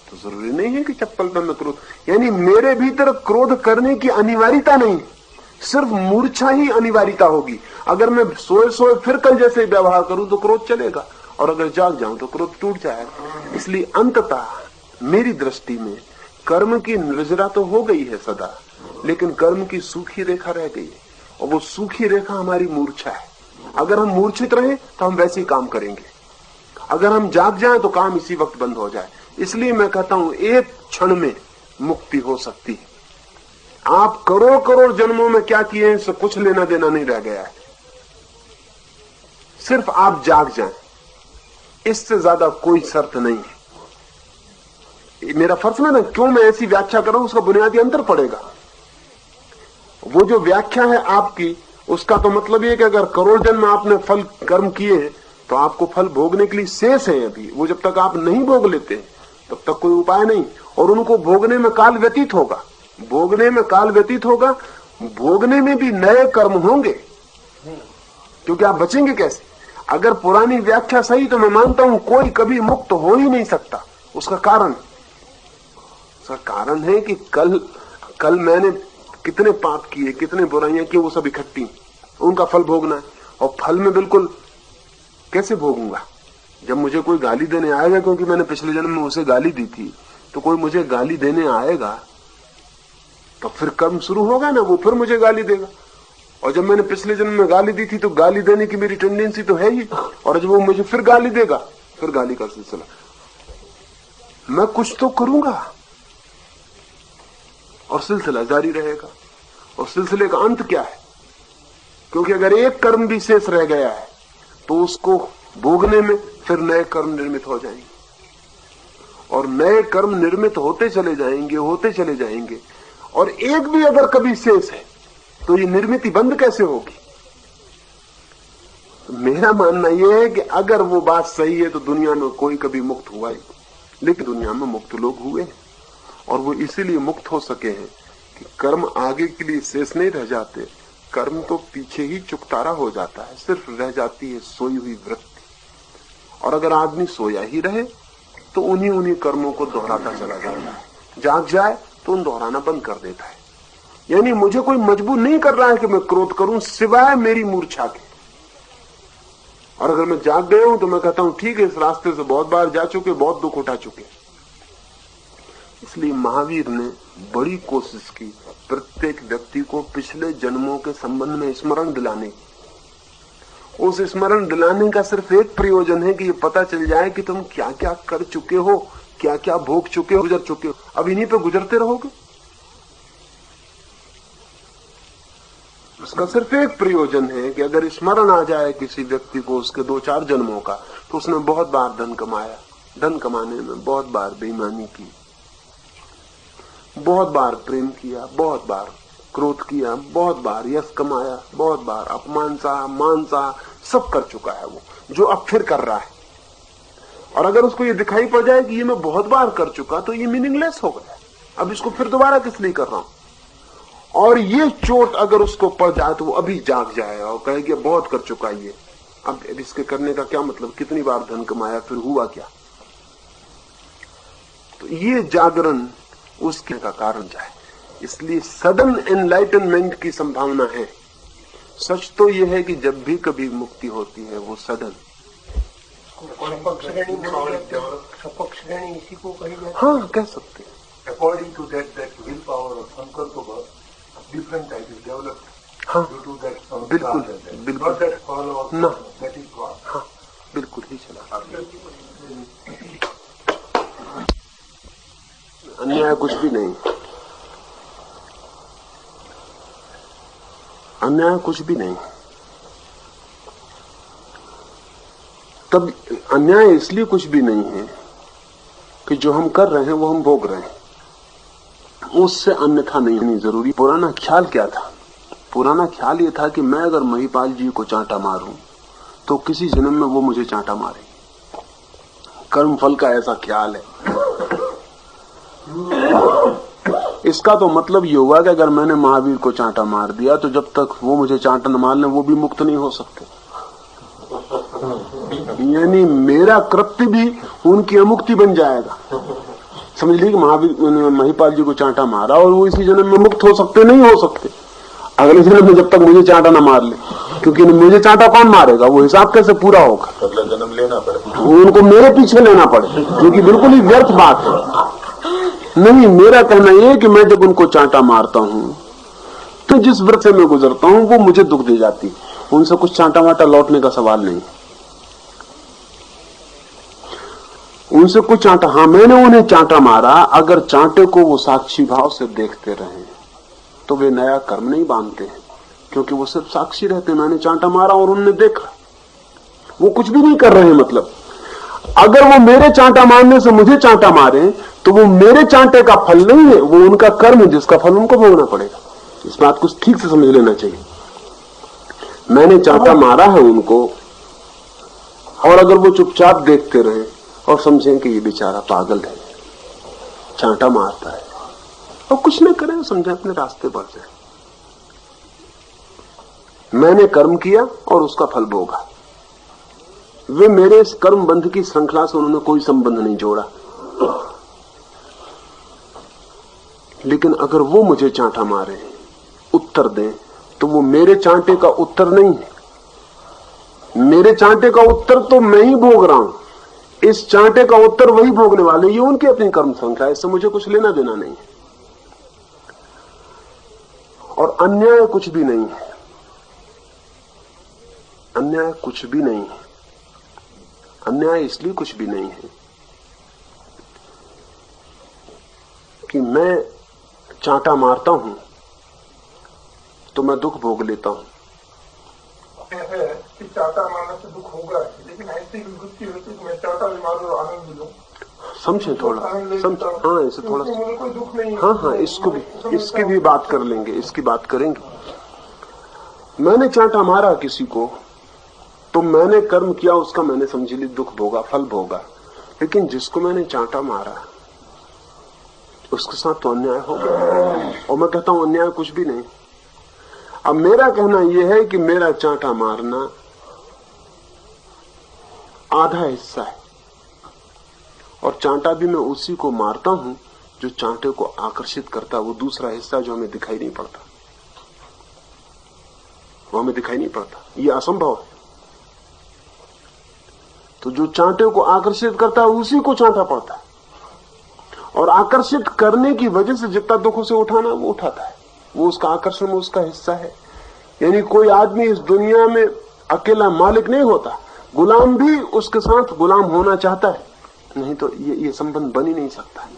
तो जरूरी नहीं है कि चप्पल पे मैं क्रोध, यानी मेरे भीतर क्रोध करने की अनिवार्यता नहीं, सिर्फ मूर्छा ही अनिवार्यता होगी। अगर मैं सोए सोए फिर कल जैसे व्यवहार करूं तो क्रोध चलेगा, और अगर जाग जाऊं तो क्रोध टूट जाएगा। इसलिए अंततः मेरी दृष्टि में कर्म की निर्जरा तो हो गई है सदा, लेकिन कर्म की सूखी रेखा रह गई है, और वो सूखी रेखा हमारी मूर्छा है। अगर हम मूर्छित रहे तो हम वैसे ही काम करेंगे। अगर हम जाग जाएं तो काम इसी वक्त बंद हो जाए। इसलिए मैं कहता हूं एक क्षण में मुक्ति हो सकती है। आप करोड़ करोड़ जन्मों में क्या किए हैं इससे कुछ लेना देना नहीं रह गया है। सिर्फ आप जाग जाएं, इससे ज्यादा कोई शर्त नहीं है। मेरा फर्ज में ना क्यों मैं ऐसी व्याख्या कर रहा हूं, उसका बुनियादी अंतर पड़ेगा। वो जो व्याख्या है आपकी, उसका तो मतलब ये कि अगर करोड़ जन्म आपने फल कर्म किए हैं तो आपको फल भोगने के लिए शेष है अभी। वो जब तक आप नहीं भोग लेते तब तक कोई उपाय नहीं, और उनको भोगने में काल व्यतीत होगा, भोगने में काल व्यतीत होगा। भोगने में भी नए कर्म होंगे, क्योंकि आप बचेंगे कैसे? अगर पुरानी व्याख्या सही तो मैं मानता हूं कोई कभी मुक्त हो ही नहीं सकता। उसका कारण है कि कल मैंने कितने पाप किए, कितने बुराइयां की, वो सब इकट्ठी, उनका फल भोगना है। और फल में बिल्कुल कैसे भोगूंगा? जब मुझे कोई गाली देने आएगा क्योंकि मैंने पिछले जन्म में उसे गाली दी थी, तो कोई मुझे गाली देने आएगा तो फिर कर्म शुरू होगा ना, वो फिर मुझे गाली देगा। और जब मैंने पिछले जन्म में गाली दी थी तो गाली देने की मेरी टेंडेंसी तो है ही, और जब वो मुझे फिर गाली देगा, फिर गाली का सिलसिला। मैं कुछ तो करूंगा और सिलसिला जारी रहेगा। और सिलसिले का अंत क्या है? क्योंकि अगर एक कर्म भी शेष रह गया है तो उसको भोगने में फिर नए कर्म निर्मित हो जाएंगे, और नए कर्म निर्मित होते चले जाएंगे। और एक भी अगर कभी शेष है तो ये निर्मिति बंद कैसे होगी? तो मेरा मानना यह है कि अगर वो बात सही है तो दुनिया में कोई कभी मुक्त हुआ ही, लेकिन दुनिया में मुक्त लोग हुए हैं, और वो इसीलिए मुक्त हो सके हैं कि कर्म आगे के लिए शेष नहीं रह जाते, कर्म तो पीछे ही चुकतारा हो जाता है, सिर्फ रह जाती है सोई हुई वृत्ति। और अगर आदमी सोया ही रहे तो उन्हीं कर्मों को दोहराता चला जाता है। जाग जाए तो उन दोहराना बंद कर देता है। यानी मुझे कोई मजबूर नहीं कर रहा है कि मैं क्रोध करूं, सिवाय मेरी मूर्छा के। और अगर मैं जाग गया हूं तो मैं कहता हूं ठीक है, इस रास्ते से बहुत बार जा चुके, बहुत दुख उठा चुके। इसलिए महावीर ने बड़ी कोशिश की प्रत्येक व्यक्ति को पिछले जन्मों के संबंध में स्मरण दिलाने की। उस स्मरण दिलाने का सिर्फ एक प्रयोजन है कि ये पता चल जाए कि तुम क्या क्या कर चुके हो, क्या क्या भोग चुके हो, गुजर चुके हो। अब इन्हीं पे गुजरते रहोगे। उसका सिर्फ एक प्रयोजन है कि अगर स्मरण आ जाए किसी व्यक्ति को उसके 2-4 जन्मों का, तो उसने बहुत बार धन कमाया, धन कमाने में बहुत बार बेईमानी की, बहुत बार प्रेम किया, बहुत बार क्रोध किया, बहुत बार यश कमाया, बहुत बार अपमान सहा, मान सहा, सब कर चुका है वो, जो अब फिर कर रहा है। और अगर उसको ये दिखाई पड़ जाए कि ये मैं बहुत बार कर चुका, तो ये मीनिंगलेस हो गया, अब इसको फिर दोबारा किस लिए कर रहा हूं। और ये चोट अगर उसको पड़ जाए तो वो अभी जाग जाएगा और कहेगा बहुत कर चुका ये, अब इसके करने का क्या मतलब, कितनी बार धन कमाया, फिर हुआ क्या। तो ये जागरण उसके का कारण जाए। इसलिए सडन एनलाइटनमेंट की संभावना है। सच तो यह है कि जब भी कभी मुक्ति होती है वो सडन। इसी को कही जाती है। हाँ, कह सकते हैं। According to that will power of sankalpa, different type is developed. हाँ, due to that संस्कार, बिल्कुल, not that follow of ना, that is God. हाँ, बिल्कुल ही चला। अन्याय कुछ भी नहीं, अन्याय कुछ भी नहीं। तब अन्याय इसलिए कुछ भी नहीं है कि जो हम कर रहे हैं वो हम भोग रहे हैं, उससे अन्यथा नहीं होनी जरूरी। पुराना ख्याल क्या था? पुराना ख्याल ये था कि मैं अगर महिपाल जी को चांटा मारूं तो किसी जन्म में वो मुझे चांटा मारेंगे। कर्म फल का ऐसा ख्याल है। इसका तो मतलब ये हुआ कि अगर मैंने महावीर को चांटा मार दिया तो जब तक वो मुझे चांटा न मार लें वो भी मुक्त नहीं हो सकते। यानी मेरा कृत्य भी उनकी अमुक्ति बन जाएगा। समझ लीजिए कि महावीर महिपाल जी को चांटा मारा और वो इसी जन्म में मुक्त हो सकते नहीं हो सकते, अगले जन्म में जब तक मुझे चांटा ना मार ले, क्योंकि मुझे चांटा कौन मारेगा, वो हिसाब कैसे पूरा होगा, अगला जन्म लेना पड़ेगा, उनको मेरे पीछे लेना पड़े, जो कि बिल्कुल ही व्यर्थ बात है। नहीं, मेरा कहना यह है कि मैं जब उनको चांटा मारता हूं तो जिस व्रत से मैं गुजरता हूं वो मुझे दुख दे जाती, उनसे कुछ चांटा वाटा लौटने का सवाल नहीं। उनसे कुछ चांटा, हाँ मैंने उन्हें चांटा मारा, अगर चांटे को वो साक्षी भाव से देखते रहे तो वे नया कर्म नहीं बांधते हैं, क्योंकि वो सिर्फ साक्षी रहते हैं। मैंने चांटा मारा और उन्होंने देखा, वो कुछ भी नहीं कर रहे हैं। मतलब अगर वो मेरे चांटा मारने से मुझे चांटा मारे तो वो मेरे चांटे का फल नहीं है, वो उनका कर्म है जिसका फल उनको भोगना पड़ेगा। इस बात को ठीक से समझ लेना चाहिए। मैंने चांटा मारा है उनको, और अगर वो चुपचाप देखते रहे और समझें कि ये बेचारा पागल है, चांटा मारता है, और कुछ न करें, समझें अपने रास्ते बढ़ जाए। मैंने कर्म किया और उसका फल भोगा। वे मेरे इस कर्म बंध की श्रृंखला से उन्होंने कोई संबंध नहीं जोड़ा। लेकिन अगर वो मुझे चांटा मारे, उत्तर दें, तो वो मेरे चांटे का उत्तर नहीं है। मेरे चांटे का उत्तर तो मैं ही भोग रहा हूं, इस चांटे का उत्तर वही भोगने वाले, ये उनकी अपनी कर्म श्रृंखला है, इससे मुझे कुछ लेना देना नहीं है। और अन्याय कुछ भी नहीं है, अन्याय कुछ भी नहीं है। अन्याय इसलिए कुछ भी नहीं है कि मैं चांटा मारता हूं तो मैं दुख भोग लेता हूं। है कि चांटा मारने से दुख होगा, लेकिन ऐसी वृत्ति होती कि मैं चांटा भी मारूं और आनंद भी लूं। समझे थोड़ा, हाँ इसे थोड़ा, मुझे कोई दुख नहीं है। हाँ इसकी भी बात कर लेंगे, इसकी बात करेंगे। मैंने चांटा मारा किसी को तो मैंने कर्म किया, उसका मैंने समझ ली दुख भोगा, फल भोगा। लेकिन जिसको मैंने चांटा मारा उसके साथ तो अन्याय हो गया, और मैं कहता हूं अन्याय कुछ भी नहीं। अब मेरा कहना यह है कि मेरा चांटा मारना आधा हिस्सा है, और चांटा भी मैं उसी को मारता हूं जो चांटे को आकर्षित करता है। वो दूसरा हिस्सा जो हमें दिखाई नहीं पड़ता, वो हमें दिखाई नहीं पड़ता, ये असंभव है। तो जो चांटे को आकर्षित करता है उसी को चांटा पड़ता है, और आकर्षित करने की वजह से जितना दुख उसे उठाना वो उठाता है, वो उसका आकर्षण, उसका हिस्सा है। यानी कोई आदमी इस दुनिया में अकेला मालिक नहीं होता, गुलाम भी उसके साथ गुलाम होना चाहता है, नहीं तो ये संबंध बन ही नहीं सकता।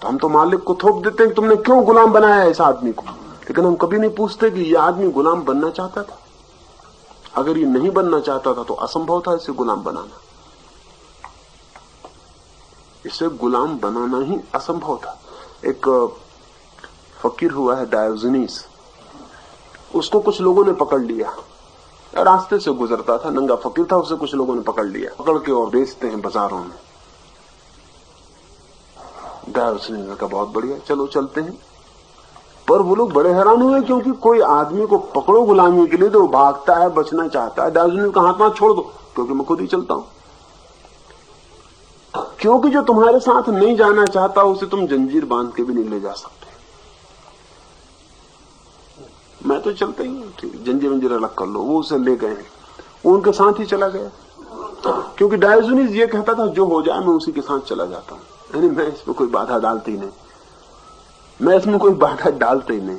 तो हम तो मालिक को थोप देते हैं कि तुमने क्यों गुलाम बनाया इस आदमी को, लेकिन हम कभी नहीं पूछते कि यह आदमी गुलाम बनना चाहता था। अगर ये नहीं बनना चाहता था तो असंभव था इसे गुलाम बनाना, इसे गुलाम बनाना ही असंभव था। एक फकीर हुआ है डायोजनीस, उसको कुछ लोगों ने पकड़ लिया, रास्ते से गुजरता था, नंगा फकीर था, उसे कुछ लोगों ने पकड़ लिया, पकड़ के और बेचते हैं बाजारों में। डायोजनीस ने कहा बहुत बढ़िया, चलो चलते हैं। पर वो लोग बड़े हैरान हुए, क्योंकि कोई आदमी को पकड़ो गुलामी के लिए तो वो भागता है, बचना चाहता है। डायोजनीस का हाथ छोड़ दो, क्योंकि मैं खुद ही चलता हूं। क्योंकि जो तुम्हारे साथ नहीं जाना चाहता उसे तुम जंजीर बांध के भी नहीं ले जा सकते। मैं तो चलता ही हूं, जंजीर वंजीर अलग कर लो। वो उसे ले गए, वो उनके साथ ही चला गया, क्योंकि डायोजनीस ये कहता था जो हो जाए मैं उसी के साथ चला जाता हूं, यानी मैं इसमें कोई बाधा डालती नहीं, मैं इसमें कोई बाधा डालते ही नहीं।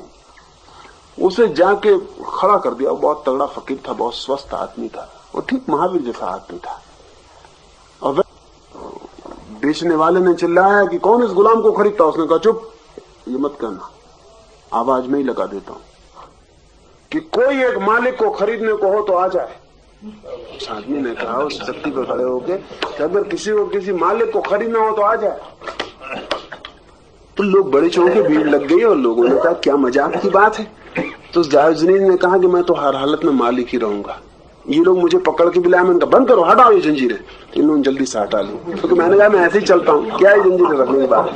उसे जाके खड़ा कर दिया। वो बहुत तगड़ा फकीर था, बहुत स्वस्थ आदमी था, वो ठीक महावीर जैसा आदमी था। और बेचने वाले ने चिल्लाया कि कौन इस गुलाम को खरीदता। उसने कहा चुप, ये मत करना, आवाज में ही लगा देता हूं कि कोई एक मालिक को खरीदने को हो तो आ जाए। उस आदमी ने कहा उस चक्की पर खड़े होके कि अगर किसी को किसी मालिक को खरीदना हो तो आ जाए। तो लोग बड़े चौंके, भीड़ लग गई, और लोगों ने कहा क्या मजाक की बात है। तो डायोजनीस ने कहा कि मैं तो हर हालत में मालिक ही रहूंगा, ये लोग मुझे पकड़ के बुलाया, मैंने कहा बंद करो, हटाओ ये जंजीरें। इन लोगों ने जल्दी से हटा ली, क्योंकि मैंने कहा मैं ऐसे ही चलता हूँ, क्या है जंजीरें रखने की बात,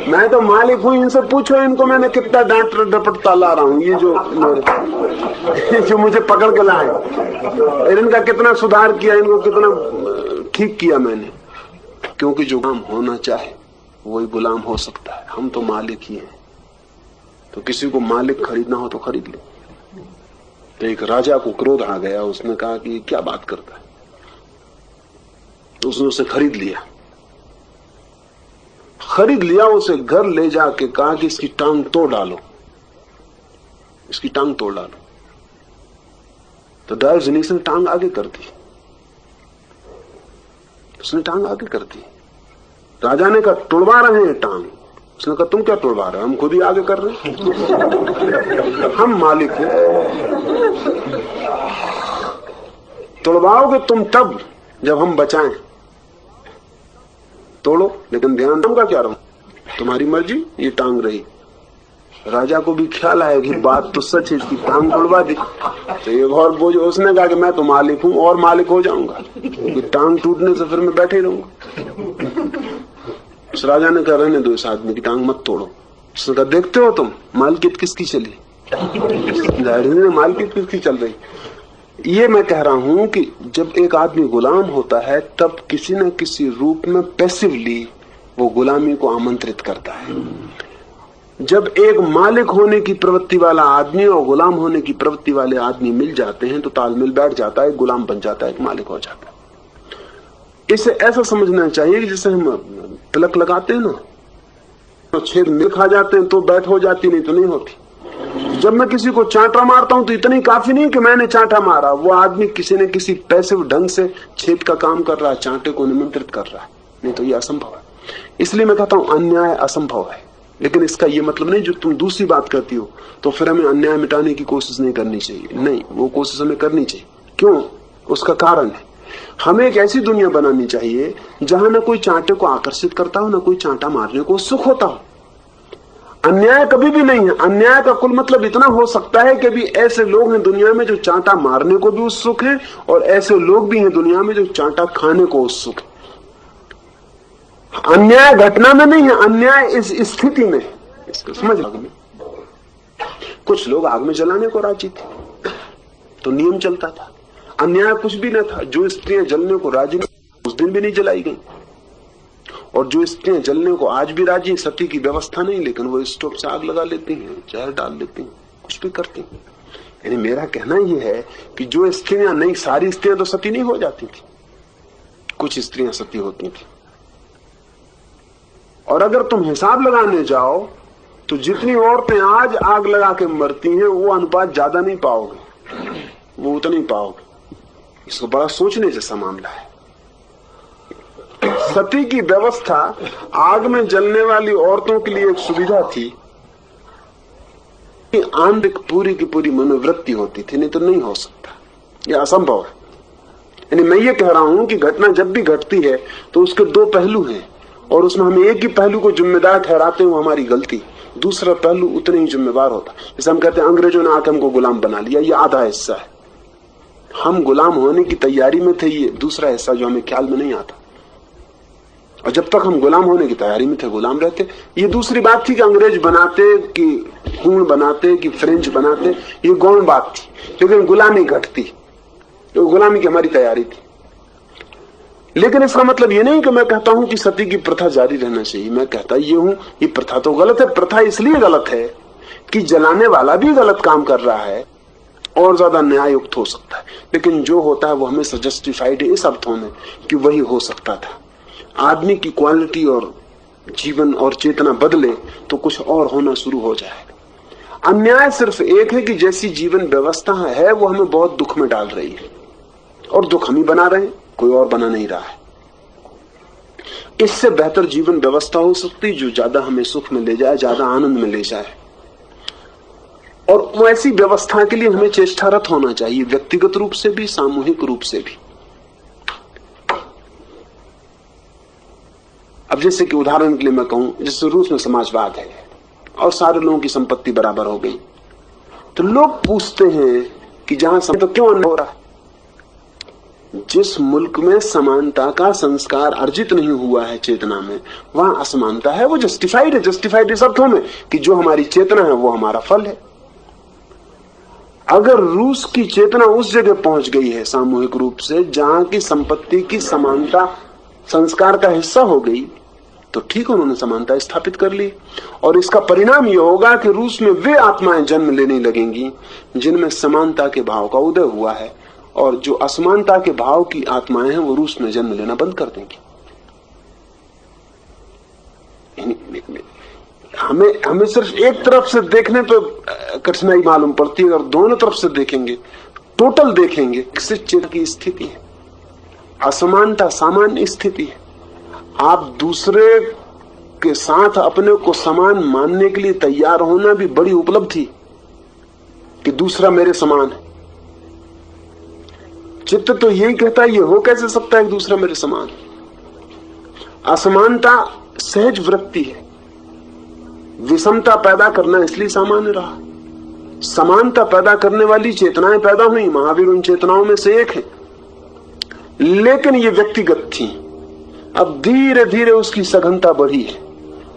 मैं तो मालिक हूँ, इनसे पूछो इनको मैंने कितना डांट डपटता ला रहा हूँ, ये जो मुझे पकड़ के लाए, इनका कितना सुधार किया, इनको कितना ठीक किया मैंने। क्योंकि जो गुलाम होना चाहे वही गुलाम हो सकता है, हम तो मालिक ही हैं। तो किसी को मालिक खरीदना हो तो खरीद लो। तो एक राजा को क्रोध आ गया, उसने कहा कि ये क्या बात करता है। तो उसने उसे खरीद लिया, उसे घर ले जाके कहा कि इसकी टांग तोड़ डालो, इसकी टांग तोड़ डालो। तो डायोजनीस ने टांग आगे कर दी, उसने टांग आगे कर दी। राजा ने कहा तुड़वा रहे हैं टांग। उसने कहा तुम क्या तुड़वा रहे हो, हम खुद ही आगे कर रहे हैं, हम मालिक हैं। तुड़वाओगे तुम तब जब हम बचाएं। तोड़ो, लेकिन ध्यान दूंगा क्या रहूं, तुम्हारी मर्जी, ये टांग रही। राजा को भी ख्याल आया कि बात तो सच है, इसकी टांग तोड़वा दी तो ये और बोझ। उसने कहा कि मैं तो मालिक हूं और मालिक हो जाऊंगा, क्योंकि टांग टूटने से फिर मैं बैठे रहूंगा। उस राजा ने कहा रहने दो, इस आदमी की टांग मत तोड़ो। उसने कहा देखते हो तुम मालकियत किसकी चली, मालकियत किसकी चल रही। ये मैं कह रहा हूं कि जब एक आदमी गुलाम होता है तब किसी न किसी रूप में पैसिवली वो गुलामी को आमंत्रित करता है। जब एक मालिक होने की प्रवृत्ति वाला आदमी और गुलाम होने की प्रवृत्ति वाले आदमी मिल जाते हैं तो तालमेल बैठ जाता है, गुलाम बन जाता है, एक मालिक हो जाता है। इसे ऐसा समझना चाहिए कि जैसे हम तिलक लगाते हैं ना, तो छेद में खा जाते हैं तो बैठ हो जाती, नहीं तो नहीं होती। जब मैं किसी को चांटा मारता हूं तो इतनी काफी नहीं कि मैंने चांटा मारा, वो आदमी किसी न किसी पैसिव ढंग से छेद का काम कर रहा है, चांटे को निमंत्रित कर रहा है, नहीं तो ये असंभव है। इसलिए मैं कहता हूं अन्याय असंभव है, लेकिन इसका यह मतलब नहीं जो तुम दूसरी बात करती हो तो फिर हमें अन्याय मिटाने की कोशिश नहीं करनी चाहिए। नहीं, वो कोशिश हमें करनी चाहिए। क्यों? उसका कारण है, हमें एक ऐसी दुनिया बनानी चाहिए जहां न कोई चांटे को आकर्षित करता हो, न कोई चांटा मारने को सुख होता हो। अन्याय कभी भी नहीं है। अन्याय का कुल मतलब इतना हो सकता है कि भी ऐसे लोग हैं दुनिया में जो चांटा मारने को भी उत्सुक हैं और ऐसे लोग भी हैं दुनिया में जो चांटा खाने को उत्सुक है। अन्याय घटना में नहीं है, अन्याय इस स्थिति में। इसको समझ आग में कुछ लोग आग में जलाने को राजी थे तो नियम चलता था। अन्याय कुछ भी न था, जो स्त्रियां जलने को राजी उस दिन भी नहीं जलाई गई, और जो स्त्रियां जलने को आज भी राजी, सती की व्यवस्था नहीं, लेकिन वो स्टोव से आग लगा लेती हैं, जहर डाल लेती हैं, कुछ भी करती हैं। यानी मेरा कहना यह है कि जो स्त्रियां नहीं, सारी स्त्रियां तो सती नहीं हो जाती थी, कुछ स्त्रियां सती होती थी। और अगर तुम हिसाब लगाने जाओ तो जितनी औरतें आज आग लगा के मरती हैं वो अनुपात ज्यादा नहीं पाओगे, वो उतना नहीं पाओगे। इसको बड़ा सोचने जैसा मामला है। सती की व्यवस्था आग में जलने वाली औरतों के लिए एक सुविधा थी कि आंतरिक पूरी की पूरी मनोवृत्ति होती थी, नहीं तो नहीं हो सकता, यह असंभव है। यानी मैं ये कह रहा हूं कि घटना जब भी घटती है तो उसके दो पहलू हैं, और उसमें हम एक ही पहलू को जिम्मेदार ठहराते हैं, हमारी गलती, दूसरा पहलू उतने ही जिम्मेवार होता। जैसे हम कहते हैं अंग्रेजों ने आके हमको गुलाम बना लिया, ये आधा हिस्सा है, हम गुलाम होने की तैयारी में थे, ये दूसरा हिस्सा जो हमें ख्याल में नहीं आता। और जब तक हम गुलाम होने की तैयारी में थे गुलाम रहते। ये दूसरी बात थी कि अंग्रेज बनाते कि खून बनाते कि फ्रेंच बनाते, ये गौण बात थी, लेकिन गुलामी घटती, तो गुलामी की हमारी तैयारी थी। लेकिन इसका मतलब ये नहीं कि मैं कहता हूं कि सती की प्रथा जारी रहना चाहिए। मैं कहता ये हूं ये प्रथा तो गलत है। प्रथा इसलिए गलत है कि जलाने वाला भी गलत काम कर रहा है और ज्यादा न्याययुक्त हो सकता है, लेकिन जो होता है वो हमेशा जस्टिफाइड है इस अर्थों में कि वही हो सकता था। आदमी की क्वालिटी और जीवन और चेतना बदले तो कुछ और होना शुरू हो जाएगा। अन्याय सिर्फ एक है कि जैसी जीवन व्यवस्था है वो हमें बहुत दुख में डाल रही है, और दुख हम ही बना रहे हैं, कोई और बना नहीं रहा है। इससे बेहतर जीवन व्यवस्था हो सकती जो ज्यादा हमें सुख में ले जाए, ज्यादा आनंद में ले जाए, और वैसी व्यवस्था के लिए हमें चेष्टारत होना चाहिए, व्यक्तिगत रूप से भी सामूहिक रूप से भी। अब जैसे कि उदाहरण के लिए मैं कहूं, जैसे रूस में समाजवाद है और सारे लोगों की संपत्ति बराबर हो गई, तो लोग पूछते हैं कि जहां तो क्यों अन्याय हो रहा है। जिस मुल्क में समानता का संस्कार अर्जित नहीं हुआ है चेतना में, वहां असमानता है, वो जस्टिफाइड है। जस्टिफाइड इस अर्थों में कि जो हमारी चेतना है वो हमारा फल है। अगर रूस की चेतना उस जगह पहुंच गई है सामूहिक रूप से जहां की संपत्ति की समानता संस्कार का हिस्सा हो गई, तो ठीक, उन्होंने समानता स्थापित कर ली, और इसका परिणाम यह होगा कि रूस में वे आत्माएं जन्म लेने लगेंगी जिनमें समानता के भाव का उदय हुआ है, और जो असमानता के भाव की आत्माएं हैं वो रूस में जन्म लेना बंद कर देंगी। हमें सिर्फ एक तरफ से देखने पर कठिनाई मालूम पड़ती है, अगर दोनों तरफ से देखेंगे, टोटल देखेंगे, किस चेतना की स्थिति है। असमानता सामान्य स्थिति है। आप दूसरे के साथ अपने को समान मानने के लिए तैयार होना भी बड़ी उपलब्धि कि दूसरा मेरे समान है। चित्त तो यही कहता है, ये हो कैसे सकता है कि दूसरा मेरे समान है। असमानता सहज वृत्ति है, विषमता पैदा करना इसलिए सामान्य रहा। समानता पैदा करने वाली चेतनाएं पैदा हुई, महावीर उन चेतनाओं में से एक है, लेकिन ये व्यक्तिगत थी। अब धीरे धीरे उसकी सघनता बढ़ी है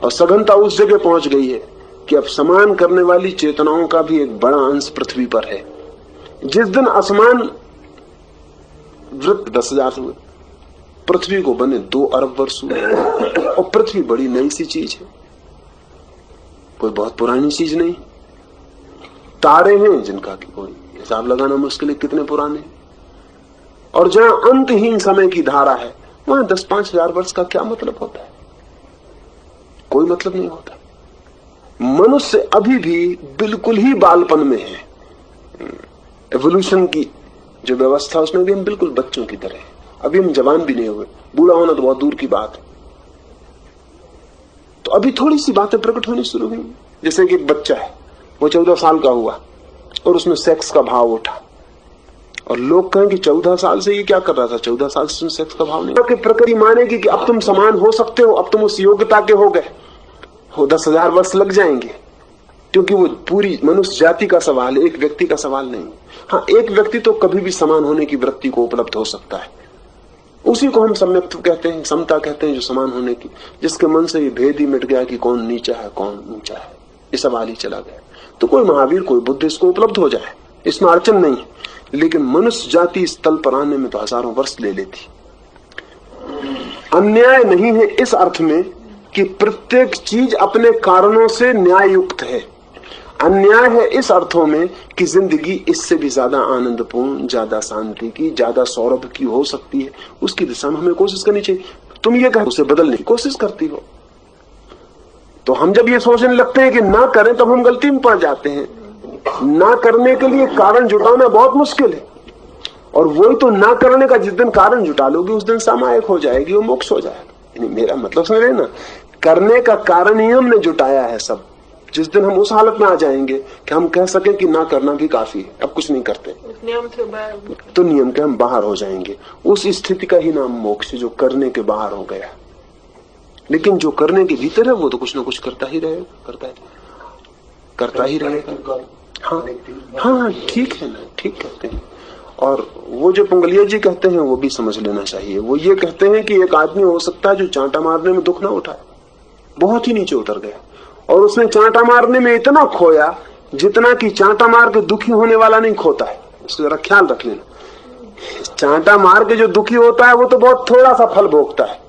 और सघनता उस जगह पहुंच गई है कि अब समान करने वाली चेतनाओं का भी एक बड़ा अंश पृथ्वी पर है। जिस दिन असमान वृत्त 10,000 हुए, पृथ्वी को बने 2 अरब वर्ष हुए, और पृथ्वी बड़ी नई सी चीज है, कोई बहुत पुरानी चीज नहीं। तारे हैं जिनका कि कोई हिसाब लगाना मुश्किल है कितने पुराने, और जहां अंतहीन समय की धारा है वहां 10-5 हजार वर्ष का क्या मतलब होता है? कोई मतलब नहीं होता। मनुष्य अभी भी बिल्कुल ही बालपन में है। एवोल्यूशन की जो व्यवस्था उसमें भी हम बिल्कुल बच्चों की तरह हैं। अभी हम जवान भी नहीं हुए, बूढ़ा होना तो बहुत दूर की बात है। तो अभी थोड़ी सी बातें प्रकट होनी शुरू हुई, जैसे कि एक बच्चा है, वो 14 साल का हुआ और उसमें सेक्स का भाव उठा, और लोग कहें कि 14 साल से ये क्या कर रहा था, 14 साल से सेक्स का भाव नहीं। प्रकृति मानेगी कि अब तुम समान हो सकते हो, अब तुम उस योग्यता के हो गए हो, 10,000 वर्ष लग जाएंगे, क्योंकि वो पूरी मनुष्य जाति का सवाल है, एक व्यक्ति का सवाल नहीं। हाँ, एक व्यक्ति तो कभी भी समान होने की वृत्ति को उपलब्ध हो सकता है, उसी को हम सम्यक्त्व कहते हैं, समता कहते हैं, जो समान होने की, जिसके मन से ये भेद ही मिट गया कि कौन नीचा है कौन ऊंचा है, ये सवाल ही चला गया। तो कोई महावीर कोई बुद्ध इसको उपलब्ध हो जाए, इसमें अड़चन नहीं। लेकिन मनुष्य जाति इस तल पर आने में तो हजारों वर्ष ले लेती। अन्याय नहीं है इस अर्थ में कि प्रत्येक चीज अपने कारणों से न्याय युक्त है। अन्याय है इस अर्थों में कि जिंदगी इससे भी ज्यादा आनंदपूर्ण, ज्यादा शांति की, ज्यादा सौरभ की हो सकती है। उसकी दिशा में हमें कोशिश करनी चाहिए। तुम ये कहो उसे बदलने की कोशिश करती हो, तो हम जब ये सोचने लगते हैं कि ना करें, तब हम गलती में पड़ जाते हैं। ना करने के लिए कारण जुटाना बहुत मुश्किल है, और वही तो ना करने का जिस दिन कारण जुटा लोगे उस दिन सामायिक हो जाएगी, वो मोक्ष हो जाएगा। मेरा मतलब समझ रहे ना, करने का कारण ही हमने जुटाया है सब। जिस दिन हम उस हालत में आ जाएंगे कि हम कह सके कि ना करना भी काफी है, अब कुछ नहीं करते, नियम से तो नियम के हम बाहर हो जाएंगे। उस स्थिति का ही नाम मोक्ष, जो करने के बाहर हो गया। लेकिन जो करने के भीतर है वो तो कुछ ना कुछ करता ही रहेगा, करता ही रहेगा। हाँ, ठीक है ना, ठीक कहते हैं। और वो जो पंगलिया जी कहते हैं वो भी समझ लेना चाहिए। वो ये कहते हैं कि एक आदमी हो सकता है जो चांटा मारने में दुख ना उठाए, बहुत ही नीचे उतर गया, और उसने चांटा मारने में इतना खोया जितना कि चांटा मार के दुखी होने वाला नहीं खोता है। उसको जरा ख्याल रख लेना। चांटा मार के जो दुखी होता है वो तो बहुत थोड़ा सा फल भोगता है,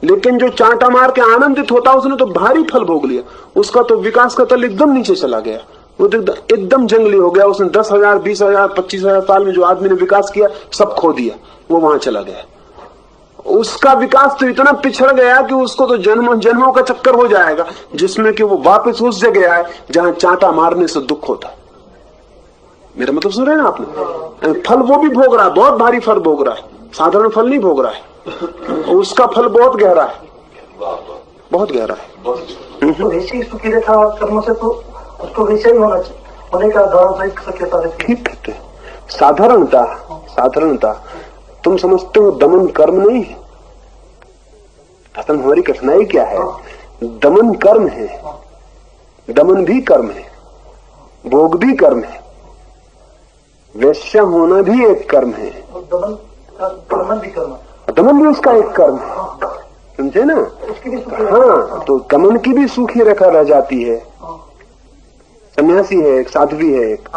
लेकिन जो चांटा मार के आनंदित होता है उसने तो भारी फल भोग लिया। उसका तो विकास का तल एकदम नीचे चला गया, वो एकदम जंगली हो गया। उसने 10,000, 20,000, 25,000 साल में जो आदमी ने विकास किया सब खो दिया, वो वहां चला गया। उसका विकास तो इतना पिछड़ गया कि उसको तो जन्मों का चक्कर हो जाएगा, जिसमें कि वो वापस उस जगह आए जहां चांटा मारने से दुख होता। मेरा मतलब सुन रहे हैं आपने? फल वो भी भोग रहा है, बहुत भारी फल भोग रहा है, साधारण फल नहीं भोग रहा है। उसका फल बहुत गहरा है, बहुत गहरा है। वैसी सुखी रेखा कर्म से तो उसको वैसे ही होने का शक्यता रहती है। ठीक कहते हैं। साधारणता तुम समझते हो दमन कर्म नहीं है। असल में हमारी कठिनाई क्या है, दमन कर्म है, दमन भी कर्म है, भोग भी कर्म है, वैश्या होना भी एक कर्म है, दमन भी कर्म है, दमन भी उसका एक कर्म है, समझे ना? हाँ, तो दमन की भी सूखी रेखा रह जाती है। सन्यासी है एक, साध्वी है एक,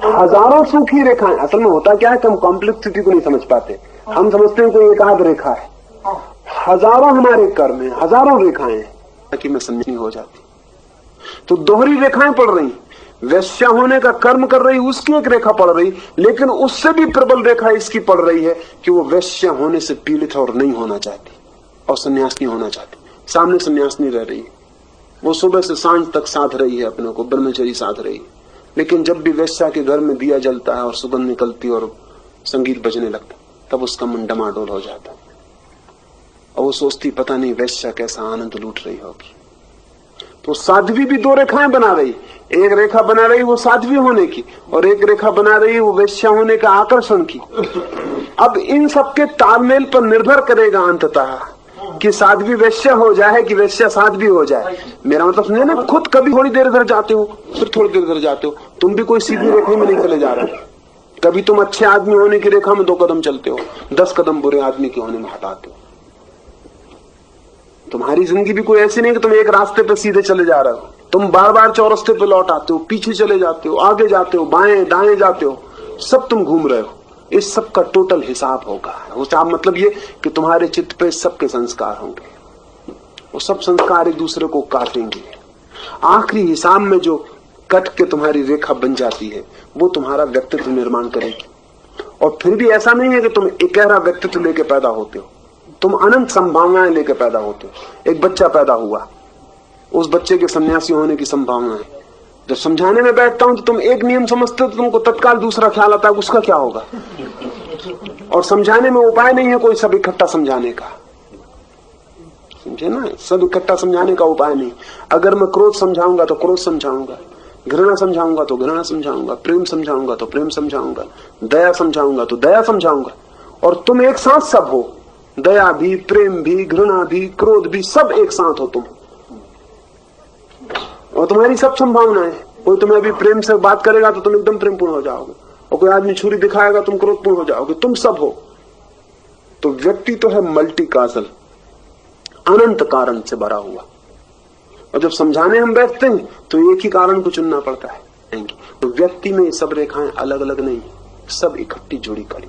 हजारों सूखी रेखाएं। असल में होता क्या है कि हम कॉम्प्लेक्सिटी को नहीं समझ पाते। हम समझते हैं कोई एक आध रेखा है, हजारों हमारे कर्म है, हजारों रेखाएं ताकि मैं सन्यासी हो जाती। तो दोहरी रेखाएं पड़ रही, वैश्या होने का कर्म कर रही, उसकी एक रेखा पड़ रही, लेकिन उससे भी प्रबल रेखा इसकी पड़ रही है कि वो वैश्या होने से पीड़ित और नहीं होना चाहती और सन्यास नहीं होना चाहती। सामने सन्यास नहीं रह रही, वो सुबह से सांझ तक साध रही है, अपने को ब्रह्मचर्य साध रही है। लेकिन जब भी वैश्या के घर में दिया जलता है और सुगंध निकलती और संगीत बजने लगता, तब उसका मन डमाडोल हो जाता और वो सोचती पता नहीं वैश्या कैसा आनंद लूट रही होगी। तो साध्वी भी दो रेखाएं बना रही, एक रेखा बना रही वो साध्वी होने की और एक रेखा बना रही वो वैश्या होने का आकर्षण की। अब इन सबके तालमेल पर निर्भर करेगा अंततः कि साध्वी वैश्या हो जाए कि वैश्या साध्वी हो जाए। मेरा मतलब समझे ना, खुद कभी थोड़ी देर इधर जाते हो फिर थोड़ी देर इधर जाते हो, तुम भी कोई सीधी रेखा में नहीं चले जा रहे। कभी तुम अच्छे आदमी होने की रेखा में 2 कदम चलते हो, 10 कदम बुरे आदमी के होने में हटाते हो। तुम्हारी जिंदगी भी कोई ऐसी नहीं कि तुम एक रास्ते पे सीधे चले जा रहे हो, तुम बार बार चौरस्ते पे लौट आते हो, पीछे चले जाते हो, आगे जाते हो, बाएं दाएं जाते हो, सब तुम घूम रहे हो। इस सब का टोटल हिसाब होगा। हिसाब मतलब ये कि तुम्हारे चित्त पे सबके संस्कार होंगे, वो सब संस्कार एक दूसरे को काटेंगे। आखिरी हिसाब में जो कट के तुम्हारी रेखा बन जाती है वो तुम्हारा व्यक्तित्व निर्माण करेगी। और फिर भी ऐसा नहीं है कि तुम एकहरा व्यक्तित्व लेके पैदा होते हो, तुम अनंत संभावनाएं लेके पैदा होते हो। एक बच्चा पैदा हुआ, उस बच्चे के सन्यासी होने की संभावना है। जब समझाने में बैठता हूं तो तुम एक नियम समझते हो तो तुमको तत्काल दूसरा ख्याल आता है उसका क्या होगा, और समझाने में उपाय नहीं है कोई सब इकट्ठा समझाने का, समझे ना, सब इकट्ठा समझाने का उपाय नहीं। अगर मैं क्रोध समझाऊंगा तो क्रोध समझाऊंगा, घृणा समझाऊंगा तो घृणा समझाऊंगा, प्रेम समझाऊंगा तो प्रेम समझाऊंगा, दया समझाऊंगा तो दया समझाऊंगा। और तुम एक साथ सब हो, दया भी, प्रेम भी, घृणा भी, क्रोध भी, सब एक साथ हो तुम, और तुम्हारी सब संभावनाएं। कोई तुम्हें अभी प्रेम से बात करेगा तो तुम एकदम प्रेमपूर्ण हो जाओगे, और कोई आदमी छुरी दिखाएगा तुम क्रोधपूर्ण हो जाओगे, तुम सब हो। तो व्यक्ति तो है मल्टी काजल, अनंत कारण से भरा हुआ। और जब समझाने हम बैठते हैं तो एक ही कारण को चुनना पड़ता है। तो व्यक्ति में सब रेखाएं अलग अलग नहीं, सब इकट्ठी जुड़ी खड़ी,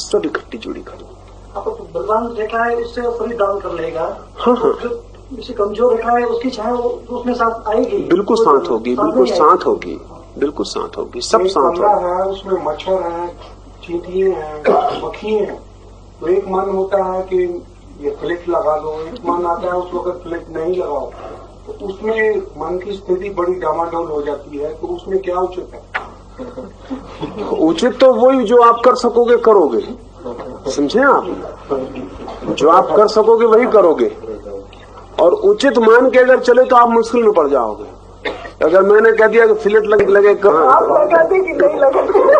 सब इकट्ठी जुड़ी खड़ी। आपको तो बलवान रेखा है, उससे शरीर डाउन कर लेगा। हाँ हाँ, जो कमजोर रेखा है उसकी छाया उसमें साथ आएगी, बिल्कुल साथ होगी, बिल्कुल साथ होगी, बिल्कुल साथ होगी, सब साथ होगा। उसमें मच्छर है, चींटियां हैं, मक्खियां हैं। तो एक मन होता है कि ये फ्लिट लगा दो, एक मन आता है उसको अगर फ्लिट नहीं लगाओ तो उसमें मन की स्थिति बड़ी डामाडोल हो जाती है। तो उसमें क्या उचित है? उचित तो वही जो आप कर सकोगे करोगे, समझे आप, जो आप कर सकोगे वही करोगे। और उचित मान के अगर चले तो आप मुश्किल में पड़ जाओगे। अगर मैंने कह दिया कि फिलेट लगे आप कहते कि नहीं लगे